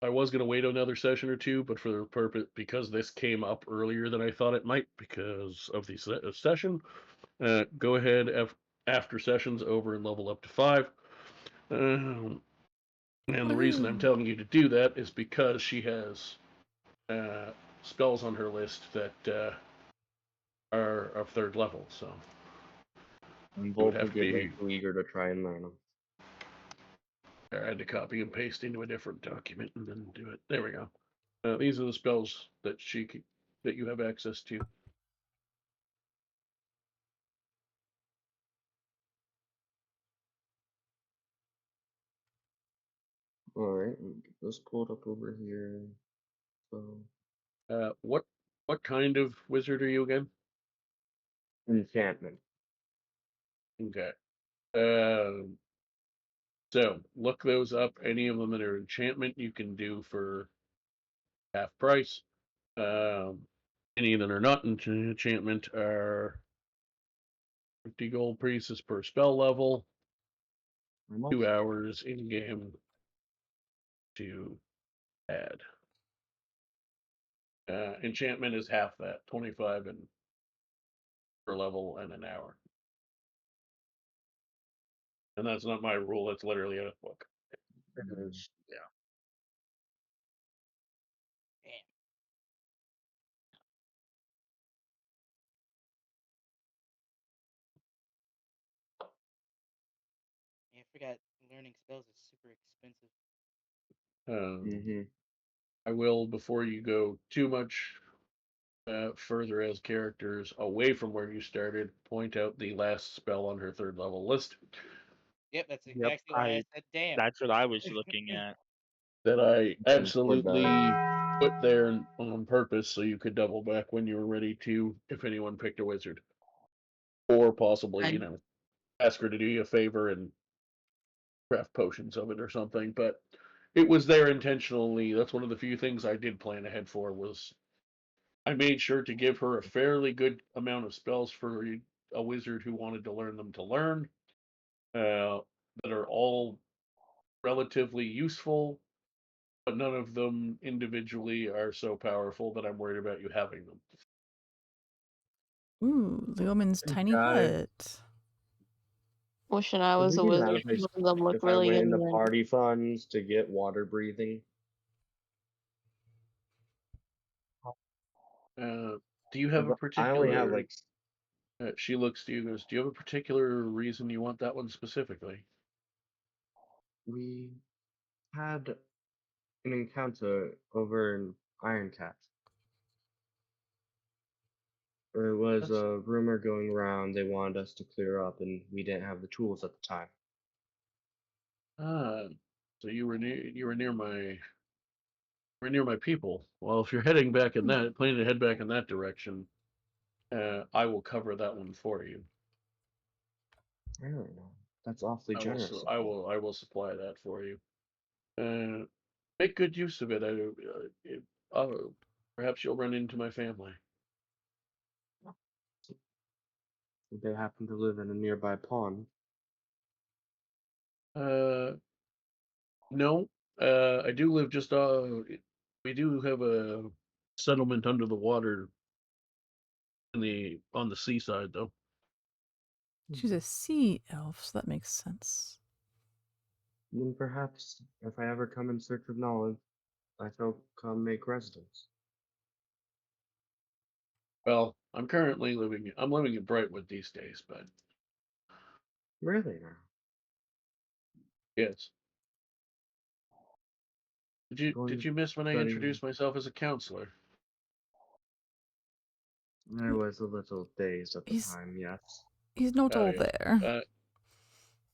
was gonna wait another session or two, but for the purpose, because this came up earlier than I thought it might because of the session, go ahead after session's over and level up to 5. And the reason I'm telling you to do that is because she has spells on her list that are of 3rd level. So And Wolf would be way too eager to try and learn them. I had to copy and paste into a different document and then do it. There we go. These are the spells that that you have access to. Alright, get this pulled up over here. So, What kind of wizard are you again? enchantment. Okay. So look those up. Any of them that are enchantment, you can do for half price. Any that are not enchantment are 50 gold pieces per spell level. 2 hours in game to add. Enchantment is half that, 25 and per level and an hour. And that's not my rule, that's literally in a book. Yeah. Yeah, I forgot learning spells is super expensive. I will, before you go too much further as characters away from where you started, point out the last spell on her 3rd level list. Yep, that's exactly why I said damn. That's what I was looking at. That I absolutely put there on purpose so you could double back when you were ready to, if anyone picked a wizard. Or possibly, ask her to do you a favor and craft potions of it or something. But it was there intentionally. That's one of the few things I did plan ahead for, was I made sure to give her a fairly good amount of spells for a wizard who wanted to learn them to learn, that are all relatively useful, but none of them individually are so powerful that I'm worried about you having them. Ooh, Leoman's tiny hut. Wishing I was a wizard. Some of them look If really I went into good. party funds to get water breathing. Do you have a particular? I only have like. She looks to you and goes, "Do you have a particular reason you want that one specifically?" We had an encounter over in Ironcat. There was a rumor going around they wanted us to clear up, and we didn't have the tools at the time. So you were near my people. Well, if you're heading back in planning to head back in that direction, I will cover that one for you. I don't know. That's awfully generous. I will supply that for you. Make good use of it. Perhaps you'll run into my family. They happen to live in a nearby pond. No. I do live just we do have a settlement under the water on the seaside, though. She's a sea elf, so that makes sense. Then perhaps, if I ever come in search of knowledge, I shall come make residence. Well, I'm living in Brightwood these days, but Really now? yes. Did you miss when I introduced myself as a counselor? I was a little dazed at the time, yes. He's not all there.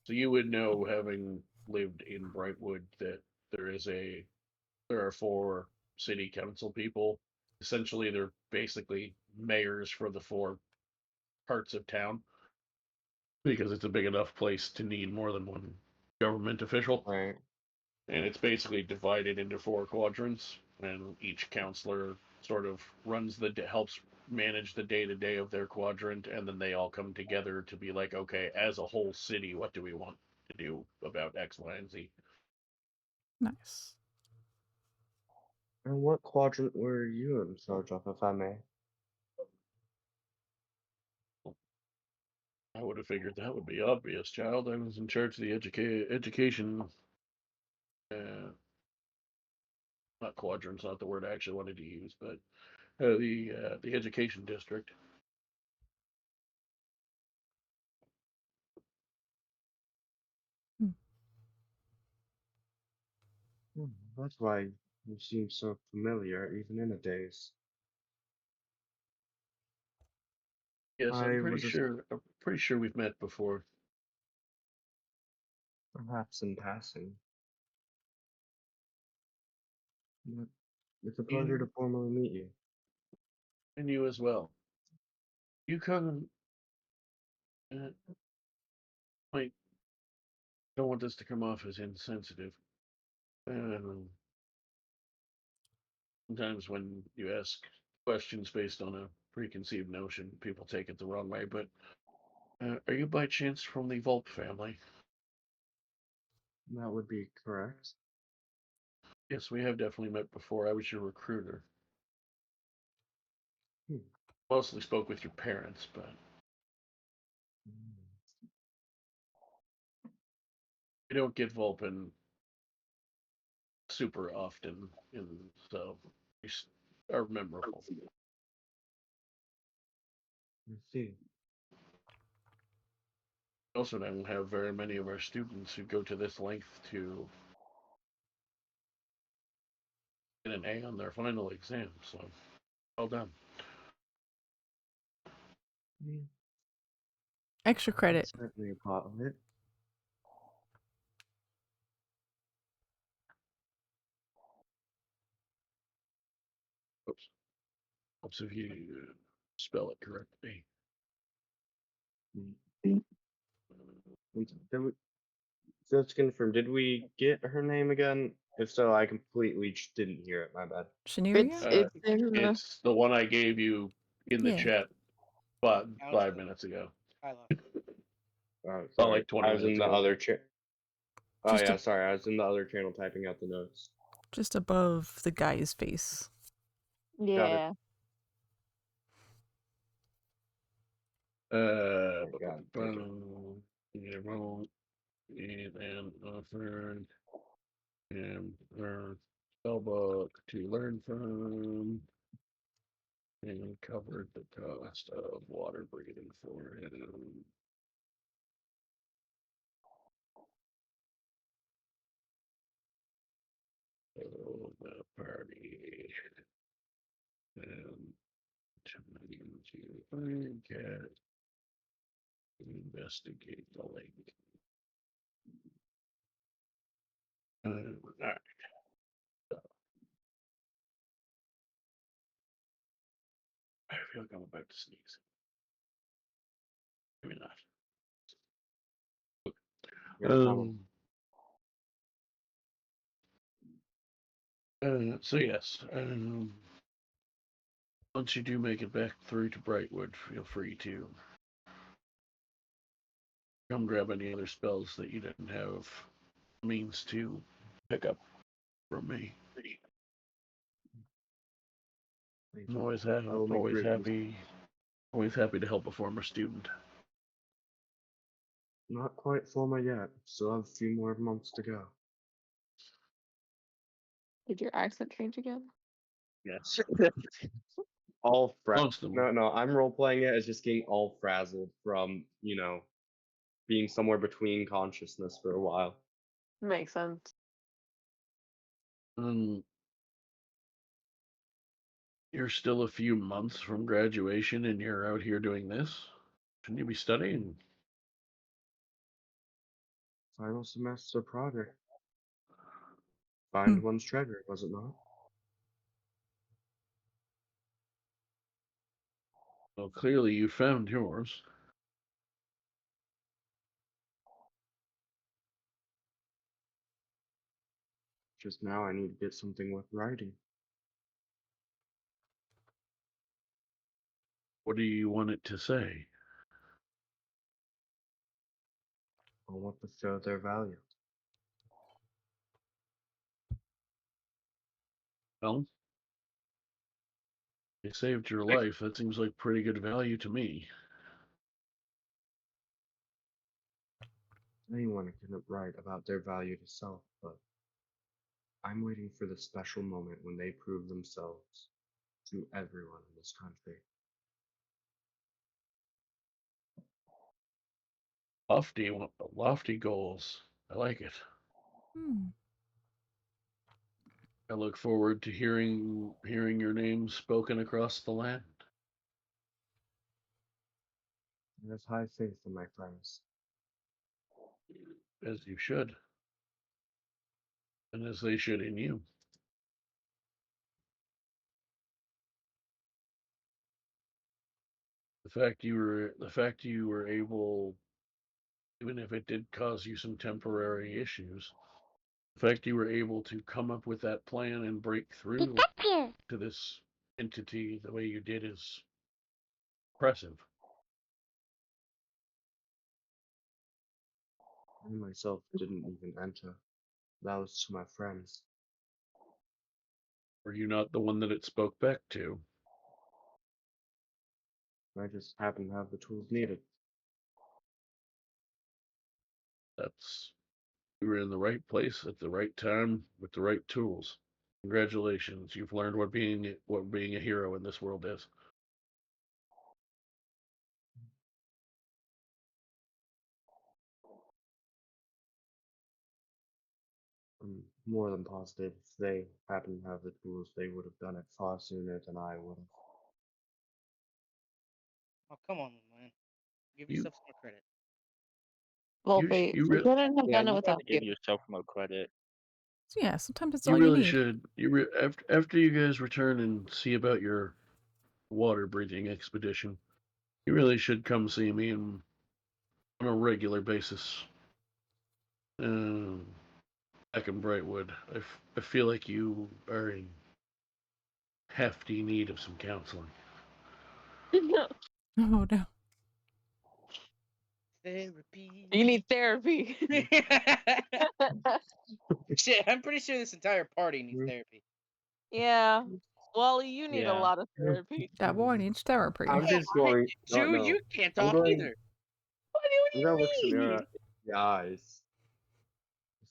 So you would know, having lived in Brightwood, that there are 4 city council people. Essentially, they're basically mayors for the 4 parts of town, because it's a big enough place to need more than one government official. Right. And it's basically divided into 4 quadrants, and each counselor sort of helps manage the day-to-day of their quadrant, and then they all come together to be like, okay, as a whole city, what do we want to do about X, Y, and Z? Nice. And what quadrant were you in charge of, if I may? I would have figured that would be obvious, child. I was in charge of the education. Not quadrant's not the word I actually wanted to use, but the education district. That's why You seem so familiar, even in a daze. Yes, I'm I pretty was sure. I'm pretty sure we've met before. perhaps in passing. But it's a You pleasure to formally meet you. and you as well. You come. I don't want this to come off as insensitive. Um, Sometimes when you ask questions based on a preconceived notion, people take it the wrong way. But are you by chance from the Volp family? That would be correct. Yes, we have definitely met before. I was your recruiter. Hmm. Mostly spoke with your parents, but we don't get Vulpin super often, and so we are memorable. I see. We also don't have very many of our students who go to this length to get an A on their final exam, so well done. Extra credit. That's certainly a part of it. Oops. Oops, if you spell it correctly. Just confirm, did we get her name again? If so, I completely didn't hear it. My bad. Shaneria? It's in the It's the one I gave you in the Yeah. chat, but I was 5 the- minutes ago. I left. Oh, Oh, sorry. like 20 I was in minutes the ago. other chat. Oh Just yeah, a- sorry. I was in the other channel typing out the notes. Just above the guy's face. yeah. God, thank you. And offered and our spellbook to learn from, and covered the cost of water breathing for him. So the party and trying to find cat, investigate the lake. All right. I feel like I'm about to sneeze. Maybe not. So yes, once you do make it back through to Brightwood, feel free to come grab any other spells that you didn't have means to pick up from me. I'm always happy. I will make Always great use. happy. Always happy to help a former student. Not quite formal yet. Still have a few more months to go. Did your accent change again? Yes. All Constantly. No, I'm role playing it as just getting all frazzled from, being somewhere between consciousness for a while. Makes sense. You're still a few months from graduation and you're out here doing this? Shouldn't you be studying? Final semester project. Find one's treasure, was it not? Well, clearly you found yours. Just now I need to get something worth writing. What do you want it to say? I want to show their value. Well, they saved your life. That seems like pretty good value to me. Anyone can write about their value to self, but I'm waiting for the special moment when they prove themselves to everyone in this country. Lofty goals. I like it. I look forward to hearing your name spoken across the land. There's high faith in my friends. As you should. And as they should in you. The fact you were able, even if it did cause you some temporary issues, the fact you were able to come up with that plan and break through to this entity the way you did is impressive. I myself didn't even enter. That was to my friends. Were you not the one that it spoke back to? I just happened to have the tools needed. You were in the right place at the right time with the right tools. Congratulations, you've learned what being a hero in this world is. I'm more than positive if they happened to have the tools, they would have done it far sooner than I would have. Oh, come on, man. Give You- yourself some more credit. Well, You sh- they you re- couldn't have Yeah, done it you without gotta give you. yourself more credit. So yeah, sometimes it's You all you really need. should. After you guys return and see about your water breathing expedition, you really should come see me on a regular basis. Back in Brightwood, I feel like you are in hefty need of some counseling. Oh no. Therapy. You need therapy. Shit, I'm pretty sure this entire party needs therapy. Yeah. Wally, you need a Yeah. lot of therapy. That boy needs therapy. I'm just going. Drew, no. you can't I'm talk going- either. What I'm do gonna you look Samira mean? in the eyes.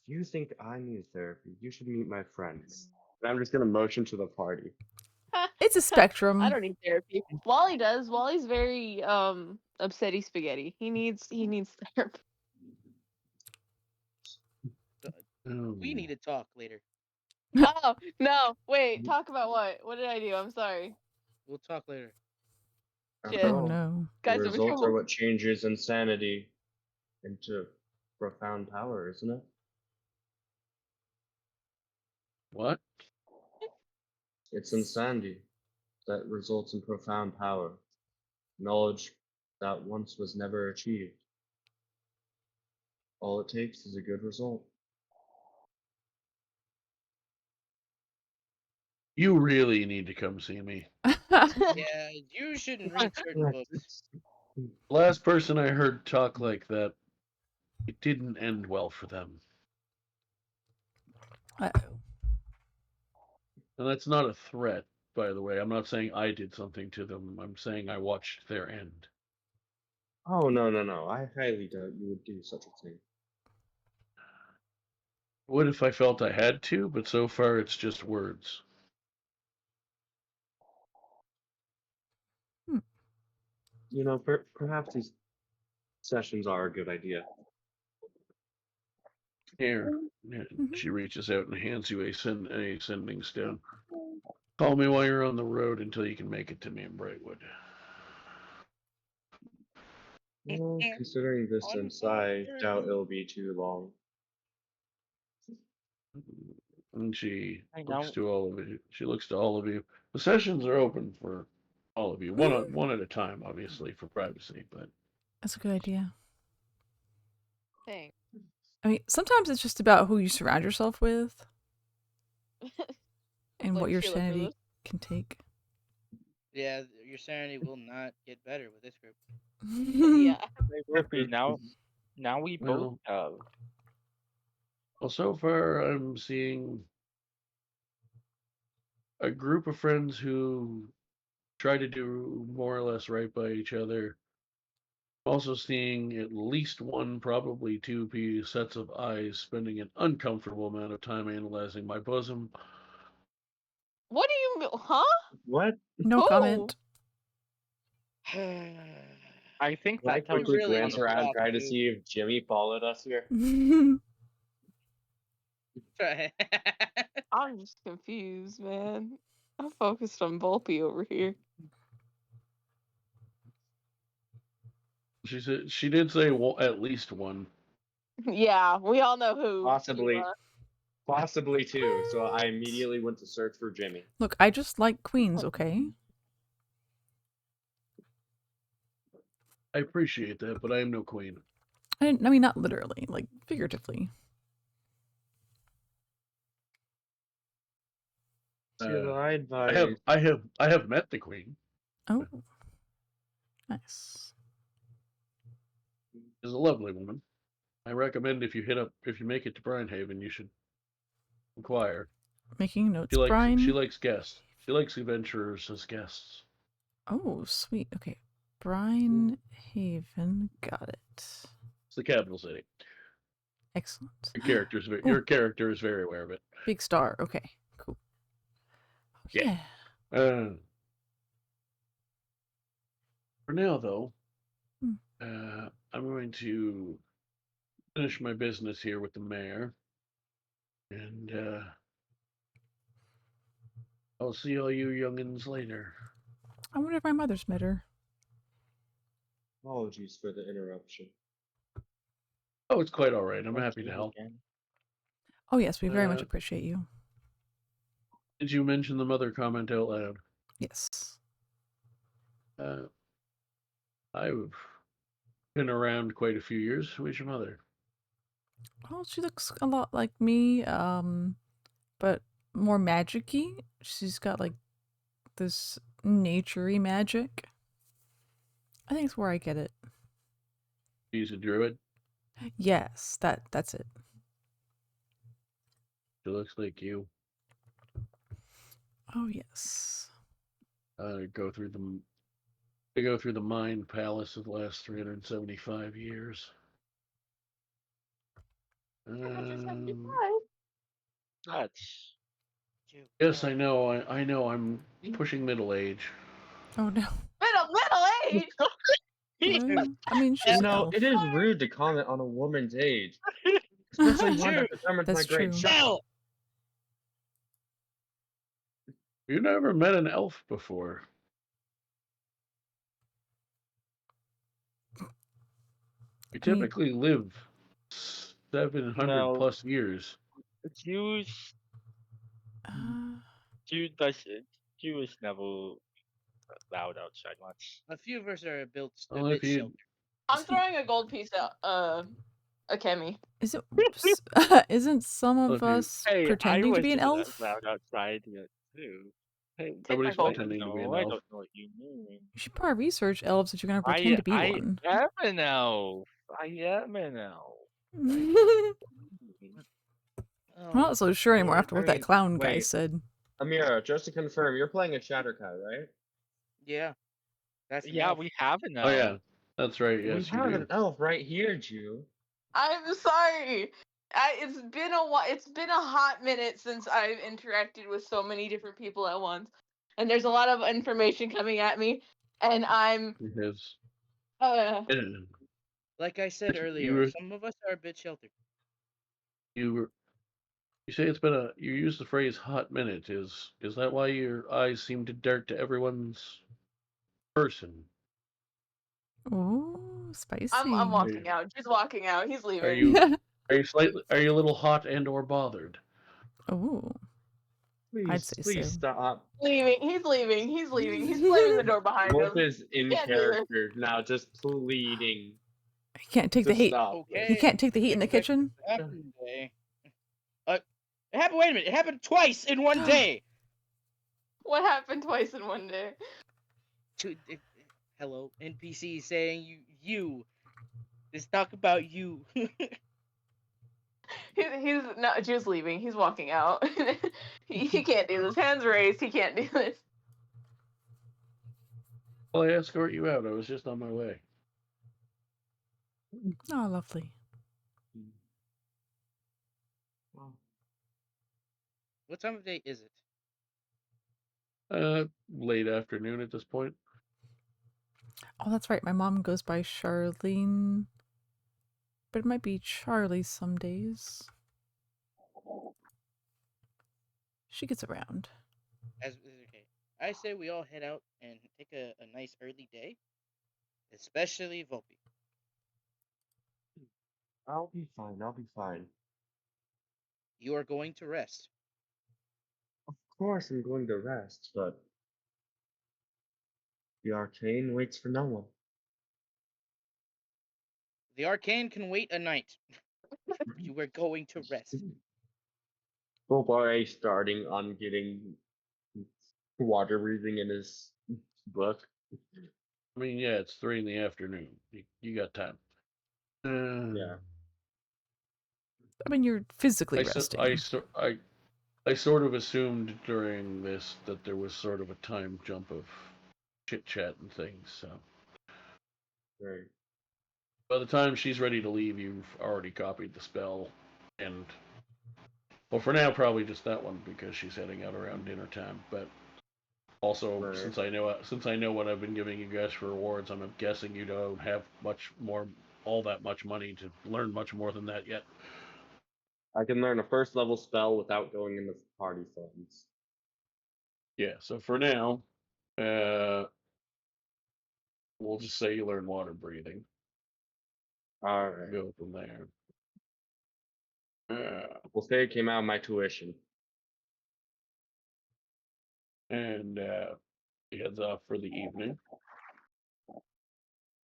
If you think I need therapy, you should meet my friends. And I'm just gonna motion to the party. It's a spectrum. I don't need therapy. Wally does. Wally's very upsetty spaghetti. He needs therapy. We need to talk later. Oh no! Wait, talk about what? What did I do? I'm sorry. We'll talk later. Shit. After Oh all, no. the Guys, I'm in results are trouble. what changes insanity into profound power, isn't it? What? It's insanity that results in profound power. Knowledge that once was never achieved. All it takes is a good result. You really need to come see me. Yeah, you shouldn't read certain books. Last person I heard talk like that, it didn't end well for them. Uh-oh. And that's not a threat, by the way. I'm not saying I did something to them. I'm saying I watched their end. Oh, no. I highly doubt you would do such a thing. Would if I felt I had to, but so far it's just words. You know, perhaps these sessions are a good idea. Here, she reaches out and hands you a sending stone. Call me while you're on the road until you can make it to me in Brightwood. Well, considering distance, I doubt it'll be too long. And she I looks know. to all of you. She looks to all of you. The sessions are open for all of you, one at a time, obviously, for privacy. But That's a good idea. Thanks. I mean, sometimes it's just about who you surround yourself with and Like what your Sheila sanity Phillips. can take. Yeah, your sanity will not get better with this group. Yeah. Now we both have. Well, so far I'm seeing a group of friends who try to do more or less right by each other. Also seeing at least one, probably two sets of eyes spending an uncomfortable amount of time analyzing my bosom. What do you mean? Huh? What? No Who? comment. I think I that tells quickly really glance need to around, talk trying to to- see if Jimmy followed us here. I'm just confused, man. I'm focused on Volpe over here. She said she did say at least one. Yeah, we all know who. Possibly. Eva. Possibly two. So I immediately went to search for Jimmy. Look, I just like queens, okay? I appreciate that, but I am no queen. I mean, not literally, like figuratively. I advise. I have met the queen. Oh, nice. She's a lovely woman. I recommend if you make it to Brinehaven, you should inquire. Making notes, She Brian. likes guests. She likes adventurers as guests. Oh, sweet. Okay. Brine Haven. Got it. It's the capital city. Excellent. Your character is very aware of it. Big star. Okay. Cool. Oh, yeah. For now, though, Hmm. I'm going to finish my business here with the mayor, and I'll see all you youngins later. I wonder if my mother's met her. Apologies for the interruption. Oh, it's quite all right. I'm happy to help. Oh, yes. We very much appreciate you. Did you mention the mother comment out loud? Yes. I've been around quite a few years. Who's your mother? Well, she looks a lot like me, but more magic-y. She's got like this nature-y magic. I think it's where I get it. She's a druid. Yes, that's it. She looks like you. Oh yes. They go through the Mind Palace of the last 375 years. 375? That's Yes, I know. I know. I'm pushing middle age. Oh no. Middle age. Well, I mean, she's an elf. It is rude to comment on a woman's age, especially one that determines my That's grade. true. Shut up. You never met an elf before. We typically live 700 plus years. Jews was never loud outside much. A few of us are built a Well, bit if you- sheltered. I'm throwing a gold piece out. A Kemi. Is it? Isn't some of us pretending to be an elf? Loud outside too. Hey, Nobody's I don't pretending to be an know, I elf. don't know what you mean. You should probably research elves if you're gonna pretend to be one. I am an elf. I am an elf. I'm not so sure anymore after what that clown guy wait. said. Amira, just to confirm, you're playing a Shattercat, right? Yeah. That's an Yeah, elf. we have an elf. Oh yeah, that's right. Yes, we you have do. an elf right here, Jew. I'm sorry. It's been a while. It's been a hot minute since I've interacted with so many different people at once, and there's a lot of information coming at me, and I'm. Yes. Like I said earlier, some of us are a bit sheltered. You say it's been you use the phrase hot minute. Is that why your eyes seem to dart to everyone's person? Oh, spicy. I'm walking out. He's walking out. He's leaving. Are you are you a little hot and or bothered? Oh. I'd say Please so. stop. Leaving. He's leaving. He's leaving. He's slamming the door behind Wolf him. is in Can't do this. character now, just pleading. He can't take the heat. Stop. He can't take the heat in the kitchen. Happened today. It happened. Wait a minute! It happened twice in one day. What happened twice in one day? Hello, NPC saying you. Let's talk about you. He's not just leaving. He's walking out. he can't do this. Hands raised. He can't do this. Well, I escort you out. I was just on my way. Oh, lovely. What time of day is it? Late afternoon at this point. Oh, that's right. My mom goes by Charlene. But it might be Charlie some days. She gets around. Okay. I say we all head out and take a nice early day, especially Volpe. I'll be fine. I'll be fine. You are going to rest. Of course, I'm going to rest, but the arcane waits for no one. The arcane can wait a night. You are going to rest. Bob already starting on getting water breathing in his book. I mean, yeah, it's 3 in the afternoon. You got time. Yeah. I mean, you're physically I resting. I sort of assumed during this that there was sort of a time jump of chit chat and things. So Right. by the time she's ready to leave, you've already copied the spell, and well, for now, probably just that one because she's heading out around dinner time. But also, Right. since I know what I've been giving you guys for rewards, I'm guessing you don't have all that much money to learn much more than that yet. I can learn a first level spell without going into party funds. Yeah. So for now, we'll just say you learn water breathing. Alright. Go from there. We'll say it came out of my tuition. And he heads off for the evening.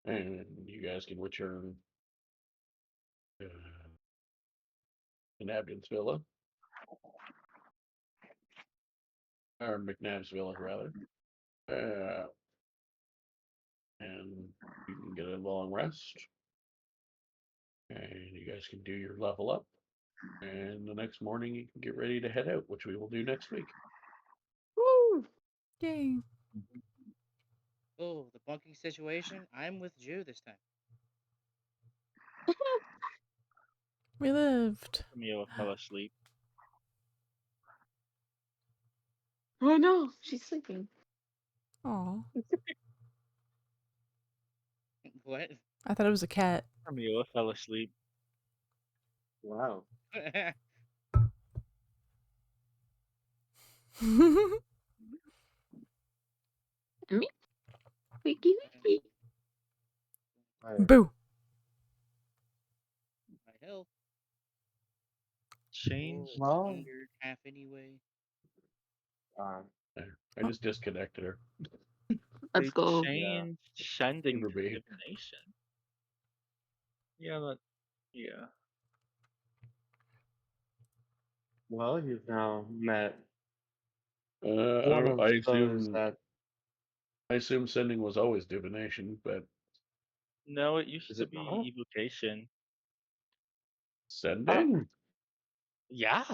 And you guys can return to Abden's villa. Or McNabb's villa, rather. And you can get a long rest. And you guys can do your level up. And the next morning you can get ready to head out, which we will do next week. Woo! Yay. Oh, the bunking situation. I'm with Jew this time. We lived. Camila fell asleep. Oh no, she's sleeping. Aw. What? I thought it was a cat. Camila fell asleep. Wow. Me? Wiki wiki. Boo. My health. Change. Oh, under half anyway. There. I just disconnected her. Let's go. Change sending Super to big. divination. Yeah, yeah. Well, you've now met I one of those assume that I assume sending was always divination, but No, it used Is to it be not? evocation. sending? Yeah.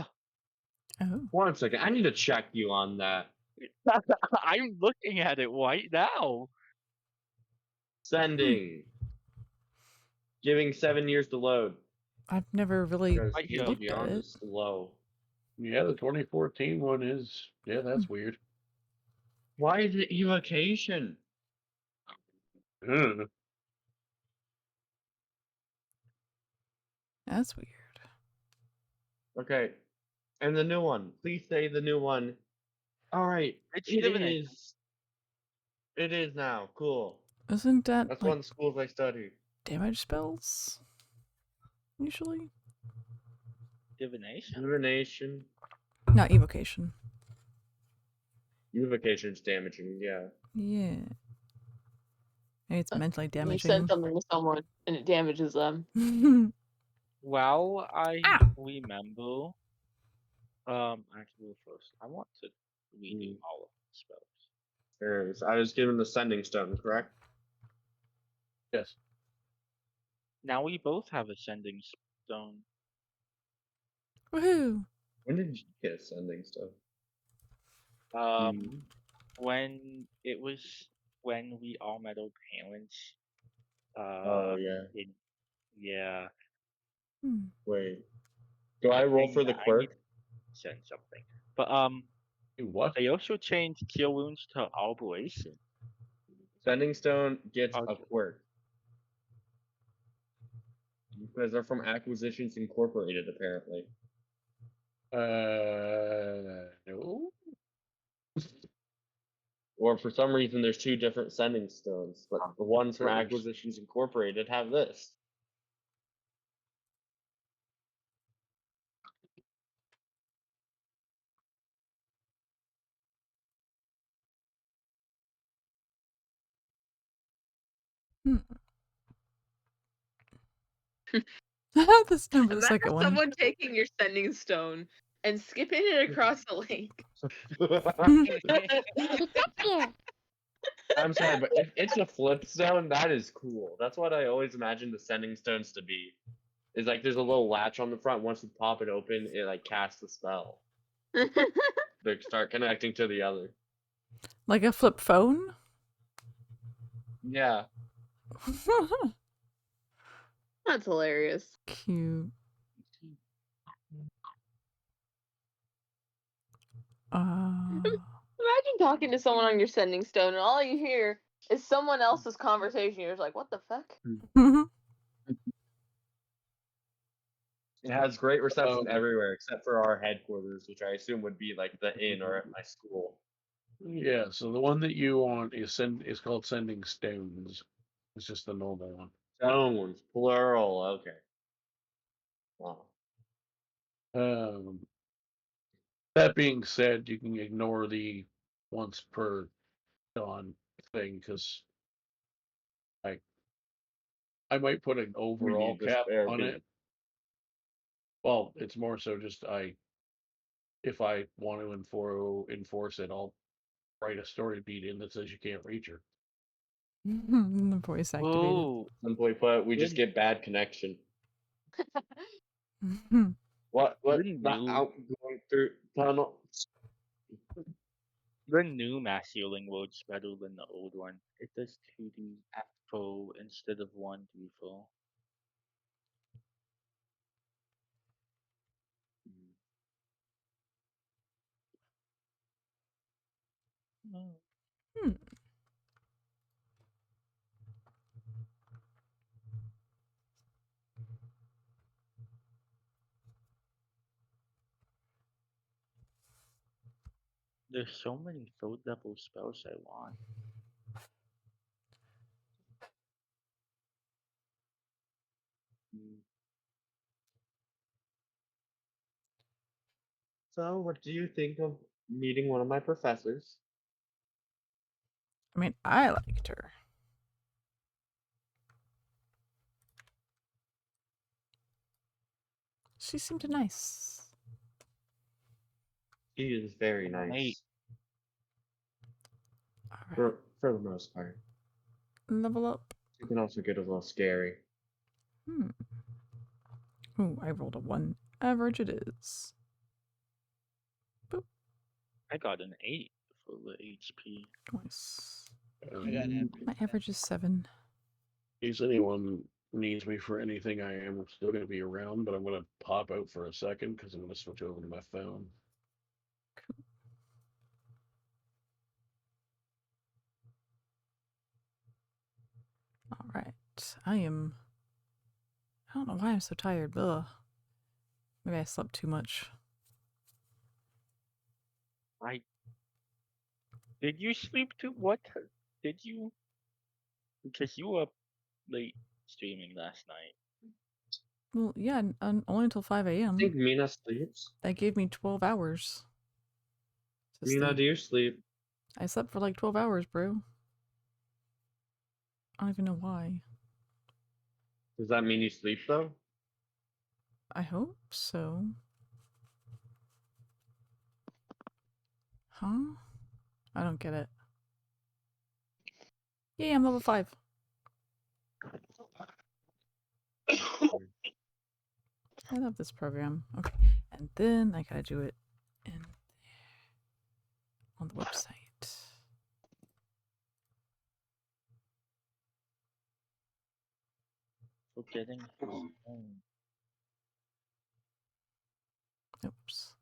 Oh. 1 second. I need to check you on that. I'm looking at it right now. Sending. Giving 7 years to load. I've never really Because Right here. D&D looked at Beyond it. is slow. Yeah, the 2014 one is. Yeah, that's weird. Why is it evocation? Ugh. That's weird. Okay. And the new one. Please say the new one. Alright. It's It divination. is. It is now. Cool. Isn't that That's like one of the schools I studied. damage spells? Usually? Divination. Divination. Not evocation. Evocation's damaging, yeah. Yeah. Maybe it's mentally You damaging. said something to someone and it damages them. Well, I Ah! remember. Actually, first, I want to redo all of the spells. There it is. I was given the sending stone, correct? Yes. Now we both have ascending stone. Woohoo! When did you get a sending stone? When it was when we all met our parents. Oh, yeah. Yeah. Wait. Do I roll for the I quirk? need to send something. But What? they also changed Cure Wounds to Operation. Sending stone gets a Okay. quirk. Because they're from Acquisitions Incorporated, apparently. No. Or for some reason, there's two different sending stones, but the ones from There's- Acquisitions Incorporated have this. This number, the Imagine second one. someone taking your sending stone and skipping it across the lake. I'm sorry, but if it's a flip stone, that is cool. That's what I always imagined the sending stones to be. Is like there's a little latch on the front. Once you pop it open, it like casts the spell. They start connecting to the other. Like a flip phone? Yeah. That's hilarious. Cute. Imagine talking to someone on your sending stone and all you hear is someone else's conversation. You're just like, what the fuck? It has great reception everywhere except for our headquarters, which I assume would be like the inn or at my school. Yeah, so the one that you want is called Sending Stones. It's just the normal one. Stones, plural. Okay. Wow. That being said, you can ignore the once per dawn thing because I might put an overall need the cap spare on beat. it. Well, it's more so just if I want to enforce it, I'll write a story beat in that says you can't reach her. The voice activated. Oh, Simply put, we just get bad connection. Mhm. What? Wouldn't Not you- out going through tunnel. the new mass healing world's better than the old one. It does 2D full instead of 1D full. Hmm. There's so many third level spells I want. So, what do you think of meeting one of my professors? I mean, I liked her. She seemed nice. He is very nice. Hey. All right. For the most part. Level up. He can also get a little scary. Ooh, I rolled a 1. Average it is. Boop. I got an 8 for the HP. Nice. I got an My average is 7. In case anyone needs me for anything, I am still going to be around, but I'm going to pop out for a second because I'm going to switch over to my phone. All right. I don't know why I'm so tired. Ugh. Maybe I slept too much. Did you sleep too? What? Did you? Because you were up late streaming last night. Well, yeah, only until 5 a.m. I think Mina sleeps. That gave me 12 hours. to Mina, sleep. do you sleep? I slept for like 12 hours, bro. I don't even know why. Does that mean you sleep though? I hope so. Huh? I don't get it. Yeah, I'm level 5. I love this program. Okay, and then I gotta do it in there on the website. For getting his own. Oops.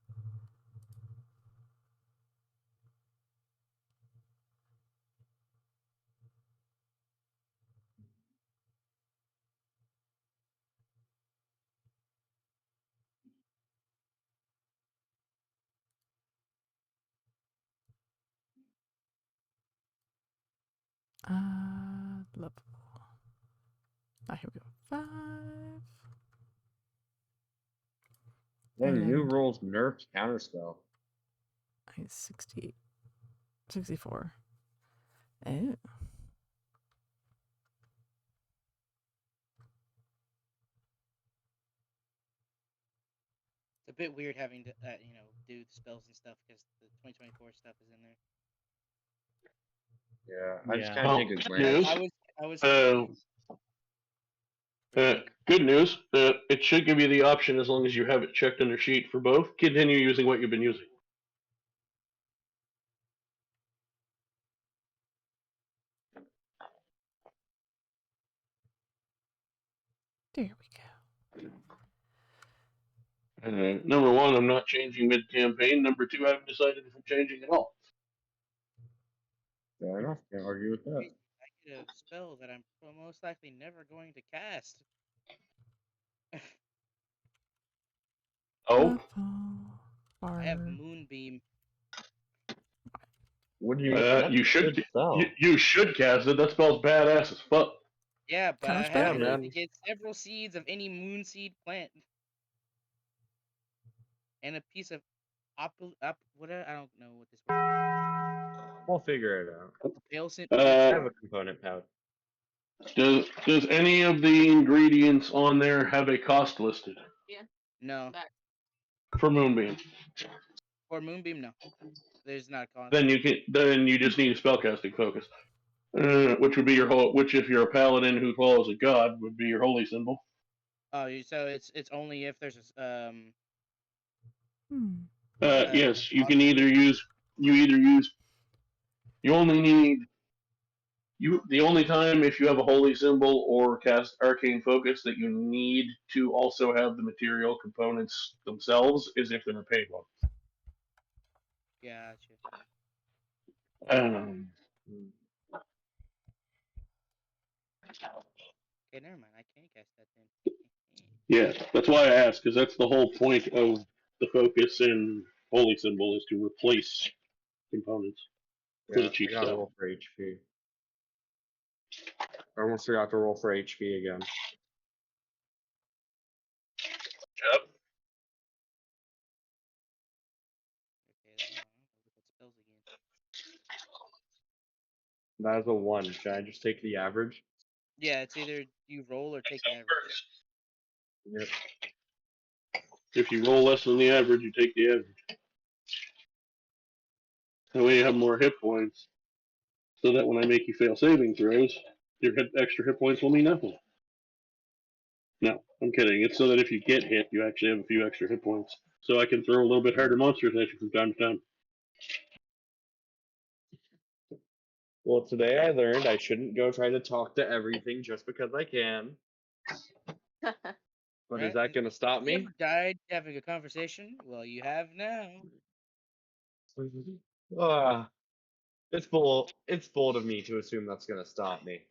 Level. Ah, here we go. 5. Then new And rules nerfed counterspell. 68. 64. Oh. It's a bit weird having to, do the spells and stuff because the 2024 stuff is in there. Yeah, I just Yeah. kind of Oh, think it's good random. news. I was Good news. It should give you the option as long as you have it checked on your sheet for both. Continue using what you've been using. There we go. Number one, I'm not changing mid-campaign. Number two, I haven't decided if I'm changing at all. Fair enough. Can't argue with that. I get a spell that I'm most likely never going to cast. Oh, Level. I have Far. Moonbeam. What do you? you should you should cast it. That spell's badass as fuck. Yeah, but I Counterspell? have Yeah, to man. get several seeds of any moon seed plant. And a piece of whatever, I don't know what this word is. We'll figure it out. Pale scent. I have a component pouch. Does any of the ingredients on there have a cost listed No. for Moonbeam? For Moonbeam, no. There's not a cost. Then you just need a spellcasting focus, which would be which if you're a paladin who follows a god would be your holy symbol. Oh, so it's only if there's a Yes, you only need the only time if you have a holy symbol or cast arcane focus that you need to also have the material components themselves is if they're a paid one. Gotcha. Okay, never mind. I can't cast that then. Yeah, that's why I asked, because that's the whole point of the focus in holy symbol is to replace components for the cheap I gotta stuff. roll for HP. I almost forgot to roll for HP again. Yep. Okay, look at spells again. That is a 1. Should I just take the average? Yeah, it's either you roll or take the average. Yep. If you roll less than the average, you take the average. That way you have more hit points, so that when I make you fail saving throws, your extra hit points will mean nothing. No, I'm kidding. It's so that if you get hit, you actually have a few extra hit points. So I can throw a little bit harder monsters at you from time to time. Well, today I learned I shouldn't go try to talk to everything just because I can. But Right? is that going to stop You me? ever died having a conversation? Well, you have now. It's bold of me to assume that's going to stop me.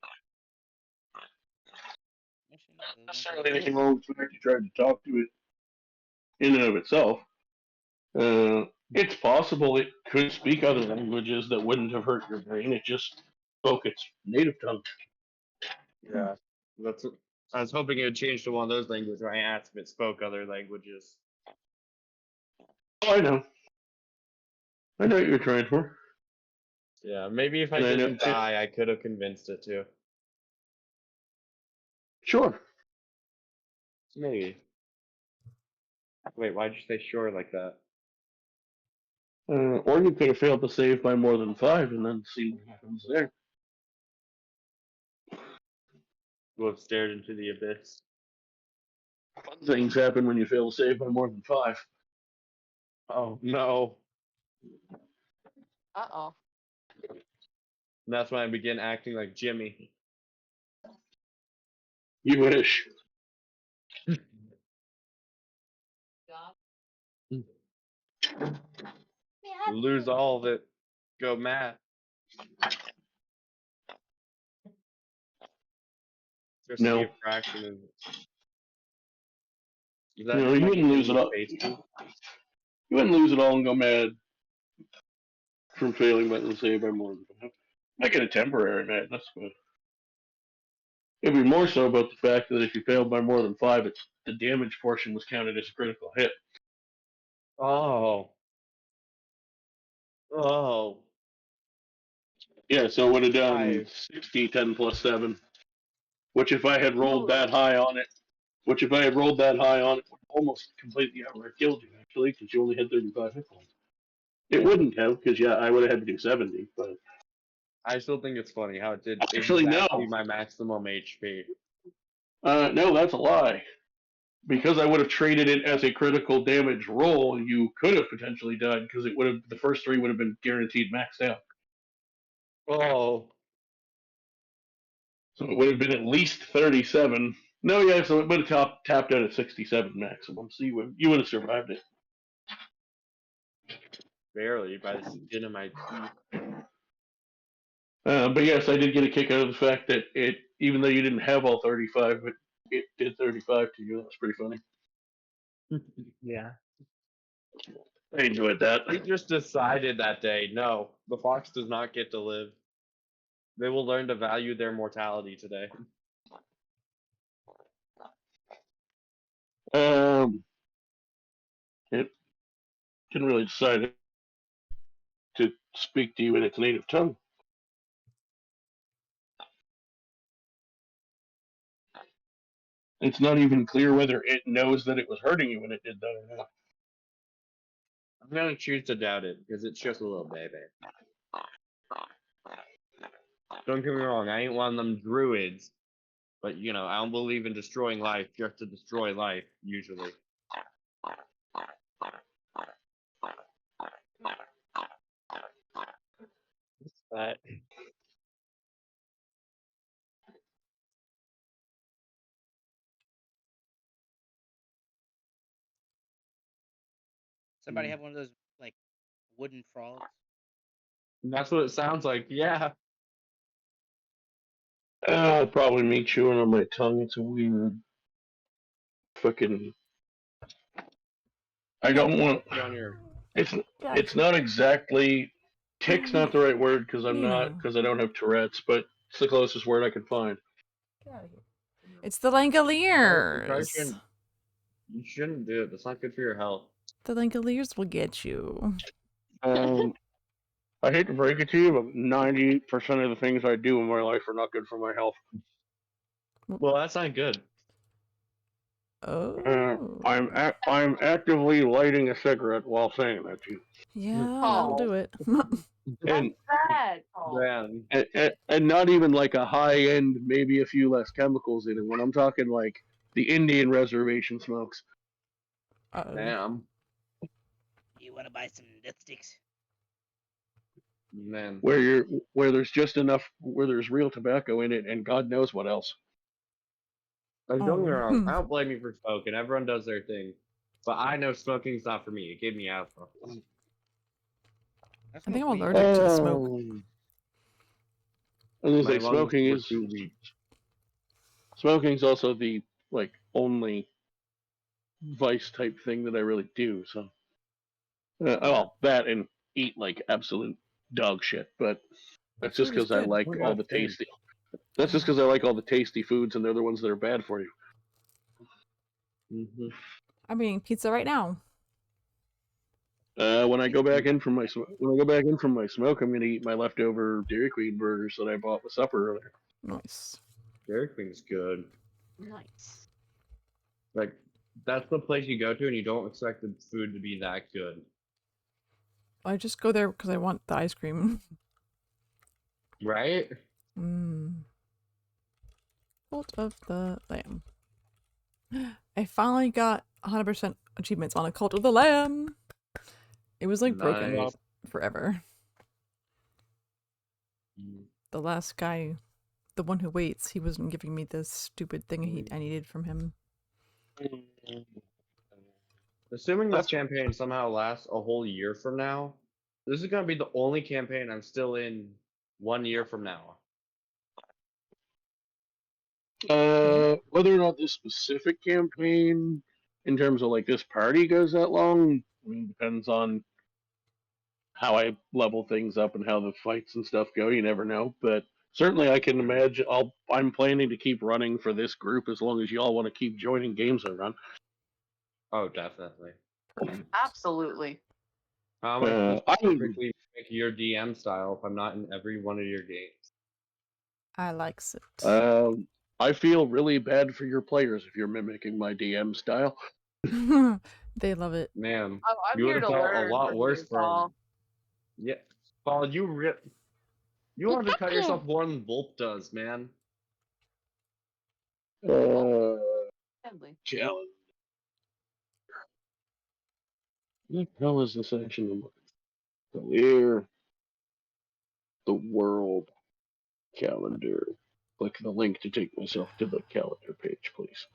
Not necessarily anything wrong with the fact you tried to talk to it in and of itself. It's possible it could speak other languages that wouldn't have hurt your brain. It just spoke its native tongue. Yeah, I was hoping it would change to one of those languages where I asked if it spoke other languages. Oh, I know what you're trying for. Yeah, maybe if I didn't die, I could have convinced it to. Sure. Maybe. Wait, why'd you say sure like that? Or you could have failed to save by more than 5 and then see what happens there. We'll have stared into the abyss. Fun things happen when you fail to save by more than 5. Oh, no. Uh-oh. And that's when I begin acting like Jimmy. You wish. Lose all of it. Go Matt. Just No. see a fraction of it. No, you wouldn't lose it all. You wouldn't lose it all and go mad from failing but save by more than 5. I get a temporary, man. That's good. It'd be more so about the fact that if you failed by more than 5, it's the damage portion was counted as a critical hit. Oh. Oh. Yeah, so it would have done 5. 60, 10 plus 7. Which if I had rolled that high on it, would almost completely outright killed you, actually, because you only had 35 hit points. It wouldn't have, because, yeah, I would have had to do 70, but... I still think it's funny how it did Actually, exactly no. my maximum HP. No, that's a lie. Because I would have treated it as a critical damage roll, you could have potentially died, because it would have the first 3 would have been guaranteed maxed out. Oh. So it would have been at least 37. No, yeah, so it would have tapped out at 67 maximum, so you would have survived it. Barely, by the skin of my teeth. But yes, I did get a kick out of the fact that it, even though you didn't have all 35, it did 35 to you. That was pretty funny. Yeah. I enjoyed that. We just decided that day, no, the fox does not get to live. They will learn to value their mortality today. It didn't really decide to speak to you in its native tongue. It's not even clear whether it knows that it was hurting you when it did that or not. I'm gonna choose to doubt it, because it's just a little baby. Don't get me wrong, I ain't one of them druids. But, you know, I don't believe in destroying life just to destroy life, usually. What's that? Somebody have one of those like wooden frogs? That's what it sounds like, yeah. Probably me chewing on my tongue. It's a weird fucking. I don't want. It's not exactly. Tick's not the right word because I'm not, because I don't have Tourette's, but it's the closest word I could find. Get out of here. It's the Langoliers. You shouldn't do it. That's not good for your health. The Langoliers will get you. I hate to break it to you, but 90% of the things I do in my life are not good for my health. Well, that's not good. Oh. I'm actively lighting a cigarette while saying that to you. Yeah, I'll do it. And, Bad. and not even like a high end, maybe a few less chemicals in it. When I'm talking like the Indian reservation smokes. Damn. You want to buy some death sticks? Man. Where there's just enough, where there's real tobacco in it, and God knows what else. Don't get me wrong, I don't blame you for smoking. Everyone does their thing. But I know smoking's not for me. It gave me asthma. I think I'm allergic to smoke. I was gonna say smoking's also the like only vice type thing that I really do. So, well, that and eat like absolute dog shit. But that's just because I like all the tasty. That's just because I like all the tasty foods, and they're the ones that are bad for you. Mm-hmm. I'm eating pizza right now. When I go back in from my smoke, I'm gonna eat my leftover Dairy Queen burgers that I bought with supper earlier. Nice. Dairy Queen's good. Nice. Like, that's the place you go to and you don't expect the food to be that good. I just go there because I want the ice cream. Right? Cult of the Lamb. I finally got 100% achievements on a Cult of the Lamb. It was like broken forever. The last guy, the one who waits, he wasn't giving me this stupid thing I needed from him. Assuming this campaign somehow lasts a whole year from now, this is going to be the only campaign I'm still in 1 year from now. Whether or not this specific campaign, in terms of like this party, goes that long, I mean, depends on how I level things up and how the fights and stuff go. You never know, but certainly I can imagine. I'm planning to keep running for this group as long as y'all want to keep joining games I run. Oh, definitely. Absolutely. How am I supposed I to perfectly make your DM style if I'm not in every one of your games? I likes it. I feel really bad for your players if you're mimicking my DM style. They love it. Man, Oh, I'm you would here have to felt a learn lot from worse you, for Paul. him. Yeah, Paul, you want to cut yourself more than Volp does, man. Sadly. Calendar. What the hell is this section? Clear the world calendar. Click the link to take myself to the calendar page, please.